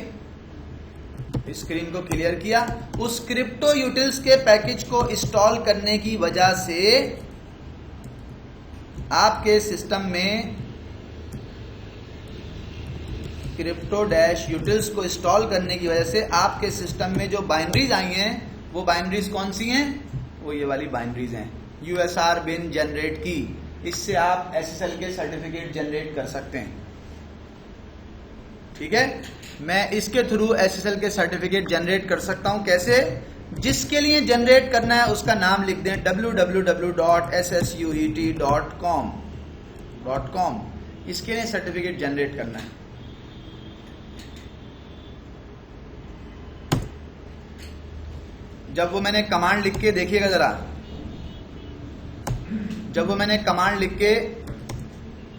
स्क्रीन को क्लियर किया। उस CryptoUtils के पैकेज को इंस्टॉल करने की वजह से आपके सिस्टम में Crypto-Utils को इंस्टॉल करने की वजह से आपके सिस्टम में जो बाइनरीज आई हैं, वो बाइनरीज कौन सी हैं, वो ये वाली बाइनरीज हैं, USR bin जनरेट की। इससे आप SSL के सर्टिफिकेट जनरेट कर सकते हैं। ठीक है, मैं इसके थ्रू SSL के सर्टिफिकेट जनरेट कर सकता हूं। कैसे, जिसके लिए जनरेट करना है उसका नाम लिख दें www.ssuet.com, इसके लिए सर्टिफिकेट जनरेट करना है। जब वो मैंने कमांड लिख के, देखिएगा जरा, जब वो मैंने कमांड लिख के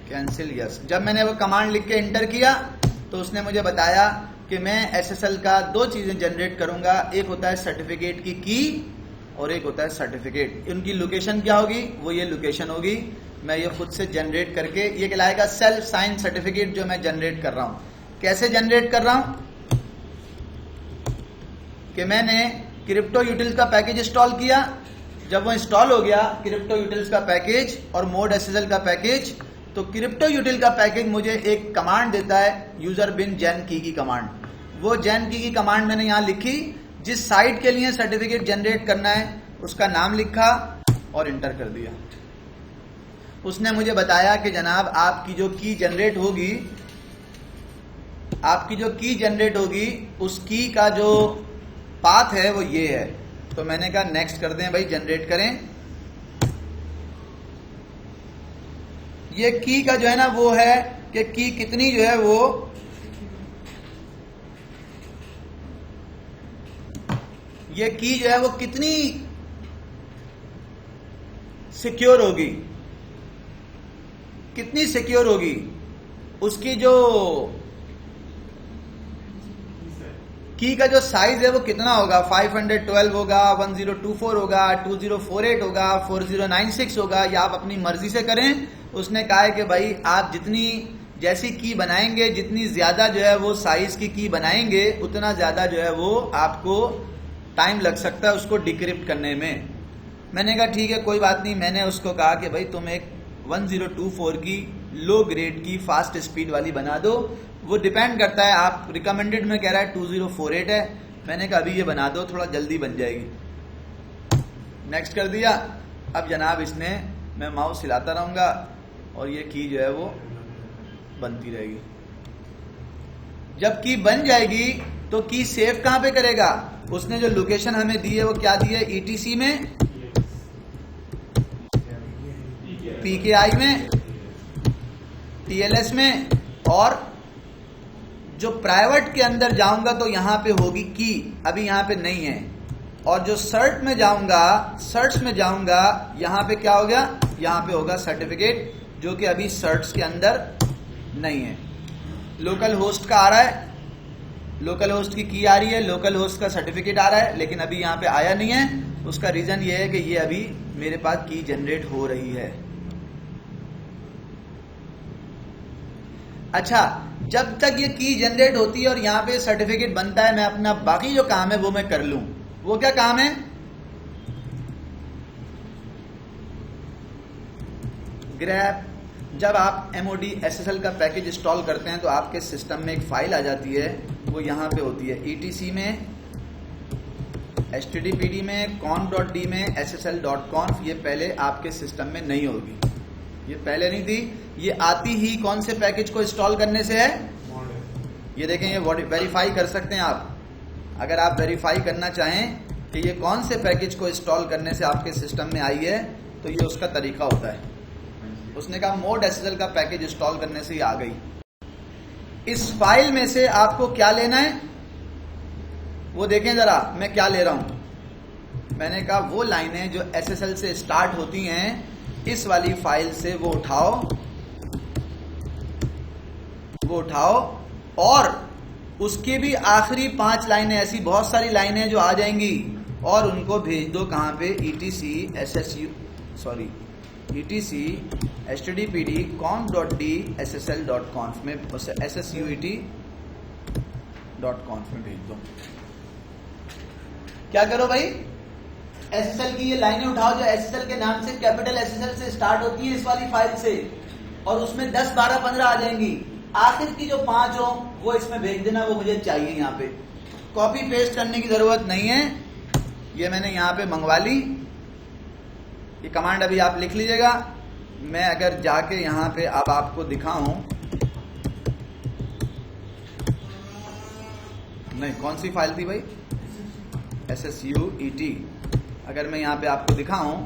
कैंसिल, यस, जब मैंने वो कमांड लिख के एंटर किया तो उसने मुझे बताया कि मैं SSL का दो चीजें जनरेट करूंगा, एक होता है सर्टिफिकेट की और एक होता है सर्टिफिकेट। उनकी लोकेशन क्या होगी, वो ये लोकेशन होगी, मैं ये खुद से जनरेट करके ये कहलाएगा सेल्फ साइन सर्टिफिकेट जो मैं जनरेट कर रहा हूं। कैसे जनरेट कर रहा हूं कि मैंने क्रिप्टो यूटिल्स का पैकेज इंस्टॉल किया, जब वो इंस्टॉल हो गया क्रिप्टो यूटिल्स का पैकेज और मोड एसएसएल का पैकेज, तो क्रिप्टो यूटिल का पैकेज मुझे एक कमांड देता है यूजर बिन जेन की कमांड। वो जेन की कमांड मैंने यहां लिखी, जिस साइट के लिए सर्टिफिकेट जनरेट करना है उसका नाम लिखा और इंटर कर दिया। उसने मुझे बताया कि जनाब आपकी जो की जनरेट होगी उस की का जो पाथ है वो ये है। तो मैंने कहा नेक्स्ट कर दें भाई, जनरेट करें। ये की का जो है ना वो है कि की कितनी जो है वो ये की जो है वो कितनी सिक्योर होगी, उसकी जो की का जो साइज है वो कितना होगा, 512 होगा, 1024 होगा, 2048 होगा, 4096 होगा, या आप अपनी मर्जी से करें। उसने कहा है कि भाई आप जितनी जैसी की बनाएंगे, जितनी ज्यादा जो है वो साइज की बनाएंगे, उतना ज्यादा जो है वो आपको टाइम लग सकता है उसको डिक्रिप्ट करने में। मैंने कहा ठीक है कोई बात नहीं। मैंने उसको कहा कि भाई तुम एक 1024 की लो ग्रेड की फास्ट स्पीड वाली बना दो। वो डिपेंड करता है, आप रिकमेंडेड में कह रहा है 2048 है, मैंने कहा अभी ये बना दो, थोड़ा जल्दी बन जाएगी। नेक्स्ट कर दिया। अब जनाब इसने मैं माउस हिलाता रहूंगा और ये की जो है वो बनती रहेगी। जब की बन जाएगी तो की सेव कहां पे करेगा, उसने जो लोकेशन हमें दी है वो क्या दी है, ETC में, PKI में, TLS में, और जो प्राइवेट के अंदर जाऊंगा तो यहां पे होगी की, अभी यहां पे नहीं है। और जो सर्च में जाऊंगा यहां पे क्या हो गया, यहां पे होगा सर्टिफिकेट, जो कि अभी सर्च के अंदर नहीं है। लोकल होस्ट का आ रहा है, लोकल होस्ट की आ रही है, लोकल होस्ट का सर्टिफिकेट आ रहा है, लेकिन अभी यहां पे आया नहीं है। उसका रीजन ये है कि ये अभी मेरे पास की जनरेट हो रही है। अच्छा, जब तक ये की जनरेट होती है और यहां पे सर्टिफिकेट बनता है, मैं अपना बाकी जो काम है वो मैं कर लूं। वो क्या काम है, ग्रैब। जब आप MOD SSL का पैकेज इंस्टॉल करते हैं तो आपके सिस्टम में एक फाइल आ जाती है, वो यहां पे होती है ETC में, HTTPD में, conf.d में, ssl.conf। ये पहले आपके सिस्टम में नहीं होगी, ये पहले नहीं थी, ये आती ही कौन से पैकेज को इंस्टॉल करने से है। ये देखें, ये वेरीफाई कर सकते हैं आप, अगर आप वेरीफाई करना चाहें कि ये कौन से पैकेज को इंस्टॉल करने से आपके सिस्टम में आई है, तो ये उसका तरीका होता है। उसने कहा मोड SSL का पैकेज इंस्टॉल करने से ही आ गई। इस फाइल में से आपको क्या लेना है वो देखें जरा, मैं क्या ले रहा हूं। मैंने कहा वो लाइनें जो SSL से स्टार्ट होती हैं, इस वाली फाइल से वो उठाओ और उसकी भी आखिरी 5 लाइनें, ऐसी बहुत सारी लाइनें जो आ जाएंगी, और उनको भेज दो कहां पे, ETC HTTPD conf.d ssl.conf में, SSUET.conf में भेज दो। क्या करो भाई, SSL की ये लाइनें उठाओ जो SSL के नाम से, कैपिटल SSL से स्टार्ट होती है इस वाली फाइल से, और उसमें 10, 12, 15 आ जाएंगी। आखिर की जो 5 हो वो इसमें भेज देना, वो मुझे चाहिए। यहाँ पे कॉपी पेस्ट करने की जरूरत नहीं है, ये मैंने यहाँ पे मंगवा ली। ये कमांड अभी आप लिख लीजिएगा। मैं अगर जाके यहाँ पे अब आपको दिखाऊं, नहीं कौन सी फाइल थी भाई, SSUET। अगर मैं यहाँ पे आपको दिखाऊं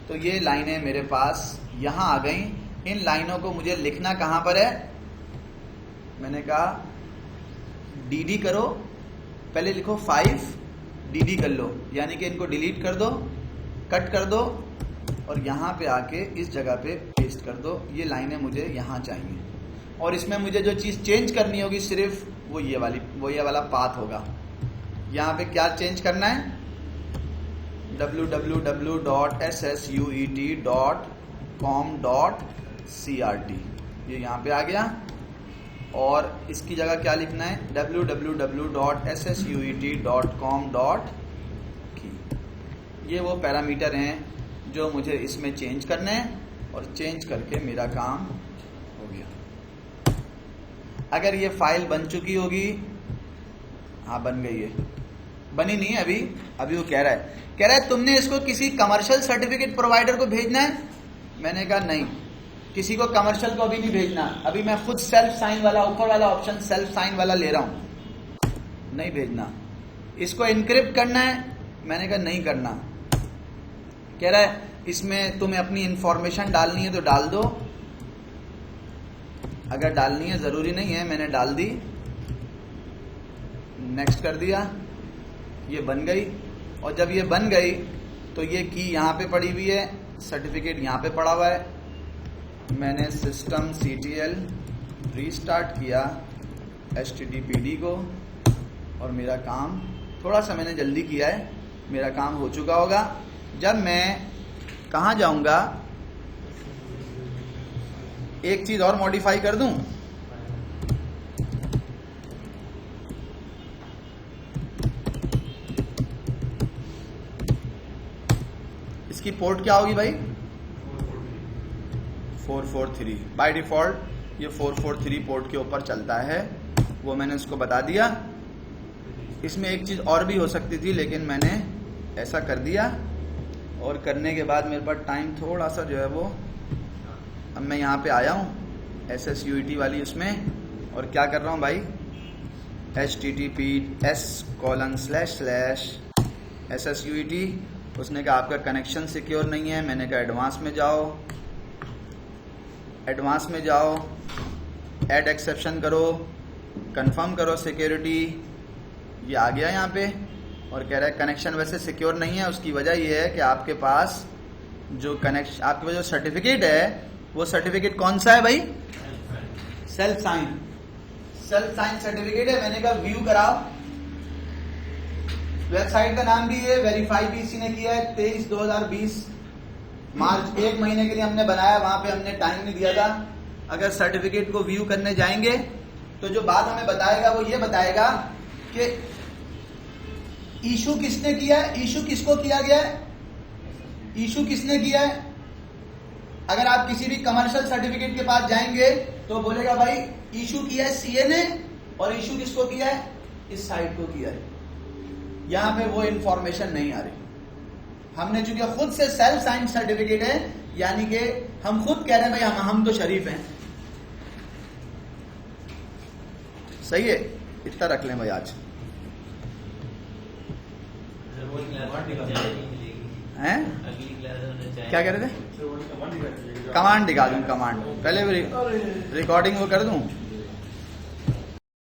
तो ये लाइनें मेरे पास यहाँ आ गई। इन लाइनों को मुझे लिखना कहाँ पर है, मैंने कहा DD करो, पहले लिखो 5 DD कर लो, यानी कि इनको डिलीट कर दो, कट कर दो, और यहाँ पे आके इस जगह पे पेस्ट कर दो। ये लाइनें मुझे यहाँ चाहिए, और इसमें मुझे जो चीज़ चेंज करनी होगी सिर्फ वो ये वाला पाथ होगा। यहाँ पे क्या चेंज करना है, www.ssuet.conf com.crt, ये यहाँ पे आ गया। और इसकी जगह क्या लिखना है, www.ssuet.com.key। ये वो पैरामीटर हैं जो मुझे इसमें चेंज करने हैं, और चेंज करके मेरा काम हो गया। अगर ये फाइल बन चुकी होगी, हाँ बन गई है, बनी नहीं है अभी वो कह रहा है तुमने इसको किसी कमर्शियल सर्टिफिकेट प्रोवाइडर को भेजना है। मैंने कहा नहीं, किसी को कमर्शियल को अभी नहीं भेजना, अभी मैं खुद सेल्फ साइन वाला, ऊपर वाला ऑप्शन सेल्फ साइन वाला ले रहा हूं, नहीं भेजना। इसको इनक्रिप्ट करना है, मैंने कहा नहीं करना। कह रहा है इसमें तुम्हें अपनी इंफॉर्मेशन डालनी है तो डाल दो, अगर डालनी है, जरूरी नहीं है, मैंने डाल दी, नेक्स्ट कर दिया, ये बन गई। और जब ये बन गई तो ये की यहाँ पे पड़ी हुई है, सर्टिफिकेट यहाँ पे पड़ा हुआ है। मैंने सिस्टम CTL रीस्टार्ट किया HTTPD को, और मेरा काम, थोड़ा सा मैंने जल्दी किया है, मेरा काम हो चुका होगा। जब मैं कहाँ जाऊंगा, एक चीज और मॉडिफाई कर दूं, इसकी पोर्ट क्या होगी भाई, 443। बाय डिफॉल्ट ये 443 पोर्ट के ऊपर चलता है, वो मैंने उसको बता दिया। इसमें एक चीज और भी हो सकती थी, लेकिन मैंने ऐसा कर दिया। और करने के बाद मेरे पास टाइम थोड़ा सा जो है वो, अब मैं यहाँ पे आया हूँ SSUET वाली उसमें, और क्या कर रहा हूँ भाई, https://SSUET। उसने कहा आपका कनेक्शन सिक्योर नहीं है, मैंने कहा एडवांस में जाओ, एडवांस में जाओ, ऐड एक्सेप्शन करो, कंफर्म करो सिक्योरिटी, ये आ गया यहाँ पे। और कह रहा है कनेक्शन वैसे सिक्योर नहीं है, उसकी वजह ये है कि आपके पास जो कनेक्शन, आपके पास जो सर्टिफिकेट है, वो सर्टिफिकेट कौन सा है भाई, सेल्फ साइन सर्टिफिकेट है। मैंने कहा व्यू कराओ, वेबसाइट का नाम भी है, वेरीफाई भी इसी ने किया है, 23/2020 मार्च, 1 महीने के लिए हमने बनाया, वहां पे हमने टाइम नहीं दिया था। अगर सर्टिफिकेट को व्यू करने जाएंगे तो जो बात हमें बताएगा वो ये बताएगा कि इशू किसने किया है, इशू किसको किया गया है, इशू किसने किया है। अगर आप किसी भी कमर्शियल सर्टिफिकेट के पास जाएंगे तो बोलेगा भाई इशू किया है CA ने, और इशू किसको किया है, इस साइट को किया है। यहां पे वो इंफॉर्मेशन नहीं आ रही। हमने चूंकि खुद से सेल्फ साइन सर्टिफिकेट है, यानी कि हम खुद कह रहे हैं भाई हम तो शरीफ हैं। सही है, इतना रख लें भाई आज। हैं क्या कह रहे थे, कमांड दिखा दूं, कमांड पहले रिकॉर्डिंग वो कर दूं।